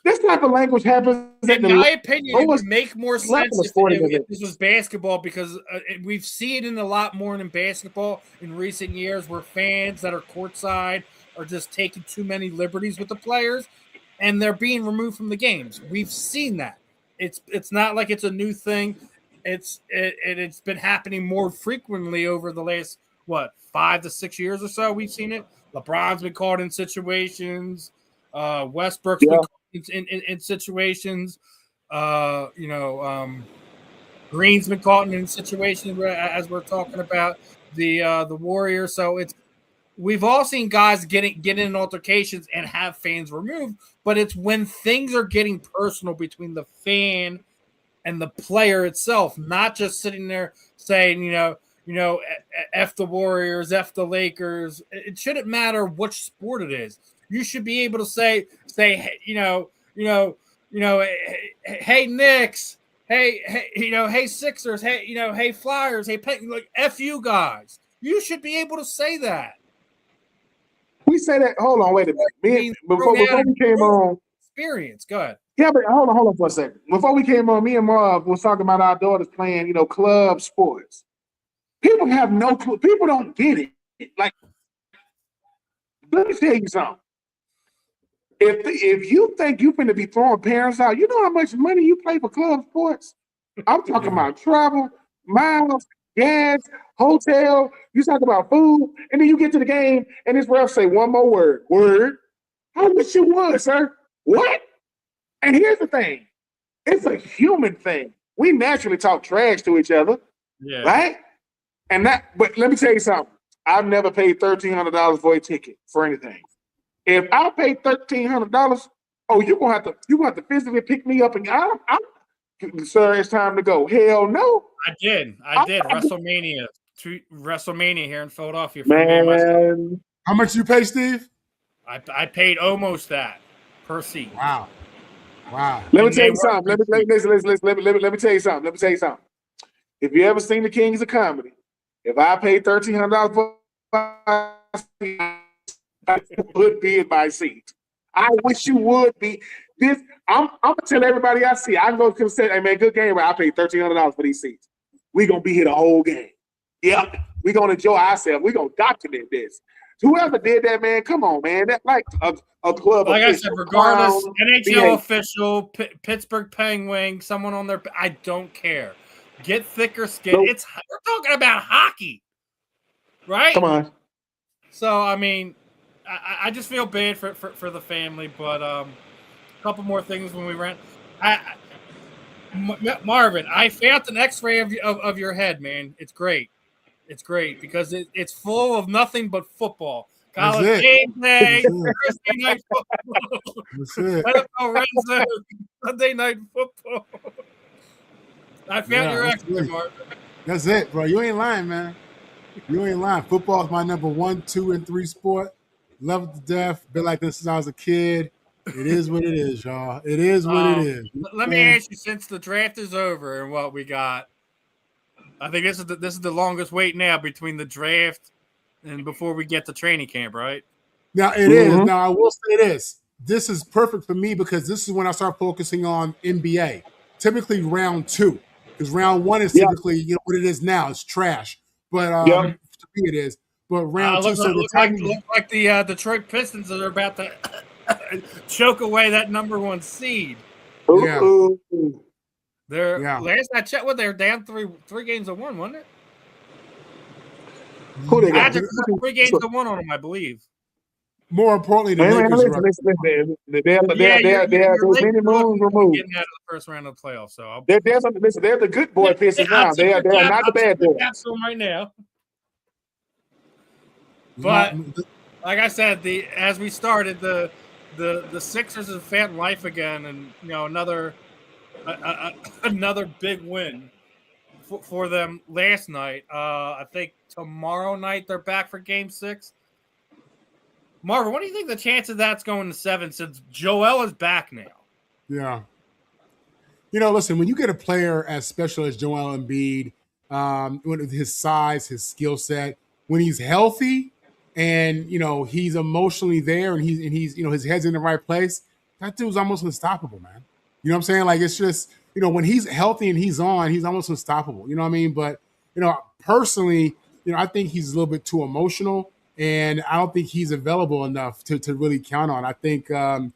This type of language happens. In my opinion, it would make more sense if this was basketball, because we've seen it a lot more in basketball in recent years, where fans that are courtside are just taking too many liberties with the players, and they're being removed from the games. We've seen that. It's not like it's a new thing. It's been happening more frequently over the last 5 to 6 years or so. We've seen it. LeBron's been caught in situations. Westbrook's been caught in situations. Green's been caught in situations as we're talking about the Warriors. So we've all seen guys get in altercations and have fans removed, but it's when things are getting personal between the fan and the player itself, not just sitting there saying, F the Warriors, F the Lakers. It shouldn't matter which sport it is. You should be able to say, hey Knicks, hey Sixers, hey Flyers, hey F you guys. You should be able to say that. We say that. Hold on, wait a minute. Before we came on, experience. Go ahead. Yeah, but hold on for a second. Before we came on, me and Marv was talking about our daughters playing, club sports. People have no clue. People don't get it. Like, let me tell you something. If you think you're going to be throwing parents out, you know how much money you pay for club sports? I'm talking about travel, miles, gas, hotel. You talk about food, and then you get to the game, and this ref say one more word. Word. How much you would, sir? What? And here's the thing. It's a human thing. We naturally talk trash to each other, right? But let me tell you something. I've never paid $1,300 for a ticket for anything. If I pay $1,300, you're gonna have to physically pick me up, and sir, it's time to go. Hell no. I did. WrestleMania here in Philadelphia. Man, how much you pay, Steve? I paid almost that per seat. Wow. Let me tell you something. Let me tell you something. If you ever seen the Kings of Comedy, if I paid $1,300 for I would be in my seat. I wish you would be. I'm gonna tell everybody I see. I go to say, hey man, good game, but I paid $1,300 for these seats. We're gonna be here the whole game. Yep. We're gonna enjoy ourselves. We're gonna document this. Whoever did that, man, come on, man. That's like a club. Like I said, regardless, NHL official, Pittsburgh Penguin, someone on their, I don't care. Get thicker skin. Nope. We're talking about hockey, right? Come on. So I mean, I just feel bad for the family, but a couple more things when we ran. Marvin, I found an X-ray of your head, man. It's great. It's great because it's full of nothing but football. College game day, Thursday night football, NFL red zone, Sunday night football. I found your X-ray, Marvin. That's it, bro. You ain't lying, man. You ain't lying. Football is my number 1, 2, and 3 sport. Love it to death. Been like this since I was a kid. It is what it is, y'all. It is what it is. Let me ask you, since the draft is over and what we got, I think this is the longest wait now between the draft and before we get to training camp, right? Now it is. Now I will say this. This is perfect for me because this is when I start focusing on NBA. Typically round 2. Because round 1 is typically, what it is now. It's trash. But to me it is. But round 2, looks like the Detroit Pistons are about to choke away that number 1 seed. Yeah. Last I checked, they're down 3 games to 1, wasn't it? Who they got? 3 games to 1 on them, I believe. More importantly, the Lakers they have many moves removed. Getting out of the first round of the playoffs, so they're the good boy Pistons now. They are not the bad boys. Right now. But like I said, as we started, the Sixers have found life again, and another big win for them last night. I think tomorrow night they're back for Game 6. Marvin, what do you think the chance of that's going to 7 since Joel is back now? Yeah. Listen, when you get a player as special as Joel Embiid, with his size, his skill set, when he's healthy and, he's emotionally there and he's his head's in the right place, that dude's almost unstoppable, man. You know what I'm saying? Like, it's just, when he's healthy and he's on, he's almost unstoppable. You know what I mean? But, personally, I think he's a little bit too emotional. And I don't think he's available enough to really count on. I think, I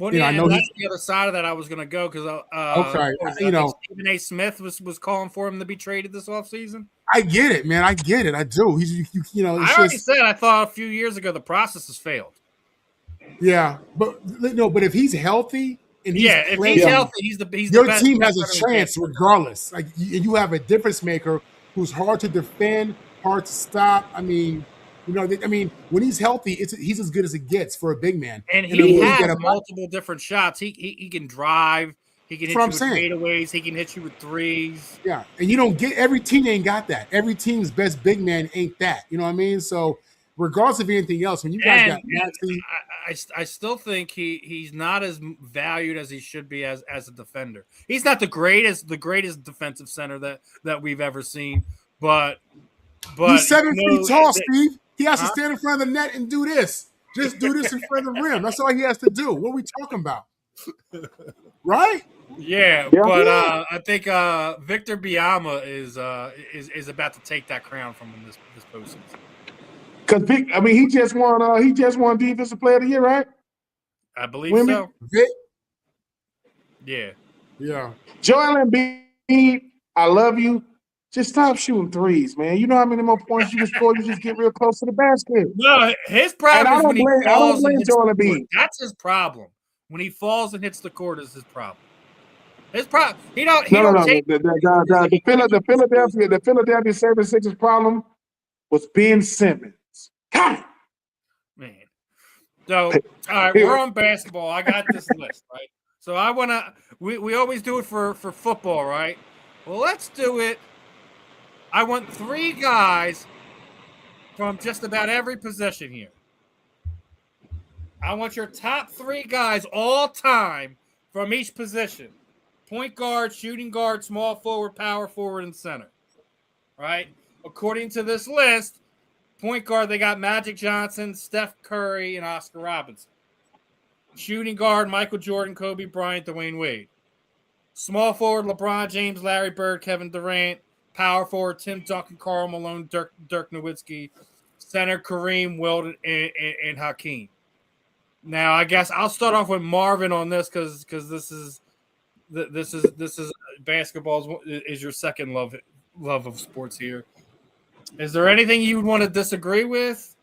know that's the other side of that I was going to go because, Stephen A. Smith was calling for him to be traded this offseason. I get it, man. I get it. I do. I already said I thought a few years ago the process has failed. Yeah, but if he's healthy and if he's healthy, he's your the best team has a chance regardless. Like you have a difference maker who's hard to defend, hard to stop. I mean. When he's healthy, he's as good as it gets for a big man. And he has multiple different shots. He can drive. He can hit you with fadeaways. He can hit you with threes. Yeah, and you don't get every team ain't got that. Every team's best big man ain't that. You know what I mean? So regardless of anything else, when you guys got Maxey, I still think he's not as valued as he should be as a defender. He's not the greatest defensive center that we've ever seen, but he's 7 feet tall, Steve. He has to stand in front of the net and do this. Just do this in front of the rim. That's all he has to do. What are we talking about? Right? Yeah, but I think Victor Biama is about to take that crown from him this postseason. Because he just won Defensive Player of the Year, right? I believe so. Vic? Yeah. Yeah. Joel Embiid, I love you. Just stop shooting threes, man. You know how many more points you can score? You just get real close to the basket. No, his problem is when he falls and hits Joel the Embiid. court. That's his problem. When he falls and hits the court is his problem. His problem. The Philadelphia 76ers problem was Ben Simmons. God. Man. So, all right, we're on basketball. I got this list, right? So I want to – we always do it for football, right? Well, let's do it. I want 3 guys from just about every position here. I want your top 3 guys all time from each position. Point guard, shooting guard, small forward, power forward, and center. Right? According to this list, point guard, they got Magic Johnson, Steph Curry, and Oscar Robertson. Shooting guard, Michael Jordan, Kobe Bryant, Dwayne Wade. Small forward, LeBron James, Larry Bird, Kevin Durant. Power forward, Tim Duncan, Karl Malone, Dirk Nowitzki. Center, Kareem, Wilt, and Hakeem. Now, I guess I'll start off with Marvin on this because this is basketball is your second love of sports here. Is there anything you would want to disagree with?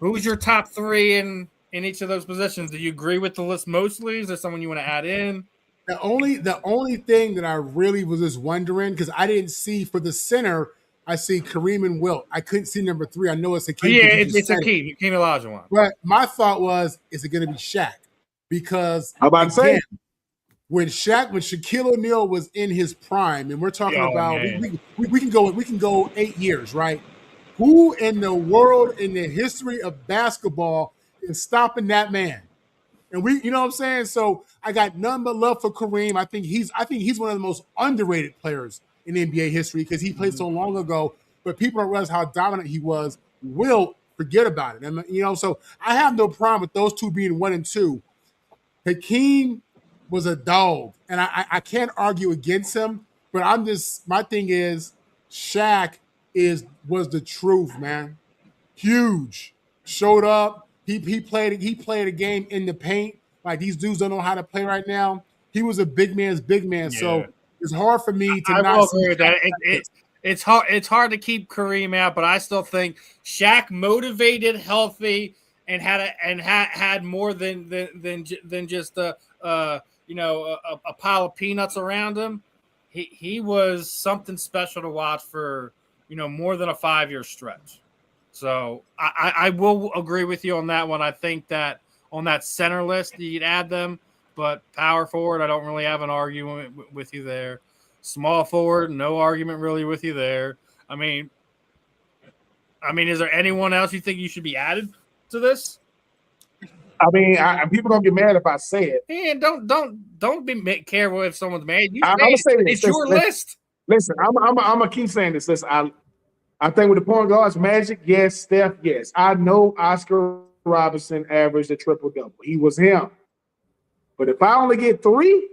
Who's your top 3 in each of those positions? Do you agree with the list mostly? Is there someone you want to add in? The only thing that I really was just wondering, because I didn't see for the center, I see Kareem and Wilt. I couldn't see number 3. I know it's Hakeem. Yeah, it's Hakeem Olajuwon. But my thought was, is it going to be Shaq? Because when Shaquille O'Neal was in his prime, and we're talking about we can go 8 years, right? Who in the world in the history of basketball is stopping that man? And you know what I'm saying? So I got none but love for Kareem. I think he's one of the most underrated players in NBA history because he played so long ago, but people don't realize how dominant he was. Will forget about it. And so I have no problem with those two being 1 and 2. Hakeem was a dog, and I can't argue against him, but my thing is Shaq was the truth, man. Huge. Showed up. He played a game in the paint. Like these dudes don't know how to play right now. He was a big man's big man. Yeah. So it's hard for me to not agree with that. It's hard to keep Kareem out, but I still think Shaq motivated, healthy, and had more than just a pile of peanuts around him. He was something special to watch for more than a 5-year stretch. So I will agree with you on that one. I think that on that center list you'd add them, but power forward, I don't really have an argument with you there. Small forward, no argument really with you there. I mean, is there anyone else you think you should be added to this? I mean, people gonna get mad if I say it. And don't be careful if someone's mad. I'm gonna say it's your list. Listen, I'm gonna keep saying this. Listen, I think with the point guards, Magic, yes. Steph, yes. I know Oscar Robertson averaged a triple-double. He was him. But if I only get 3,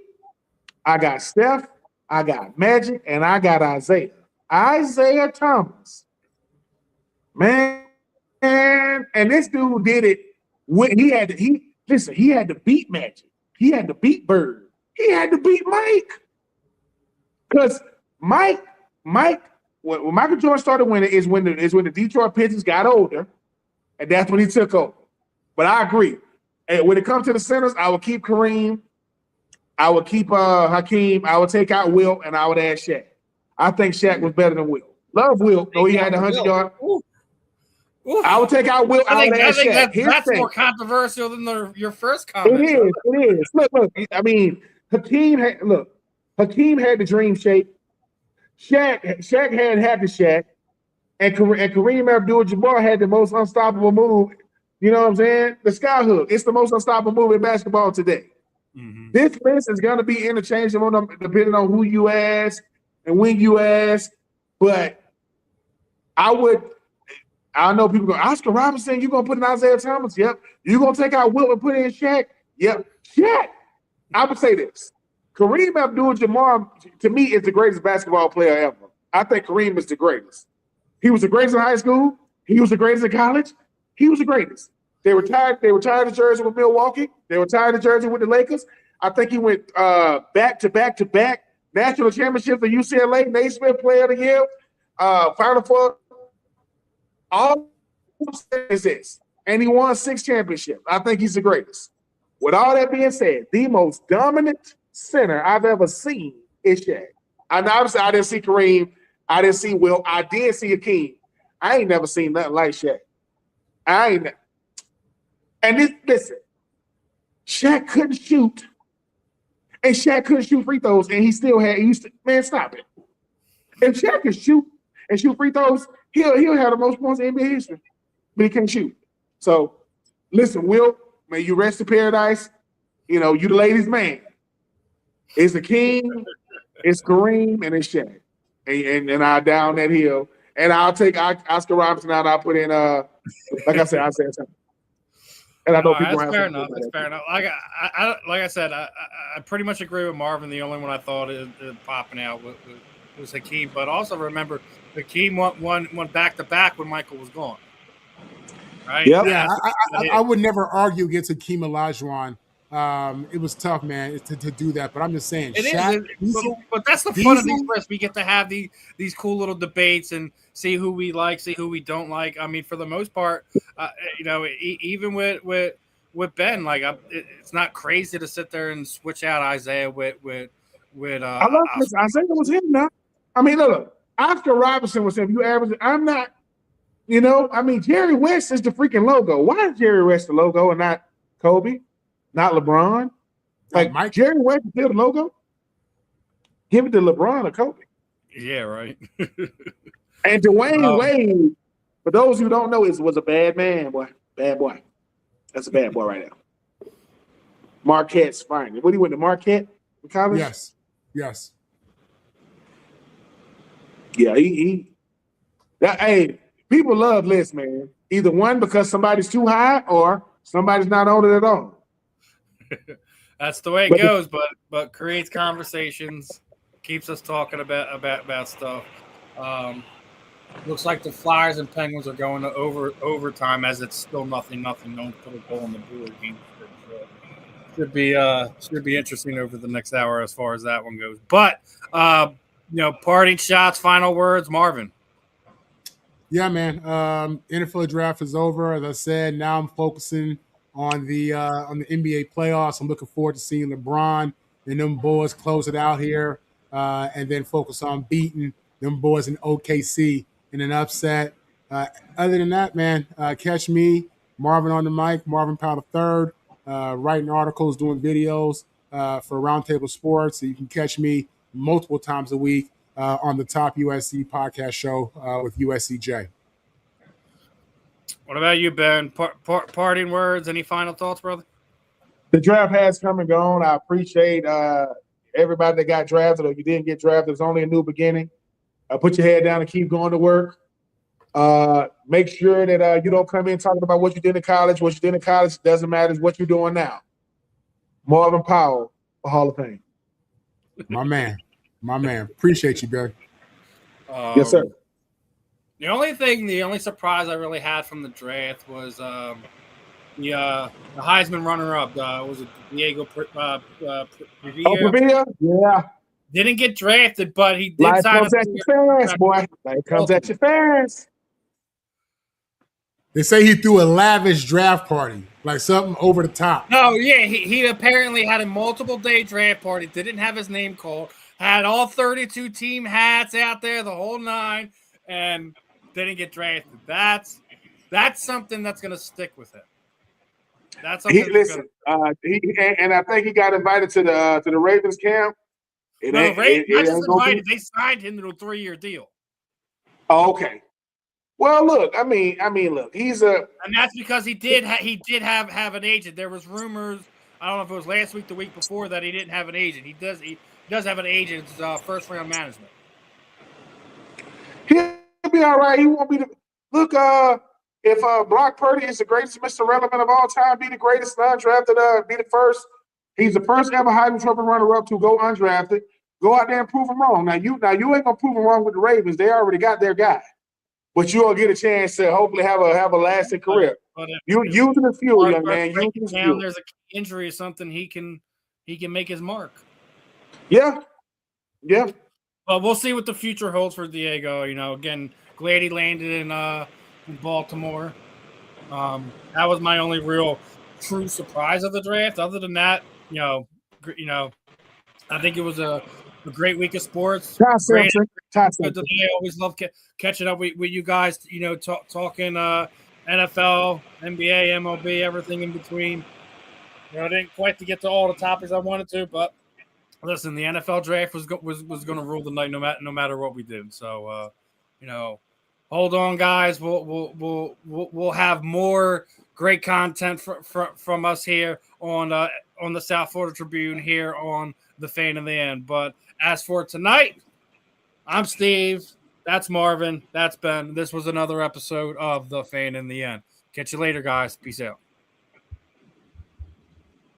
I got Steph, I got Magic, and I got Isaiah. Isaiah Thomas. Man, and this dude did it. He had to beat Magic. He had to beat Bird. He had to beat Mike. Because Mike, when Michael Jordan started winning is when the Detroit Pistons got older, and that's when he took over. But I agree. And when it comes to the centers, I would keep Kareem. I would keep Hakeem. I would take out Wilt, and I would add Shaq. I think Shaq was better than Wilt. Love Wilt, though he had the 100-yard. I would take out Wilt. I think that's more controversial than your first comment. It is. Look. I mean, Hakeem had the dream shape. Shaq had the Shaq, and Kareem Abdul-Jabbar had the most unstoppable move. You know what I'm saying? The sky hook. It's the most unstoppable move in basketball today. Mm-hmm. This list is going to be interchangeable depending on who you ask and when you ask. But I know people go, Oscar Robertson, you're going to put in Isaiah Thomas? Yep. You're going to take out Wilt and put in Shaq? Yep. Shaq. I would say this. Kareem Abdul-Jabbar, to me, is the greatest basketball player ever. I think Kareem is the greatest. He was the greatest in high school. He was the greatest in college. He was the greatest. They retired the jersey with Milwaukee. They retired the jersey with the Lakers. I think he went back to back national championships at UCLA, Naismith Player of the Year, Final Four. All is this. And he won 6 championships. I think he's the greatest. With all that being said, the most dominant center I've ever seen is Shaq. And obviously, I didn't see Kareem. I didn't see Will. I did see Hakeem. I ain't never seen nothing like Shaq. Listen, Shaq couldn't shoot. And Shaq couldn't shoot free throws, and he used to, man, stop it. If Shaq can shoot and shoot free throws, he'll have the most points in NBA history. But he can't shoot. So, listen, Will, may you rest in paradise. You know, you the ladies' man. It's the king, it's Kareem, and it's Shaq. And I'll down that hill. And I'll take Oscar Robertson out. I'll put in, like I said, I'll say something. And I know people that's fair enough. That's fair enough. Like I said, I pretty much agree with Marvin. The only one I thought is popping out was Hakeem. But also remember, Hakeem won back-to-back when Michael was gone. Right? Yep. Yeah, I would never argue against Hakeem Olajuwon. It was tough, man, to do that. But I'm just saying, but that's the fun of these lists. We get to have these cool little debates and see who we like, see who we don't like. I mean, for the most part, even with Ben, like it's not crazy to sit there and switch out Isaiah with. I love this. Isaiah was him now. I mean, look, Oscar Robertson was him. You average. I'm not. You know, I mean, Jerry West is the freaking logo. Why is Jerry West the logo and not Kobe? Not LeBron. Like Mike Jerry West is still the logo. Give it to LeBron or Kobe. Yeah, right. And Dwayne Wade, for those who don't know, was a bad man, boy. Bad boy. That's a bad boy right now. Marquette's finest. What, he went to Marquette in college? Yes. Yeah, hey, people love lists, man. Either one, because somebody's too high, or somebody's not on it at all. That's the way it goes, but creates conversations, keeps us talking about stuff. Looks like the Flyers and Penguins are going to overtime, as it's still nothing. No one put a goal on the board. Should be interesting over the next hour as far as that one goes. But parting shots, final words, Marvin. Yeah, man. NFL draft is over. As I said, now I'm focusing on the NBA playoffs. I'm looking forward to seeing LeBron and them boys close it out here, and then focus on beating them boys in OKC in an upset. Other than that, man, catch me, Marvin on the mic, Marvin Powell III, writing articles, doing videos for Roundtable Sports. So you can catch me multiple times a week on the Top USC podcast show with USCJ. What about you, Ben? Parting words, any final thoughts, brother? The draft has come and gone. I appreciate everybody that got drafted, or you didn't get drafted. It's only a new beginning. Put your head down and keep going to work. Make sure that you don't come in talking about what you did in college. What you did in college doesn't matter. It's what you're doing now. Marvin Powell, for Hall of Fame. My man. Appreciate you, bro. Yes, sir. The only surprise I really had from the draft was the Heisman runner-up. Was it Diego Previlla? Previlla? Yeah. Didn't get drafted, but he did Life sign comes at your fast, boy. Life comes at your fast. They say he threw a lavish draft party, like something over the top. No, yeah, he apparently had a multiple-day draft party, didn't have his name called, had all 32 team hats out there, the whole nine, and didn't get drafted. That's something that's going to stick with him. That's something. And I think he got invited to the Ravens camp. They signed him to a 3-year deal. Oh, okay. Well, look, I mean, look, he's and that's because he did have an agent. There was rumors. I don't know if it was last week, the week before, that he didn't have an agent. He does have an agent. It's first round management. He'll be all right. He won't be look. If Brock Purdy is the greatest Mr. Relevant of all time, be the greatest undrafted, be the first. He's the first ever Heisman Trophy runner-up to go undrafted. Go out there and prove him wrong. Now you ain't gonna prove him wrong with the Ravens. They already got their guy, but you'll get a chance to hopefully have a lasting career. You using the fuel, young man. There's an injury or something. He can make his mark. Yeah. Well, we'll see what the future holds for Diego. Again, glad he landed in Baltimore. That was my only real true surprise of the draft. Other than that, I think it was a great week of sports. I always love catching up with you guys. Talking NFL, NBA, MLB, everything in between. I didn't quite get to all the topics I wanted to, but listen, the NFL draft was going to rule the night no matter what we did. So, hold on, guys. We'll have more great content from us here on the South Florida Tribune here on the Fan in the End. But as for tonight, I'm Steve. That's Marvin. That's Ben. This was another episode of the Fan in the End. Catch you later, guys. Peace out.